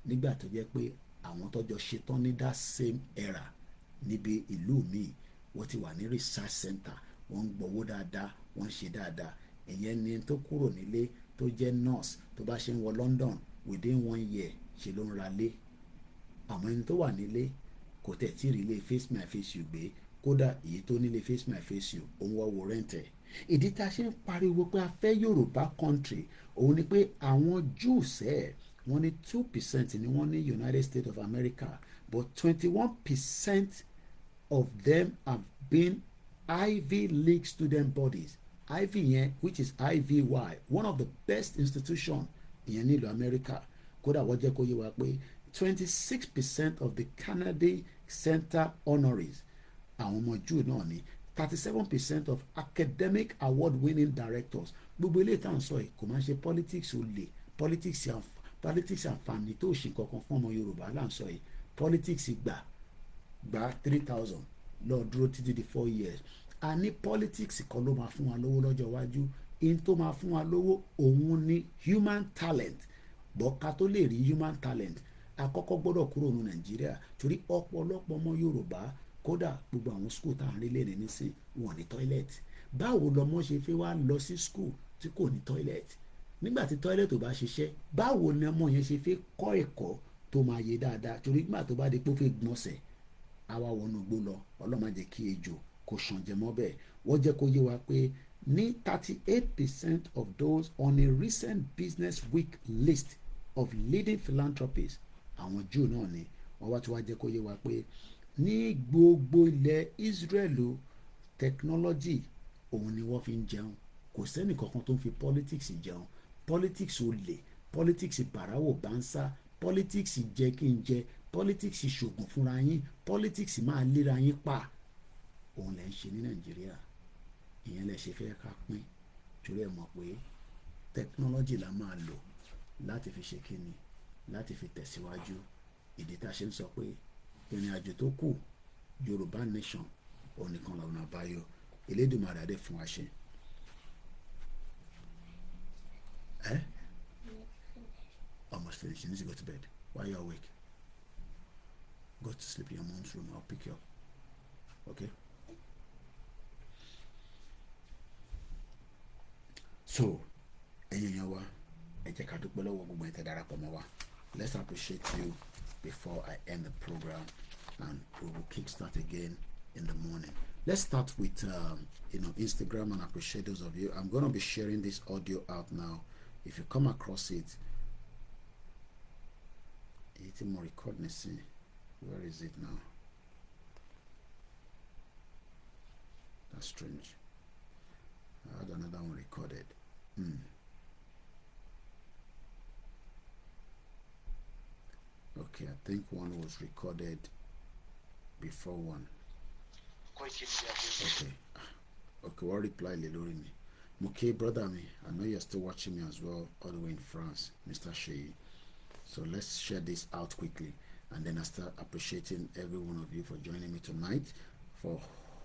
[SPEAKER 2] nígbà tó jẹ́ pé àwọn tọ́jọ́ ṣetán ní that same era níbi ìlú míì wọ́n ti wà ní research center, wọ́n ń gbowó dáadáa, wọ́n ń ṣe dáadáa. Ìyẹn ni tó kúrò nílé tó jẹ́ nurse tó bá ṣe ń wọ London within 1 year ṣe ló ń ra lé. Àmọ́ ẹni tó wà nílé kò tẹ̀ tí rí ilé face my face you gbé, kódà èyí tó nílé face my face you òun wá wo rẹ́ǹtẹ̀. Ìdí tá a ṣe ń pariwo pé a fẹ́ Yorùbá country òun ni pé àwọn Jews wọ́n ní 2% ni wọ́n ní United States of America, but 21% of them have been Ivy League student bodies. Ivy yẹn which is IVY, one of the best institution ìyẹn nílùú America. Kódà wọ́n jẹ́ kó yé wa pé 26% of the Kennedy Center honorees àwọn ọmọ Júù náà ni. 37% of academic award-winning directors. Gbogbo ilé ìtàn sọ yìí kò máa ṣe politics olè, politics àǹfààní tó ṣe kankan fún ọmọ Yorùbá là ń sọ yìí. Politics gba 3,000 lọ dúró títí di 4 years. A ní politics kan ló máa fún wa lówó lọ́jọ́ iwájú. In tó máa fún wa lówó òun ni human talent. Bọ́ká tó lè rí human talent, àkọ́kọ́ gbọ́dọ̀ kúrò ní Nàìjíríà, torí ọ̀pọ̀lọpọ̀ ọmọ Yorùbá kódà gbogbo àwọn school tá à ń rí lẹ́nu nísìn wọn ní toilet. Báwo lọmọ ṣe fẹ́ wá lọ sí school tí kò ní toilet? Nígbà tí toilet ò bá ṣiṣẹ́, báwo ni ọmọ yẹn ṣe fẹ́ kọ́ ẹ̀kọ́ tó máa yé dáadáa? Torí nígbà tó bá di pé ó fẹ́ gbọ̀nsẹ̀, àwa wọnú igbó lọ, Ọlọ́run má jẹ́ kí ejò kó ṣàn jẹ mọ́ bẹ́ẹ̀. Wọ́n jẹ́ kó yé wa pé ní 38% of those on a recent Business Week list of leading philanthropists àwọn Júù náà ni. Wọ́n wá tí wá jẹ́ kó yé wa pé ní gbogbo ilẹ̀ Israel technology òun ni wọ́n fi ń jẹun. Kò sẹ́nì kankan tó ń fi politics jẹun. Politics olè, politics bàráwò bánsá, politics jẹ́ kí n jẹ, politics ṣògùn fúnra yín, politics máa léra yín pa. Òun lẹ̀ ń ṣe ní Nàìjíríà. Ìyẹn lẹ̀ ṣe fẹ́ ká pín, torí ẹ mọ̀ pé technology la máa lò láti fi ṣe kíni, láti fi tẹ̀síwájú. Ìdí tá a ṣe ń sọ pé ìrìn àjò tó kù Yorùbá nation òun nìkan lọ́nà àbáyọ. Elédùmarè á dẹ̀ fún wa ṣe. Almost finished. You need to go to bed. Why are you awake? Go to sleep in your mom's room. I'll pick you up. Okay? So, let's appreciate you before I end the program, and we will kickstart again in the morning. Let's start with Instagram and appreciate those of you. I'm going to be sharing this audio out now. If you come across it, more recording. Where is it now? That's strange. I had another one recorded. Okay, I think one was recorded before one. Okay. Okay, what reply Lelori me? Muke, brother me, I know you're still watching me as well, all the way in France, Mr. Shei. So let's share this out quickly, and then I start appreciating every one of you for joining me tonight, for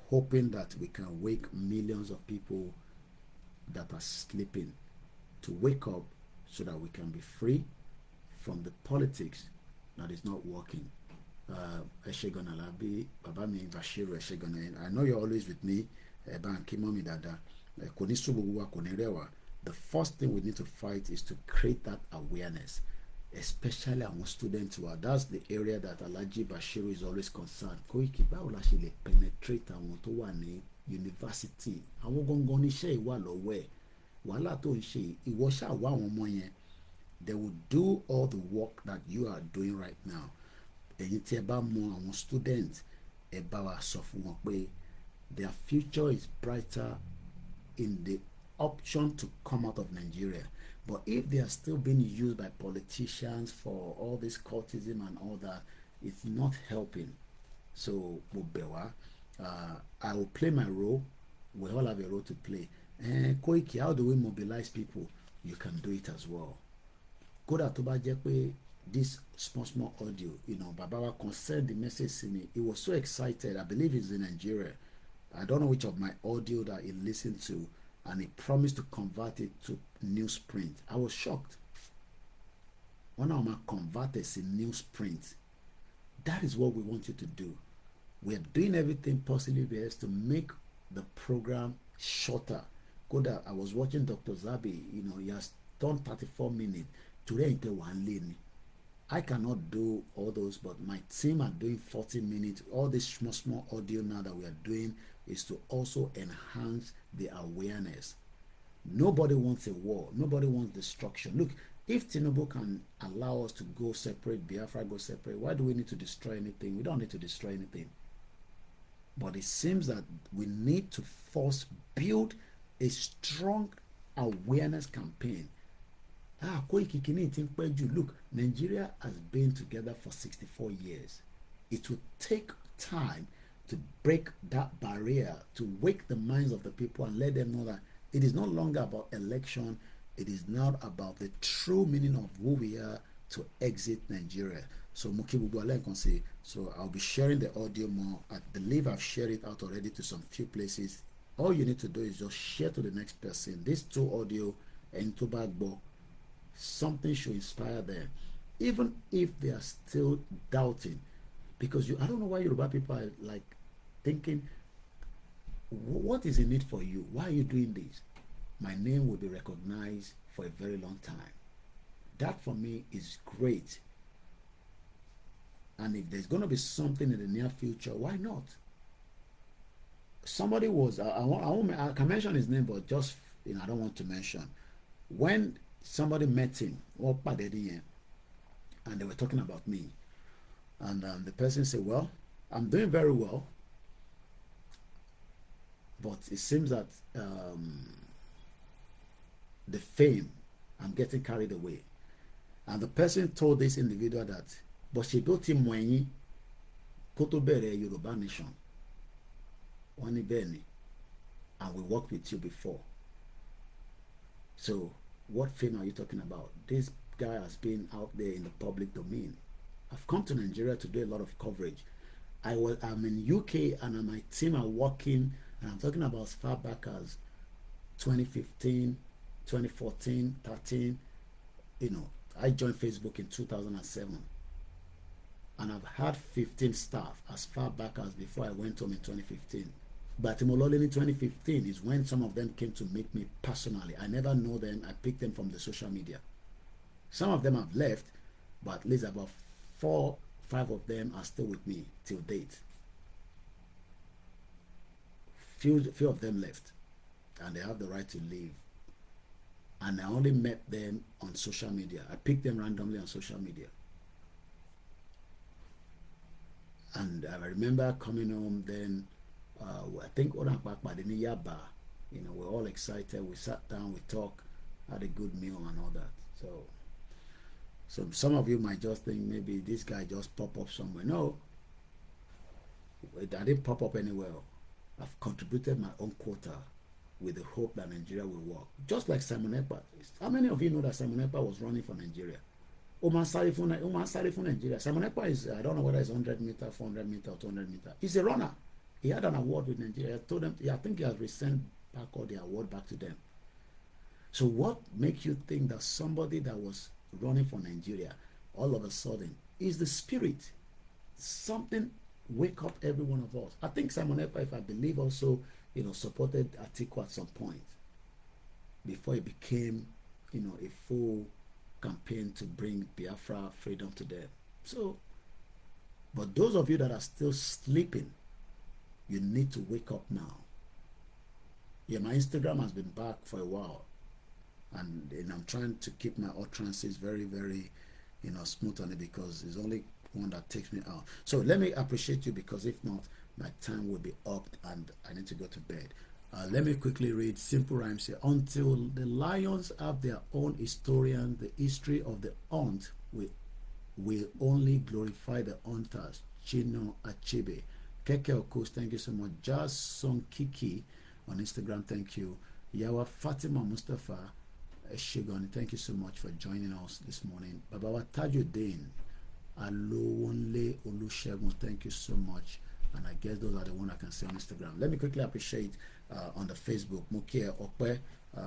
[SPEAKER 2] hoping that we can wake millions of people that are sleeping to wake up so that we can be free from the politics that is not working. I know you're always with me. The first thing we need to fight is to create that awareness, especially among students who are. That's the area that Alhaji Bashiru is always concerned. Koiki, báwo la ṣe lè penetrate àwọn tó wà ní university? Àwọn gangan níṣẹ́ ìwà lọ́wọ́ ẹ̀. Wàhálà tó ń ṣe ìwọ ṣáà wá àwọn ọmọ yẹn. They will do all the work that you are doing right now. Ẹ̀yin tí ẹ bá mọ àwọn students, ẹ bá wa sọ fún wọn pé their future is brighter in the option to come out of Nigeria. But if they are still being used by politicians for all this cultism and all that, it's not helping. So, I will play my role. We all have a role to play. Koiki, how do we mobilize people? You can do it as well. Kódà tó bá jẹ́ pé this small audio, Baba wa send the message to me. He was so excited. I believe he's in Nigeria. I don't know which of my audio that he listened to, and he promised to convert it to newsprint. I was shocked. One of my converters in newsprint. That is what we want you to do. We are doing everything possible best to make the program shorter. Koda, I was watching Dr. Zabi, he has done 34 minutes. Today, I cannot do all those, but my team are doing 40 minutes. All this small audio now that we are doing is to also enhance the awareness. Nobody wants a war. Nobody wants destruction. Look, if Tinubu can allow us to go separate, Biafra go separate, why do we need to destroy anything? We don't need to destroy anything. But it seems that we need to first build a strong awareness campaign. Look, Nigeria has been together for 64 years. It will take time to break that barrier, to wake the minds of the people and let them know that it is no longer about election. It is now about the true meaning of who we are to exit Nigeria. So so I'll be sharing the audio more. I believe I've shared it out already to some few places. All you need to do is just share to the next person. These two audio and Tobagbo, something should inspire them, even if they are still doubting. Because I don't know why Yoruba people are like thinking, what is in it for you? Why are you doing this? My name will be recognized for a very long time. That for me is great. And if there's going to be something in the near future, why not? Somebody was, I can mention his name, but just, I don't want to mention. When somebody met him, and they were talking about me, and the person said, well, I'm doing very well, but it seems that the fame, I'm getting carried away. And the person told this individual that, but she built him when koto bere Yòrùbá nation, wani beni, and we worked with you before. So what fame are you talking about? This guy has been out there in the public domain. I've come to Nigeria to do a lot of coverage. I'm in UK and my team are working, and I'm talking about as far back as 2015, 2014, 13. You know, I joined Facebook in 2007, and I've had 15 staff as far back as before I went home in 2015. But Imololin in 2015 is when some of them came to meet me personally. I never know them. I picked them from the social media. Some of them have left, but at least about 4, 5 of them are still with me till date. Few of them left, and they have the right to leave. And I only met them on social media. I picked them randomly on social media. And I remember coming home then, I think Yaba, you know, we're all excited. We sat down, we talked, had a good meal and all that. So some of you might just think maybe this guy just pop up somewhere. No, I didn't pop up anywhere. I've contributed my own quota with the hope that Nigeria will work. Just like Simon Ekpa. How many of you know that Simon Ekpa was running for Nigeria? Oman Sarifun Nigeria. Simon Ekpa is, I don't know whether it's 100 meter, 400 meter, or 200 meter. He's a runner. He had an award with Nigeria. I told them, I think he has resent back all the award back to them. So what makes you think that somebody that was running for Nigeria all of a sudden is the spirit? Something wake up every one of us. I think Simon Ekpa, if I believe, also, you know, supported Atiku at some point before it became, you know, a full campaign to bring Biafra freedom to them. So, but those of you that are still sleeping, you need to wake up now. Yeah, my Instagram has been back for a while, and I'm trying to keep my utterances very, very, you know, smooth on it, because it's only one that takes me out. So let me appreciate you, because if not, my time will be up and I need to go to bed. Let me quickly read simple rhymes here. Until the lions have their own historian, the history of the hunt will only glorify the hunters. Chino Achebe. Keke Okos, thank you so much. Jazz Song Kiki on Instagram, thank you. Yawa Fatima Mustafa Shigoni, thank you so much for joining us this morning. Babawa Tajuddin Alowonle Olusegun, thank you so much. And I guess those are the ones I can see on Instagram. Let me quickly appreciate on the Facebook, Mukie Okwe.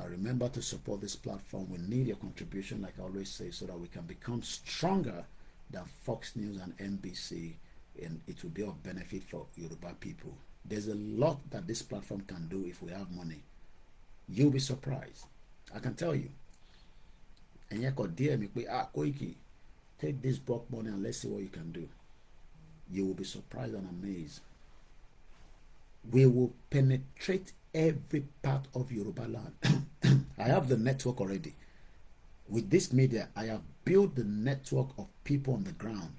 [SPEAKER 2] Remember to support this platform. We need your contribution, like I always say, so that we can become stronger than Fox News and NBC, and it will be of benefit for Yoruba people. There's a lot that this platform can do if we have money. You'll be surprised. I can tell you. And you could dare me, Koiki, take this bulk money and let's see what you can do. You will be surprised and amazed. We will penetrate every part of Yoruba land. I have the network already. With this media, I have built the network of people on the ground.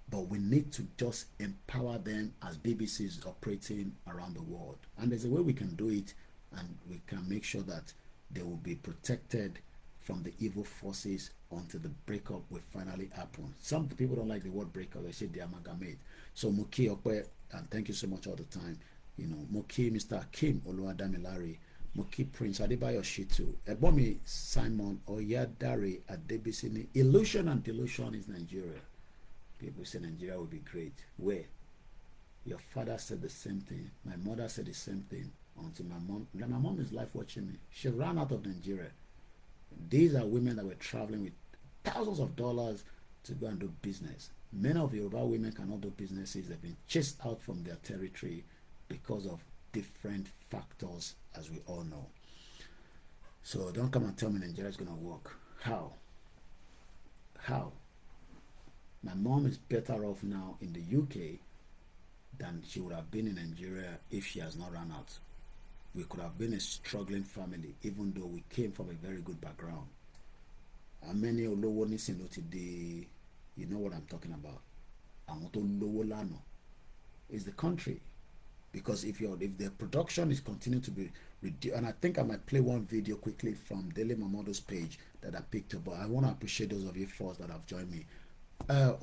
[SPEAKER 2] But we need to just empower them as BBC is operating around the world. And there's a way we can do it, and we can make sure that they will be protected from the evil forces until the breakup will finally happen. Some people don't like the word breakup, they say they amalgamate. So Muki Okwe, and thank you so much all the time. You know, Muki Mr. Kim Oluwadamilare, Muki Prince Adebayo Shitu, Ebomi Simon Oyadare Adebisini. Illusion and delusion is Nigeria. People say Nigeria will be great. Where? Your father said the same thing. My mother said the same thing. Until my mom is life watching me. She ran out of Nigeria. These are women that were traveling with thousands of dollars to go and do business. Many of Yoruba women cannot do businesses. They've been chased out from their territory because of different factors, as we all know. So don't come and tell me Nigeria is going to work. How? How? My mom is better off now in the UK than she would have been in Nigeria if she has not run out. We could have been a struggling family, even though we came from a very good background. And many Olowo Nisin today, you know what I'm talking about. And Olowo Lano is the country. Because if the production is continuing to be reduced, and I think I might play one video quickly from Daily Mamodo's page that I picked up, but I want to appreciate those of you first that have joined me. I'm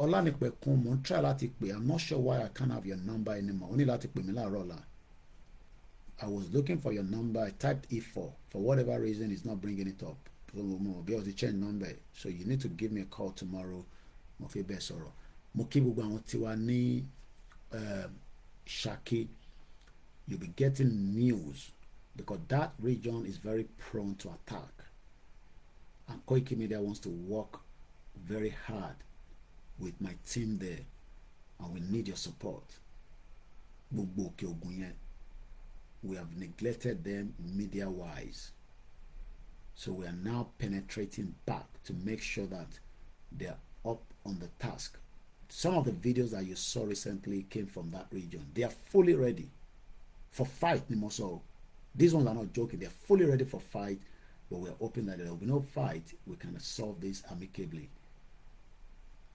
[SPEAKER 2] not sure why I can't have your number anymore. I was looking for your number. I typed E4. For whatever reason, it's not bringing it up. Because the change number. So you need to give me a call tomorrow. Shaki, you'll be getting news because that region is very prone to attack. And Koikimedia wants to work very hard with my team there, and we need your support. We have neglected them media-wise. So we are now penetrating back to make sure that they are up on the task. Some of the videos that you saw recently came from that region. They are fully ready for fight. These ones are not joking. They are fully ready for fight, but we are hoping that there will be no fight. We can solve this amicably.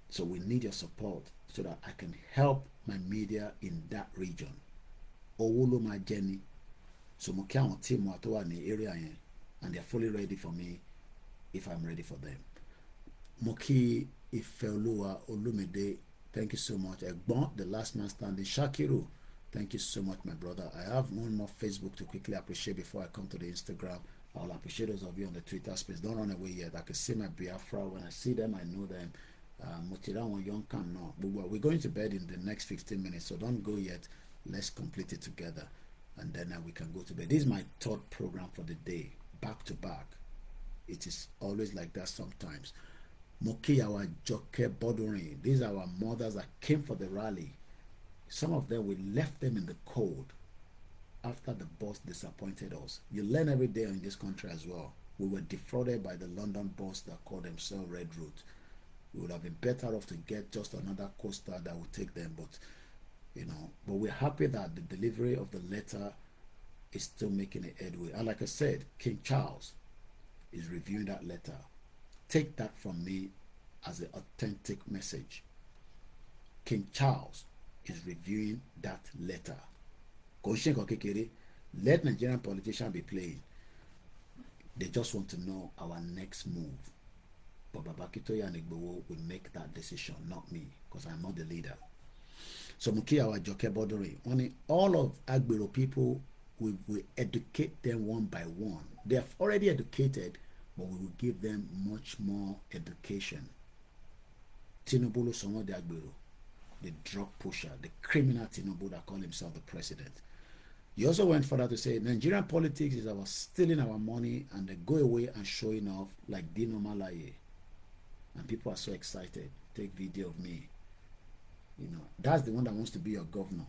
[SPEAKER 2] So we need your support so that I can help my media in that region. Owolo my journey. So mo kí àwọn team wa tó wà ní area yẹn, and they are fully ready for me if I'm ready for them. Mo kí Ifeoluwa Olumide, thank you so much. Egbon, the last man standing. Shakiru, thank you so much, my brother. I have one more Facebook to quickly appreciate before I come to the Instagram. I'll appreciate those of you on the Twitter space. Don't run away yet. I can see my Biafra. When I see them, I know them. We're going to bed in the next 15 minutes, so don't go yet. Let's complete it together, and then we can go to bed. This is my third program for the day, back to back. It is always like that sometimes. Moki our Joke Bodorin. These are our mothers that came for the rally. Some of them, we left them in the cold after the bus disappointed us. You learn every day in this country as well. We were defrauded by the London bus that called themselves Red Route. We would have been better off to get just another coaster that would take them, but but we're happy that the delivery of the letter is still making a headway. And like I said, King Charles is reviewing that letter. Take that from me as an authentic message. King Charles is reviewing that letter. Let Nigerian politicians be playing. They just want to know our next move. But Babakitoye and Igboho will make that decision, not me, because I'm not the leader. So Muki our Joke Bodori, all of Agbero people, we will educate them one by one. They have already educated, but we will give them much more education. Tinubu Somo de Agbero, the drug pusher, the criminal Tinubu that called himself the president. He also went further to say Nigerian politics is about stealing our money and they go away and showing off like Dino Malaye. And people are so excited. Take video of me. That's the one that wants to be your governor.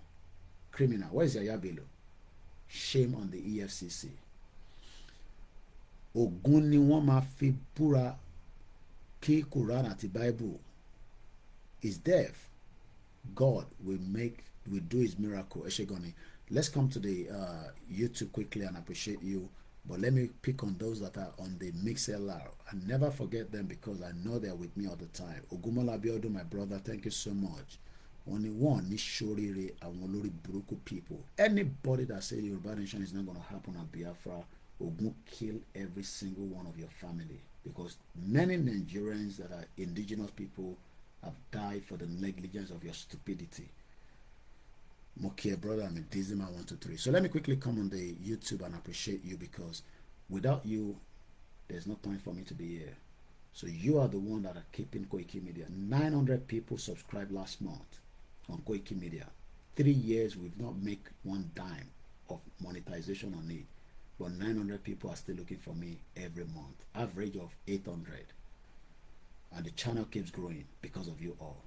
[SPEAKER 2] Criminal. Where is Yaya Bello? Shame on the EFCC. Ogun ni wọ́n máa fi búra kí Quran àti Bible is deaf. God will do his miracle. Eshegoni. Let's come to the YouTube quickly and appreciate you. But let me pick on those that are on the MixLR. And never forget them because I know they're with me all the time. Ogumola Biodu, my brother, thank you so much. Only one, Nishorire, Awolori Buruku people. Anybody that says the Yòrùbá nation is not going to happen at Biafra, Ogun kill every single one of your family. Because many Nigerians that are indigenous people have died for the negligence of your stupidity. Mokia, brother, I'm a Dizima 123. So let me quickly come on the YouTube and appreciate you because without you, there's no point for me to be here. So you are the one that are keeping Koikimedia. 900 people subscribed last month on Koikimedia. 3 years, we've not made one dime of monetization on it. But 900 people are still looking for me every month. Average of 800. And the channel keeps growing because of you all.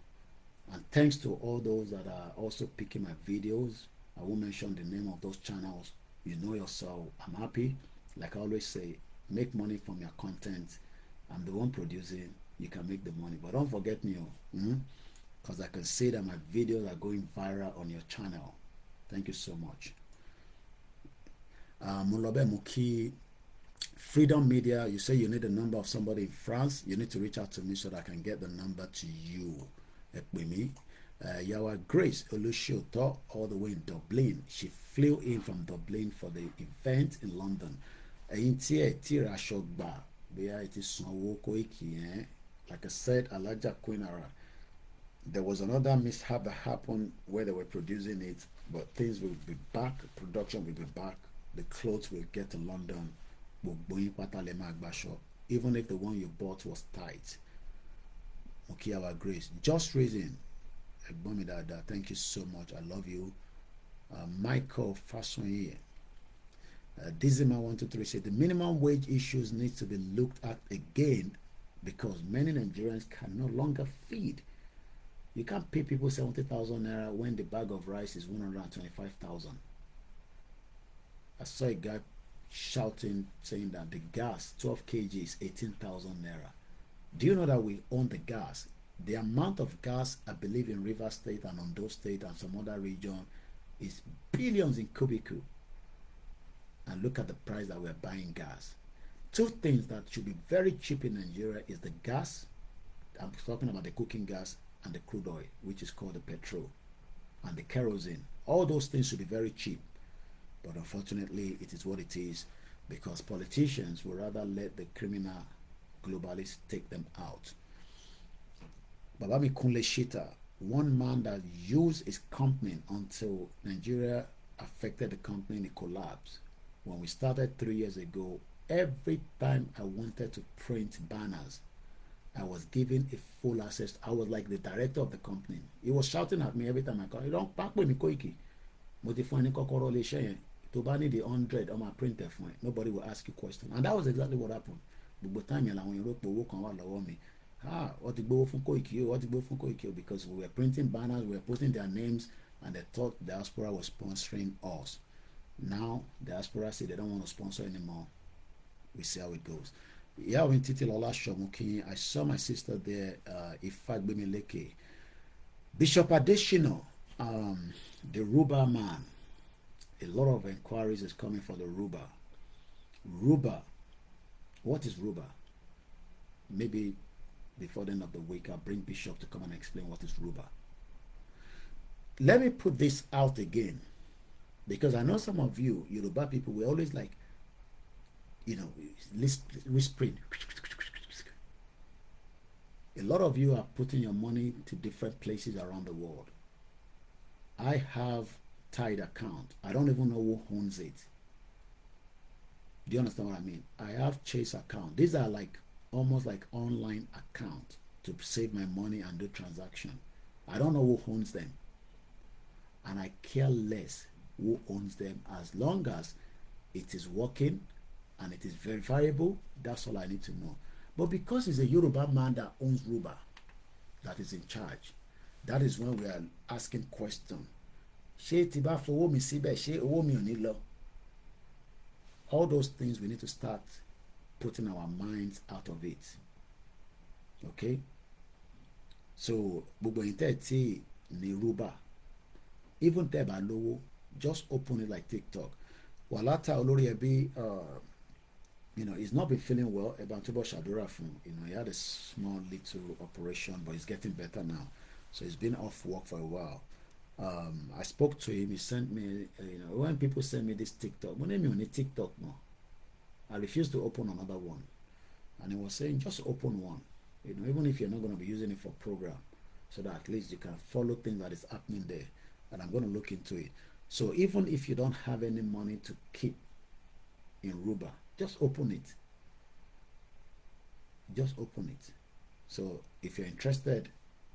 [SPEAKER 2] And thanks to all those that are also picking my videos. I won't mention the name of those channels. You know yourself. I'm happy. Like I always say, make money from your content. I'm the one producing. You can make the money. But don't forget me, because I can see that my videos are going viral on your channel. Thank you so much. Mulobe Muki, Freedom Media, you say you need the number of somebody in France. You need to reach out to me so that I can get the number to you. Yawa Grace Olushoto, all the way in Dublin. She flew in from Dublin for the event in London. Like I said, Alaja Queenara. There was another mishap that happened where they were producing it, but things will be back, production will be back, the clothes will get to London. Even if the one you bought was tight. Okay, our Grace. Just reason. ẹ̀gbọ́n mi dáadáa, thank you so much, I love you. Michael Fasonye, Dizima 123 said the minimum wage issues needs to be looked at again because many Nigerians can no longer feed. You can't pay people 70,000 naira when the bag of rice is 125,000. I saw a guy shouting, saying that the gas, 12 kg is 18,000 naira. Do you know that we own the gas? The amount of gas, I believe, in Rivers State and Ondo State and some other region is billions in cubicle. And look at the price that we're buying gas. Two things that should be very cheap in Nigeria is the gas. I'm talking about the cooking gas and the crude oil, which is called the petrol, and the kerosene. All those things should be very cheap. But unfortunately, it is what it is, because politicians will rather let the criminal globalists take them out. OLAYOMI Koiki, one man that used his company until Nigeria affected the company in a collapse. When we started 3 years ago, every time I wanted to print banners, I was given a full access. I was like the director of the company. He was shouting at me every time I called. You don't pack with me, Koiki. Mo ti fún ẹni kọ́kọ́rọ́ lè ṣe yẹn. Tó bá need the 100 on my printer fún ẹ. Nobody will ask you question. And that was exactly what happened. Gbogbo time yẹn làwọn Europe owó kan wà lọ́wọ́ mi. Wọ́n ti gbowó fún Koiki o, wọ́n ti gbowó fún Koiki o, because we were printing banners, we were posting their names, and they thought Diaspora was sponsoring us. Now Diaspora say they don't want to sponsor anymore. We see how it goes. Yeah, when Titi Lola Shomuki, I saw my sister there, Ifagbemileke. Bishop Adeshino, the Ruba man. A lot of inquiries is coming for the Ruba. Ruba. What is Ruba? Maybe before the end of the week, I'll bring Bishop to come and explain what is Ruba. Let me put this out again, because I know some of you, Yoruba people, we're always like, you know, whispering. A lot of you are putting your money to different places around the world. I have Tide account. I don't even know who owns it. Do you understand what I mean? I have Chase account. These are like almost like online account to save my money and do transaction. I don't know who owns them, and I care less who owns them, as long as it is working and it is verifiable. That's all I need to know. But because it's a Yoruba man that owns Ruba that is in charge, that is when we are asking questions. All those things we need to start putting our minds out of it. Okay? So, ni Ruba, even teba lowo, just open it like TikTok. Walata olori ebi, you know, he's not been feeling well. Ebantubo Shadura from, you know, he had a small little operation, but he's getting better now. So he's been off work for a while. I spoke to him. He sent me, you know, when people send me this TikTok, my name is TikTok no. I refuse to open another one. And he was saying, just open one. You know, even if you're not going to be using it for program, so that at least you can follow things that is happening there. And I'm going to look into it. So even if you don't have any money to keep in Ruba, just open it. Just open it. So if you're interested,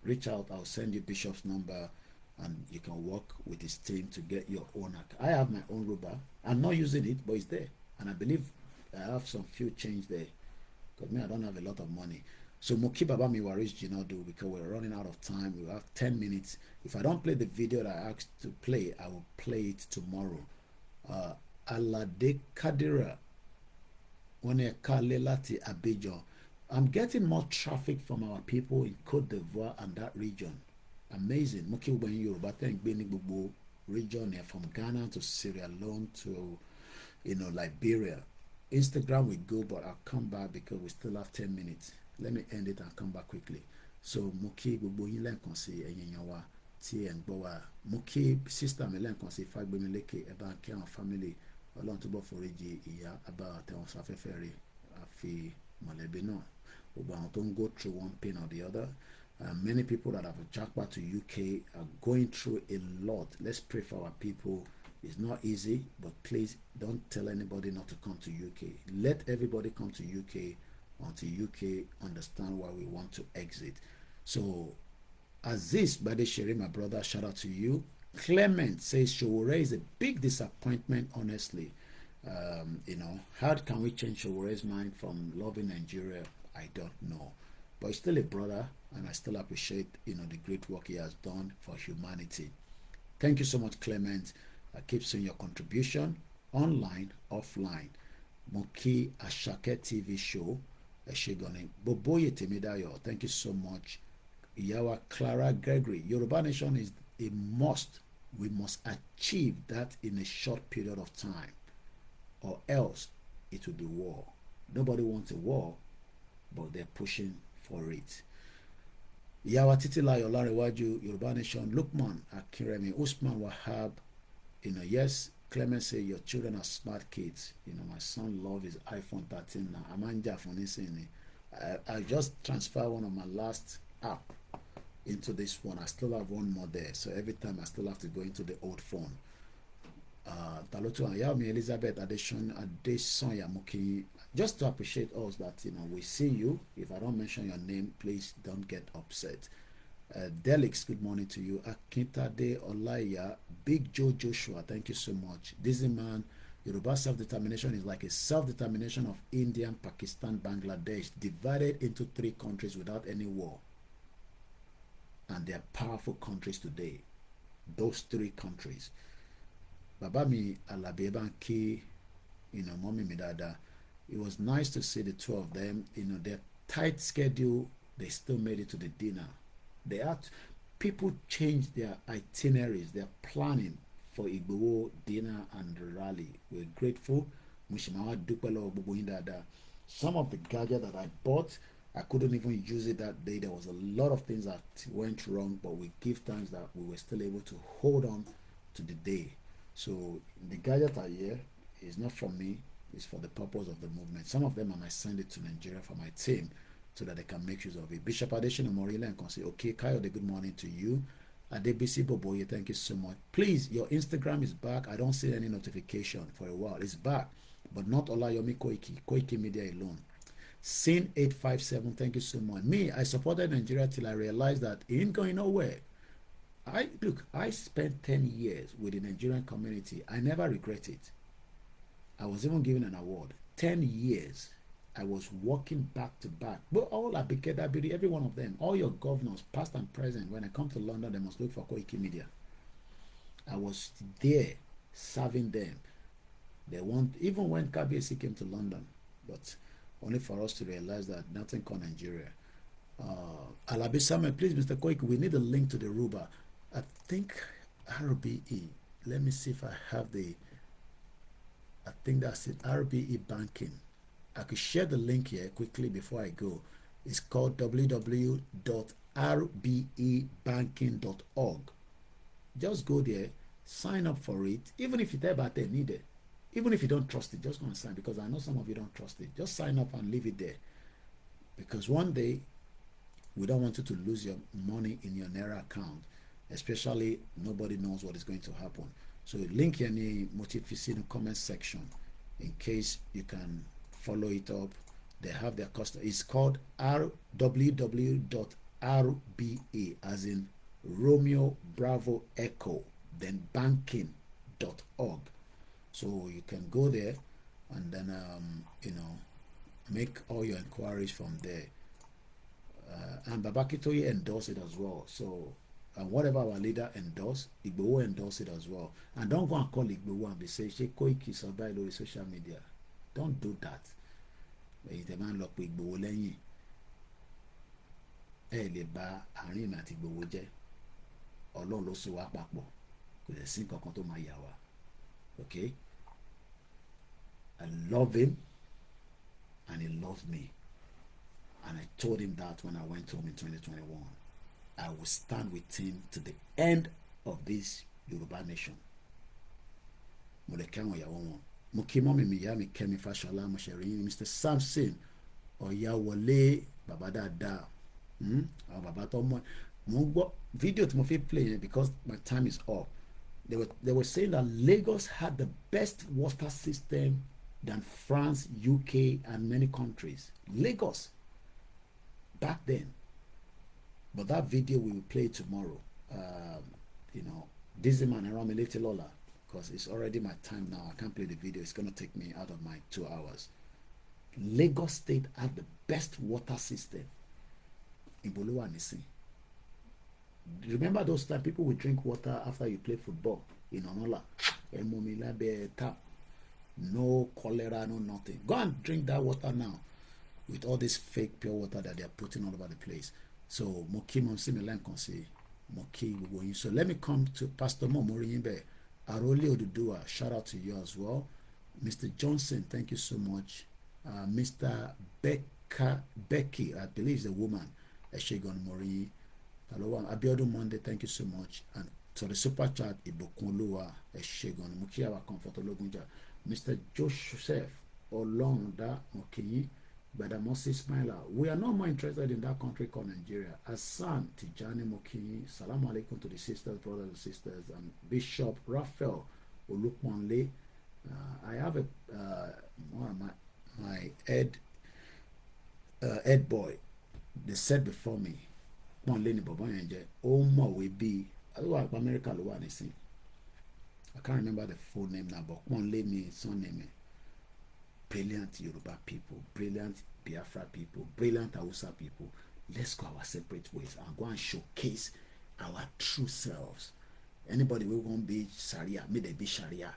[SPEAKER 2] reach out. I'll send you Bishop's number, and you can work with his team to get your own account. I have my own Ruba. I'm not using it, but it's there. And I believe I have some few change there, because me, I don't have a lot of money. So Moki Baba Miwaris Jinodu, because we're running out of time. We have 10 minutes. If I don't play the video that I asked to play, I will play it tomorrow. Alade Kadira One Kale Lati Abidjan. I'm getting more traffic from our people in Côte d'Ivoire and that region. Amazing. Moki Uban Yoruba Gbogbo region here, from Ghana to Sierra Leone to, you know, Liberia. Instagram we go, but I'll come back because we still have 10 minutes. Let me end it and come back quickly. So Moki Gbogbo yin lẹ́ẹ̀kan sí ẹ̀yin èèyàn wa tí ẹ̀ ń gbọ́ wa. Moki sister mi lẹ́ẹ̀kan sí Fagbemileke, ẹ bá ń kí àwọn family. Ọlọ́run túbọ̀ foríjì ìyá àbá àtẹ̀wọ̀n sáfẹ́fẹ́ rẹ̀ àfi mọ̀lẹ́bí náà. Gbogbo àwọn tó ń go through one pain or the other. Many people that have jackpot to UK are going through a lot. Let's pray for our people. It's not easy, but please don't tell anybody not to come to UK. Let everybody come to UK until UK understand why we want to exit. So Aziz Badeshiri, my brother, shout out to you. Clement says Showore is a big disappointment, honestly. How can we change Showore's mind from loving Nigeria? I don't know. But he's still a brother, and I still appreciate, the great work he has done for humanity. Thank you so much, Clement. I keep seeing your contribution, online, offline. Moki Ashake TV show, Eshigoni. Boboye Temidayo, thank you so much. Iyawa Clara Gregory, Yoruba Nation is a must. We must achieve that in a short period of time, or else it will be war. Nobody wants a war, but they're pushing for it. Iyawa Titilayo Larewaju, Yoruba Nation, Lukman Akiremi, Usman Wahab, yes, Clement say your children are smart kids. My son loves his iPhone 13 now. Amanja for this. I just transferred one of my last app into this one. I still have one more there. So every time I still have to go into the old phone. Talotu Ayami Elizabeth Adesonya Muki. Just to appreciate us that we see you. If I don't mention your name, please don't get upset. Delix, good morning to you. Akintade Olaya, Big Joe Joshua, thank you so much. Dizzy man, Yoruba self-determination is like a self-determination of India, Pakistan, Bangladesh, divided into 3 countries without any war. And they are powerful countries today. Those 3 countries. Babami Alabebanki, Mommy Midada. It was nice to see the 2 of them. Their tight schedule, they still made it to the dinner. People change their itineraries, their planning for Igboho dinner and rally. We're grateful. Some of the gadget that I bought, I couldn't even use it that day. There was a lot of things that went wrong, but we give thanks that we were still able to hold on to the day. So the gadget I hear is not for me, it's for the purpose of the movement. Some of them I might send it to Nigeria for my team, so that they can make use of it. Bishop Adesina Morila and can say, okay, Kayode, good morning to you. Adebisi Boboye, thank you so much. Please, your Instagram is back. I don't see any notification for a while. It's back, but not Olayomi Koiki, Koikimedia alone. Sin 857, thank you so much. Me, I supported Nigeria till I realized that it ain't going nowhere. I spent 10 years with the Nigerian community. I never regret it. I was even given an award. 10 years. I was walking back to back. But all Abikeda, every one of them, all your governors, past and present, when I come to London, they must look for Koikimedia. I was there serving them. They want, even when KBC came to London, but only for us to realize that nothing called Nigeria. Alabi Samuel, please, Mr. Koiki, we need a link to the Ruba. I think RBE. Let me see if I have I think that's it, RBE banking. I could share the link here quickly before I go. It's called www.rbebanking.org. Just go there, sign up for it. Even if you tell about they need it, even if you don't trust it, just go and sign, because I know some of you don't trust it. Just sign up and leave it there, because one day we don't want you to lose your money in your Naira account, especially nobody knows what is going to happen. So link any motivation in the comment section in case you can follow it up. They have their custom. It's called www.rba, as in Romeo Bravo Echo, then banking.org. So you can go there and then make all your inquiries from there. And Babakitoye endorsed it as well. So whatever our leader endorsed, Igboho endorsed it as well. And don't go and call Igboho and be saying, "She Koiki survive on social media." Don't do that. The man look Igboho lẹ́yìn. Ẹ lè bà àárín àti Igboho jẹ́. Ọlọ́run ló so wá papọ̀. Kò lè sí nǹkan kan tó máa yà wá. Okay? I love him and he loved me. And I told him that when I went home in 2021. I will stand with him to the end of this Yoruba nation. Mo lè kẹ́wọ̀n ìyàwó wọn. Mo kí mọ́mì mi ìyá mi Kẹ́mi Fáṣọlá, mo ṣe rí Mr. Samson Ọ̀yáwọlé, bàbá dáadáa. Àwọn bàbá tó mọ̀. Mo ń gbọ́ fídíò tí mo fi play yẹn because my time is up. They were saying that Lagos had the best water system than France, UK, and many countries. Lagos, back then. But that video we will play tomorrow. You know, this is man around me little Lola, because it's already my time now. I can't play the video. It's gonna take me out of my 2 hours. Lagos State had the best water system in Boluwa Nisin. Remember those times people would drink water after you play football in Onola, tap, no cholera, no nothing. Go and drink that water now with all this fake pure water that they are putting all over the place. So Moki Momsimilan can say Moki. So let me come to Pastor Momorimbe Arole Odudua. Shout out to you as well. Mr. Johnson, thank you so much. Mr. Becky, I believe is a woman. Eshegon Mori. Abiodun Monday, thank you so much. And to the super chat, Ibokunluwa, Eshegon, Mukiawa Comfort Ologunja. Mr. Joseph Olonda Mokiyi, Badamosi Smiler. We are not more interested in that country called Nigeria. Hassan Tijani Mokiyi, Salaam alaikum to the sisters, brothers and sisters, and Bishop Raphael Olukwanle. I have one of my head boy, they said before me, America, I can't remember the full name now, but one lady, son name, brilliant Yoruba people, brilliant Biafra people, brilliant Hausa people. Let's go our separate ways and go and showcase our true selves. Anybody who won't be Sharia, may they be Sharia.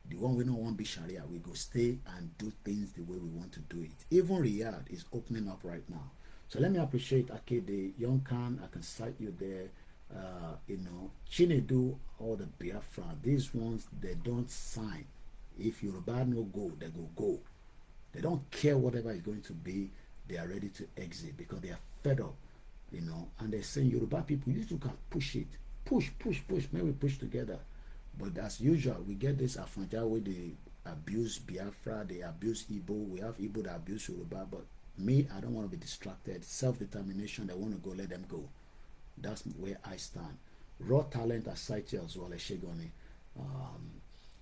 [SPEAKER 2] The one we don't want to be Sharia, we go stay and do things the way we want to do it. Even Riyadh is opening up right now. So let me appreciate Akede, Young Khan, I can cite you there. You know, Chinedu, all the Biafra, these ones, they don't sign. If Yoruba no go, they go. They don't care whatever is going to be, they are ready to exit because they are fed up, you know, and they're saying Yoruba people, you two can push it. Push, maybe we push together. But as usual, we get this Afanja where they abuse Biafra, they abuse Igbo, we have Igbo that abuse Yoruba, but me, I don't want to be distracted. Self-determination, they want to go, let them go. That's where I stand. Raw talent, I cite you as well as Shegoni.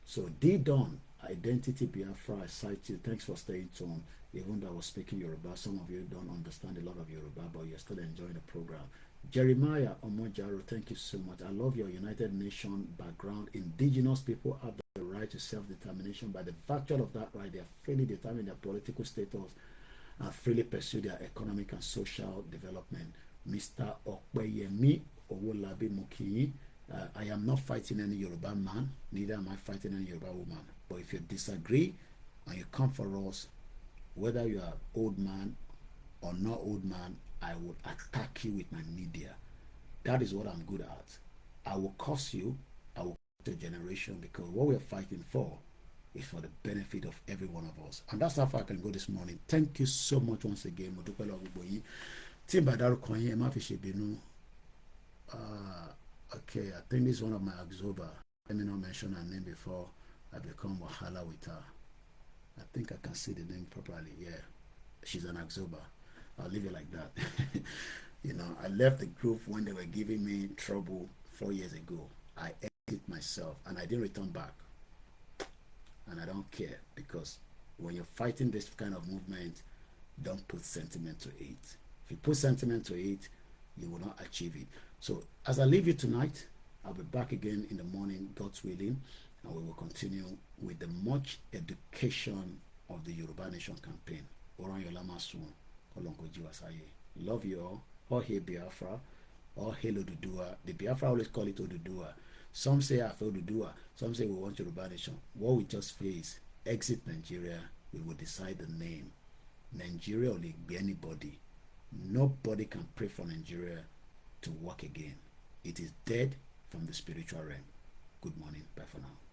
[SPEAKER 2] So D-Don, Identity Biafra, I cite you. Thanks for staying tuned. Even though I was speaking Yoruba, some of you don't understand a lot of Yoruba, but you're still enjoying the program. Jeremiah Omojaro, thank you so much. I love your United Nations background. Indigenous people have the right to self-determination. By the virtue of that right, they are freely determine their political status and freely pursue their economic and social development. Mr. Okweyemi Owolabi Mukiyi, I am not fighting any Yoruba man, neither am I fighting any Yoruba woman. But if you disagree and you come for us, whether you are old man or not old man, I will attack you with my media. That is what I'm good at. I will curse you, I will curse the generation, because what we're fighting for is for the benefit of every one of us. And that's how far I can go this morning. Thank you so much once again. Okay, I think this is one of my Axoba. Let me not mention her name before I become Wahala with her. I think I can see the name properly. Yeah, she's an Axoba. I'll leave it like that. You know, I left the group when they were giving me trouble 4 years ago. I exited myself and I didn't return back. And I don't care, because when you're fighting this kind of movement, don't put sentiment to it. If you put sentiment to it, you will not achieve it. So as I leave you tonight, I'll be back again in the morning, God's willing, and we will continue with the much education of the Yoruba Nation campaign. Oran Yolama soon. Love you all. All hail Biafra. All hail Odudua. The Biafra always call it Odudua. Some say I feel Odudua. Some say we want Yoruba Nation. What we just face, exit Nigeria, we will decide the name. Nigeria will be anybody. Nobody can pray for Nigeria to work again. It is dead from the spiritual realm. Good morning. Bye for now.